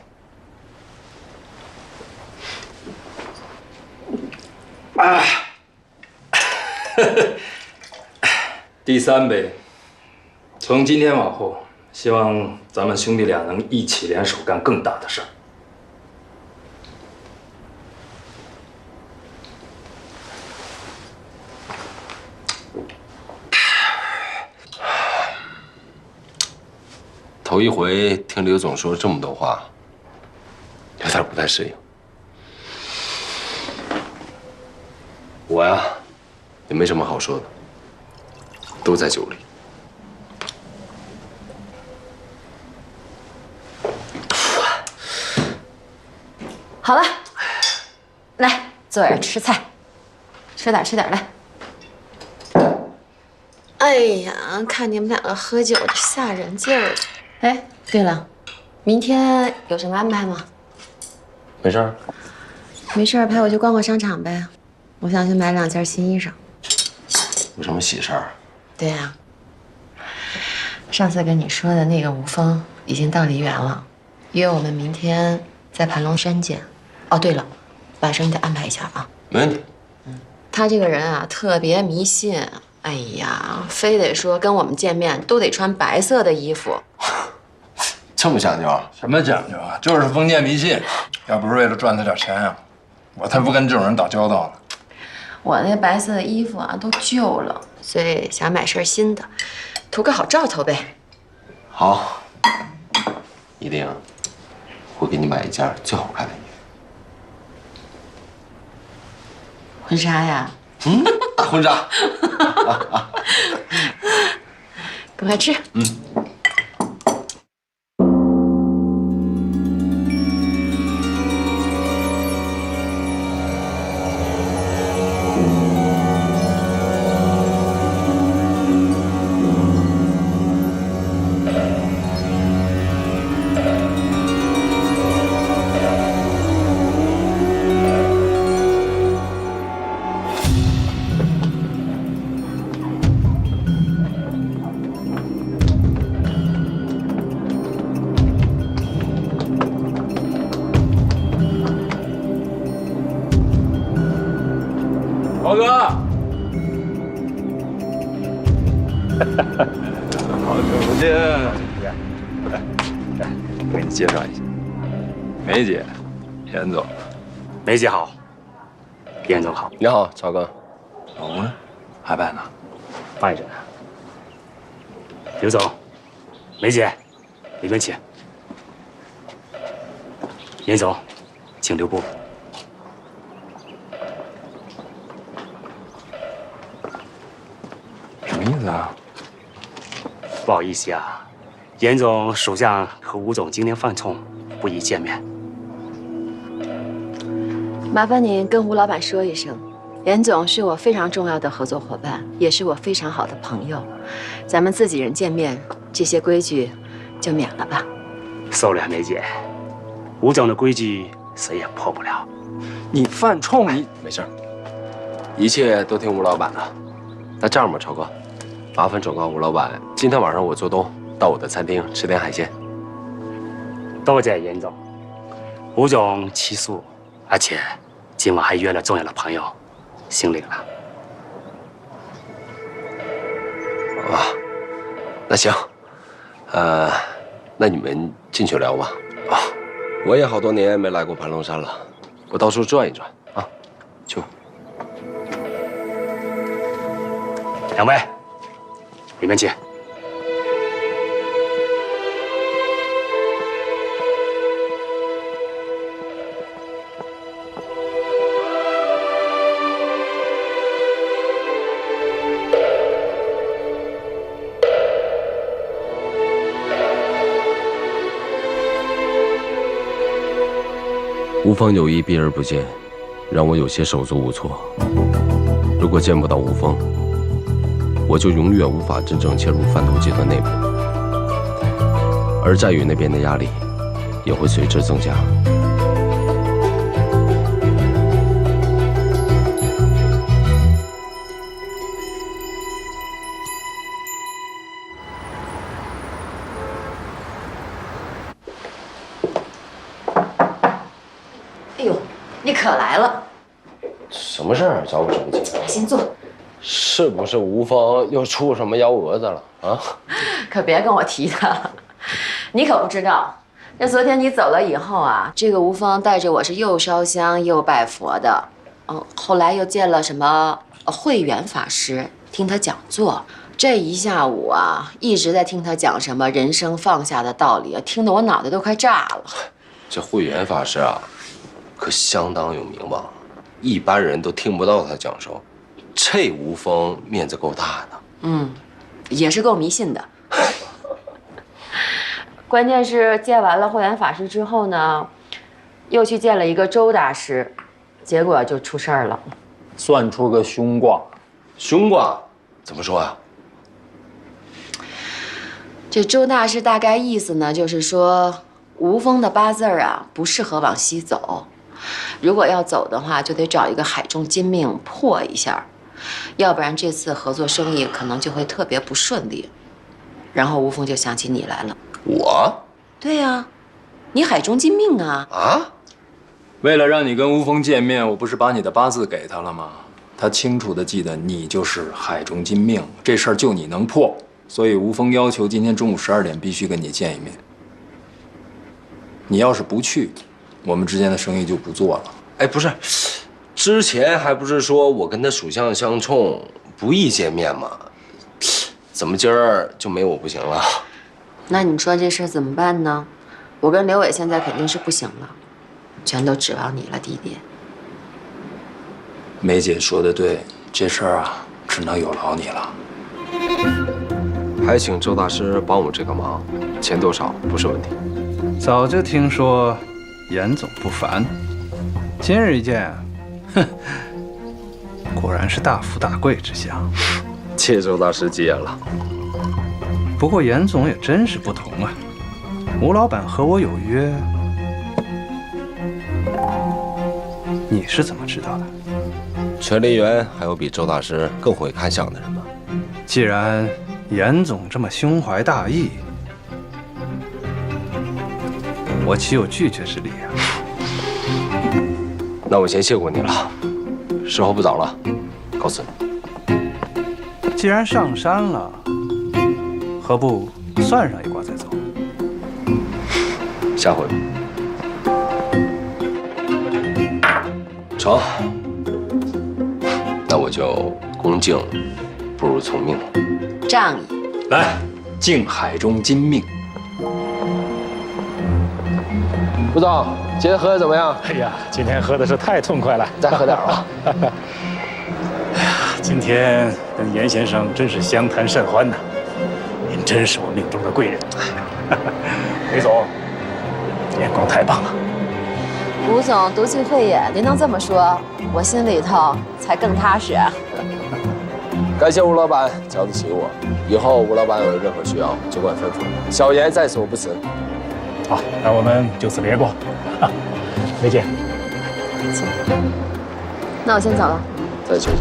啊，第三杯，从今天往后，希望咱们兄弟俩能一起联手干更大的事儿。头一回听刘总说这么多话，有点不太适应。我呀，也没什么好说的，都在酒里。好了，来坐这儿吃菜，吃点来。哎呀，看你们两个喝酒的吓人劲儿。哎，对了，明天有什么安排吗？没事儿。没事儿，陪我去逛逛商场呗。我想去买2件新衣裳。有什么喜事儿？对呀，上次跟你说的那个吴峰已经到梨园了，约我们明天在盘龙山见。哦，对了，晚上你得安排一下啊。没问题。他这个人啊，特别迷信。哎呀，非得说跟我们见面都得穿白色的衣服。这么讲究？什么讲究啊？就是封建迷信。要不是为了赚他点钱啊，我才不跟这种人打交道呢。我那白色的衣服啊都旧了，所以想买身新的，图个好兆头呗。好，一定会给你买一件最好看的衣服。婚纱呀？大婚纱。赶快吃。好久不见，来，给你介绍一下，梅姐，严总。梅姐好，严总好。你好，曹哥。老吴呢？还摆呢？摆着呢。刘总，梅姐，里面请。严总，请留步。什么意思啊？不好意思啊，严总属下和吴总今天犯冲，不宜见面。麻烦您跟吴老板说一声，严总是我非常重要的合作伙伴，也是我非常好的朋友。咱们自己人见面，这些规矩就免了吧。受了，梅姐，吴总的规矩谁也破不了。你犯冲，你没事儿，一切都听吴老板的。那这样吧，超哥，麻烦转告吴老板，今天晚上我做东到我的餐厅吃点海鲜。多谢严总，吴总吃素，而且今晚还约了重要的朋友，心领了。啊，那行，那你们进去聊吧。啊，我也好多年没来过盘龙山了，我到处转一转啊。去吧。两位，里面请。吴峰有意避而不见，让我有些手足无措。如果见不到吴峰，我就永远无法真正切入贩毒集团内部，而战宇那边的压力也会随之增加。哎呦，你可来了！什么事儿？找我什么急？先坐。是不是吴峰又出什么幺蛾子了啊？可别跟我提他了，你可不知道，那昨天你走了以后啊，这个吴峰带着我是又烧香又拜佛的，后来又见了什么慧远法师，听他讲座，这一下午啊，一直在听他讲什么人生放下的道理，听得我脑袋都快炸了。这慧远法师啊，可相当有名望，一般人都听不到他讲授。这吴峰面子够大的，也是够迷信的。关键是见完了慧远法师之后呢，又去见了一个周大师，结果就出事儿了，算出个凶卦。凶卦怎么说啊？这周大师大概意思呢，就是说吴峰的八字啊不适合往西走，如果要走的话，就得找一个海中金命破一下。要不然这次合作生意可能就会特别不顺利。然后吴峰就想起你来了。我？对呀，你海中金命啊！啊！为了让你跟吴峰见面，我不是把你的八字给他了吗？他清楚地记得你就是海中金命，这事儿就你能破，所以吴峰要求今天中午12点必须跟你见一面。你要是不去，我们之间的生意就不做了。哎，不是。之前还不是说我跟他属相相冲，不易见面吗？怎么今儿就没我不行了？那你说这事儿怎么办呢？我跟刘伟现在肯定是不行了，全都指望你了，弟弟。梅姐说的对，这事儿啊，只能有劳你了。还请周大师帮我这个忙，钱多少不是问题。早就听说严总不凡，今日一见。哼，果然是大富大贵之相。谢周大师吉言了。不过严总也真是不同啊，吴老板和我有约，你是怎么知道的？全梨园还有比周大师更会看相的人吗？既然严总这么胸怀大义，我岂有拒绝之理啊？那我先谢过你了，时候不早了，告辞。既然上山了，何不算上一卦再走？下回吧。成，那我就恭敬不如从命了。仗义，来，敬海中金命。副总，今天喝的怎么样？哎呀，今天喝的是太痛快了，再喝点啊！哎呀，今天跟严先生真是相谈甚欢呐，您真是我命中的贵人。李总，眼光太棒了。吴总独具慧眼，您能这么说，我心里头才更踏实。感谢吴老板瞧得起我，以后吴老板有任何需要尽管吩咐，小严在所不辞。好，那我们就此别过，再见。行，那我先走了。再休息。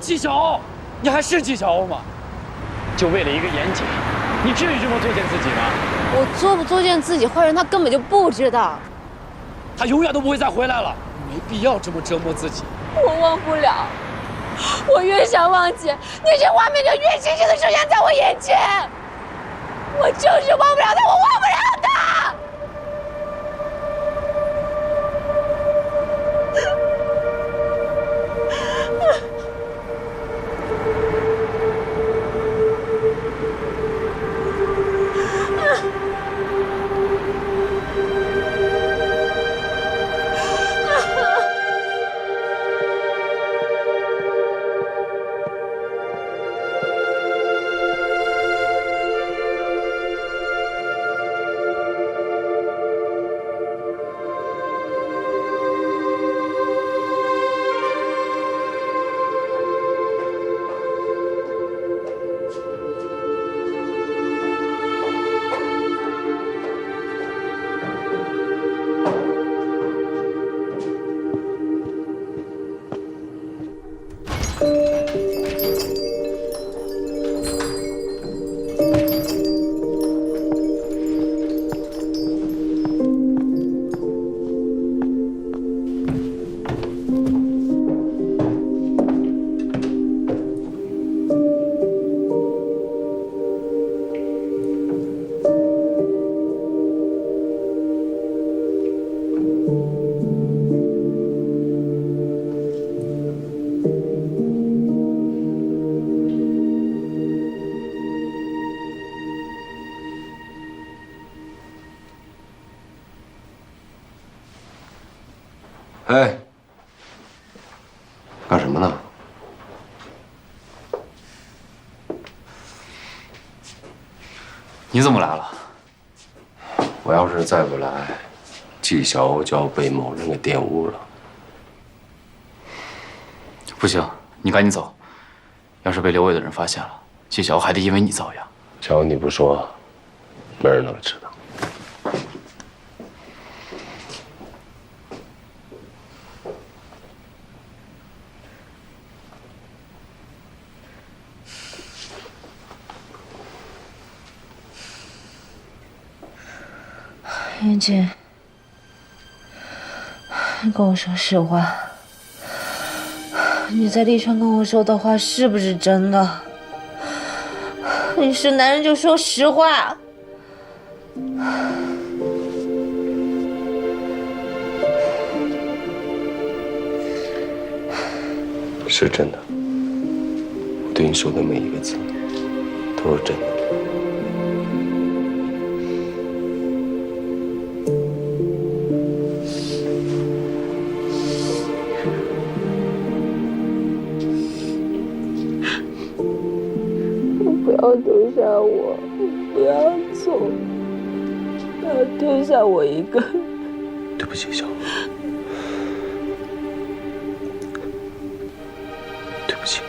纪晓欧，你还是纪晓欧吗？就为了一个严姐，你至于这么作践自己吗？我作不作践自己坏人，他根本就不知道。他永远都不会再回来了，没必要这么折磨自己。我忘不了，我越想忘记，那些画面就越清晰的出现在我眼前。我就是忘不了他，我忘不了他。哎，干什么呢？你怎么来了？我要是再不来，纪晓欧就要被某人给玷污了。不行，你赶紧走。要是被刘伟的人发现了，纪晓欧还得因为你遭殃。瞧你不说，没人能知道。严姐，你跟我说实话，你在利川跟我说的话是不是真的？你是男人就说实话。是真的，我对你说的每一个字都是真的。不要丢下我，不要走，不要丢下我一个人。对不起，小欧，对不起。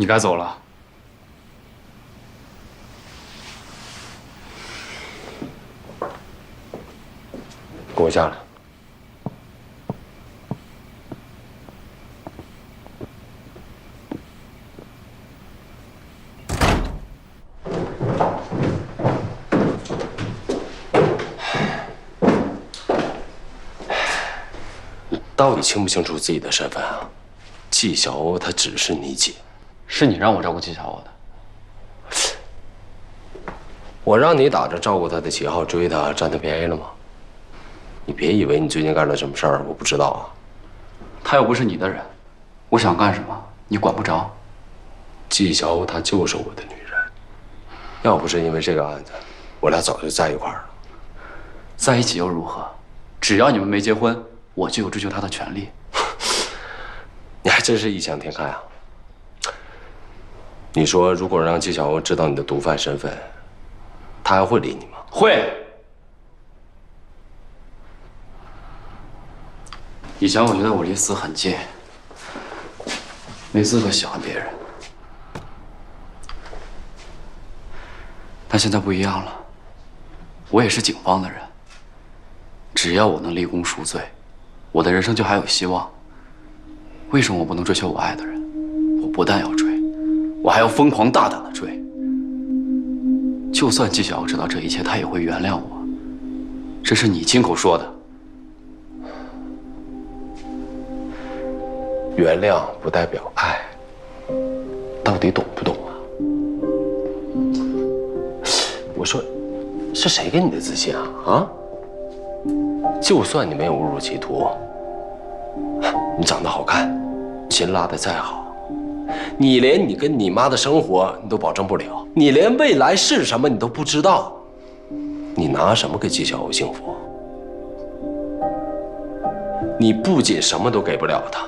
你该走了。跟我下来。你到底清不清楚自己的身份啊？纪晓鸥她只是你姐，是你让我照顾纪晓鸥的。我让你打着照顾她的旗号追她，占她便宜了吗？你别以为你最近干了什么事儿我不知道啊。她又不是你的人，我想干什么你管不着。纪晓鸥她就是我的女人，要不是因为这个案子，我俩早就在一块儿了。在一起又如何？只要你们没结婚，我就有追求她的权利。你还真是异想天开啊！你说，如果让纪晓鸥知道你的毒贩身份，她还会理你吗？会。以前我觉得我离死很近，没资格喜欢别人，但现在不一样了，我也是警方的人，只要我能立功赎罪，我的人生就还有希望。为什么我不能追求我爱的人？我不但要追，我还要疯狂大胆的追。就算纪晓鸥知道这一切，她也会原谅我。这是你亲口说的。原谅不代表爱，到底懂不懂啊？我说，是谁给你的自信啊？啊？就算你没有误入歧途，你长得好看，琴拉得再好，你连你跟你妈的生活你都保证不了，你连未来是什么你都不知道，你拿什么给纪晓鸥幸福？你不仅什么都给不了她，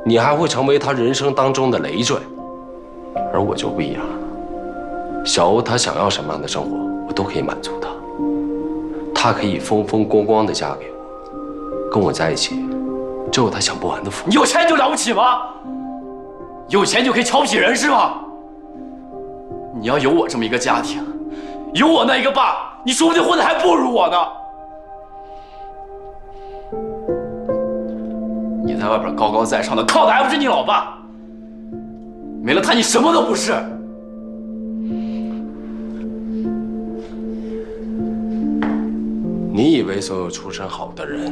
你还会成为她人生当中的累赘。而我就不一样了，小鸥她想要什么样的生活，我都可以满足她。她可以风风光光的嫁给我，跟我在一起，只有她享不完的福。你有钱就了不起吗？有钱就可以瞧不起人是吗？你要有我这么一个家庭，有我那一个爸，你说不定混得还不如我呢。你在外边高高在上的，靠的还不是你老爸？没了他，你什么都不是。你以为所有出身好的人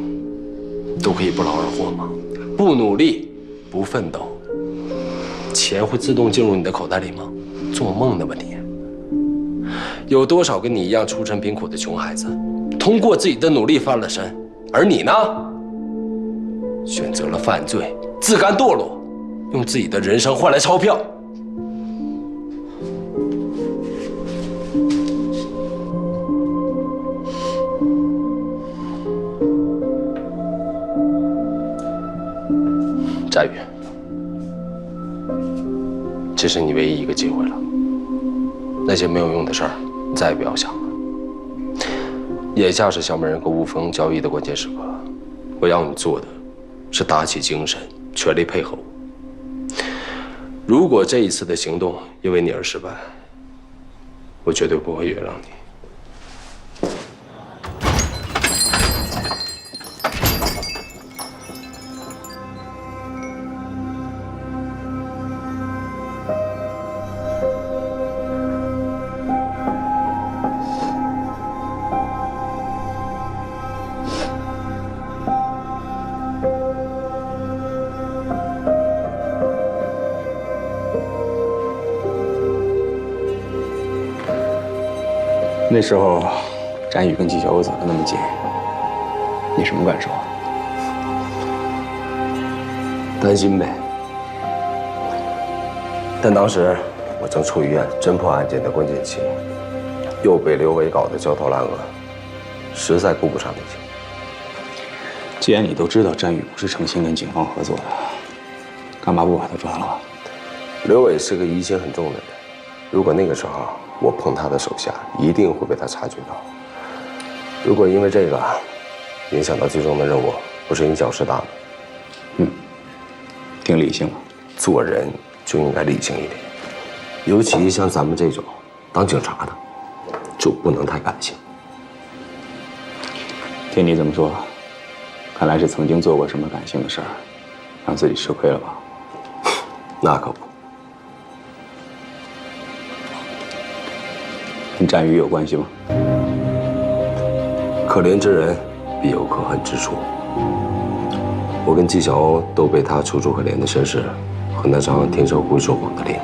都可以不劳而获吗？不努力，不奋斗，钱会自动进入你的口袋里吗？做梦呢吧你！有多少跟你一样出身贫苦的穷孩子，通过自己的努力翻了身，而你呢，选择了犯罪，自甘堕落，用自己的人生换来钞票。翟宇，这是你唯一一个机会了。那些没有用的事儿，你再也不要想了。眼下是小美人和吴峰交易的关键时刻，我要你做的是打起精神，全力配合我。如果这一次的行动因为你而失败，我绝对不会原谅你。那时候，翟宇跟纪晓鸥走得那么近，你什么感受？担心呗。但当时我正处于侦破案件的关键期，又被刘伟搞得焦头烂额，实在顾不上那些。既然你都知道翟宇不是诚心跟警方合作的，干嘛不把他抓了？刘伟是个疑心很重的人，如果那个时候我碰他的手下，一定会被他察觉到。如果因为这个影响到最终的任务，不是因小失大吗？挺理性了。做人就应该理性一点，尤其像咱们这种当警察的，就不能太感性。听你这么说，看来是曾经做过什么感性的事儿，让自己吃亏了吧？那可不。跟战宇有关系吗？可怜之人必有可恨之处。我跟纪晓欧都被他楚楚可怜的身世和那张天生会说谎的脸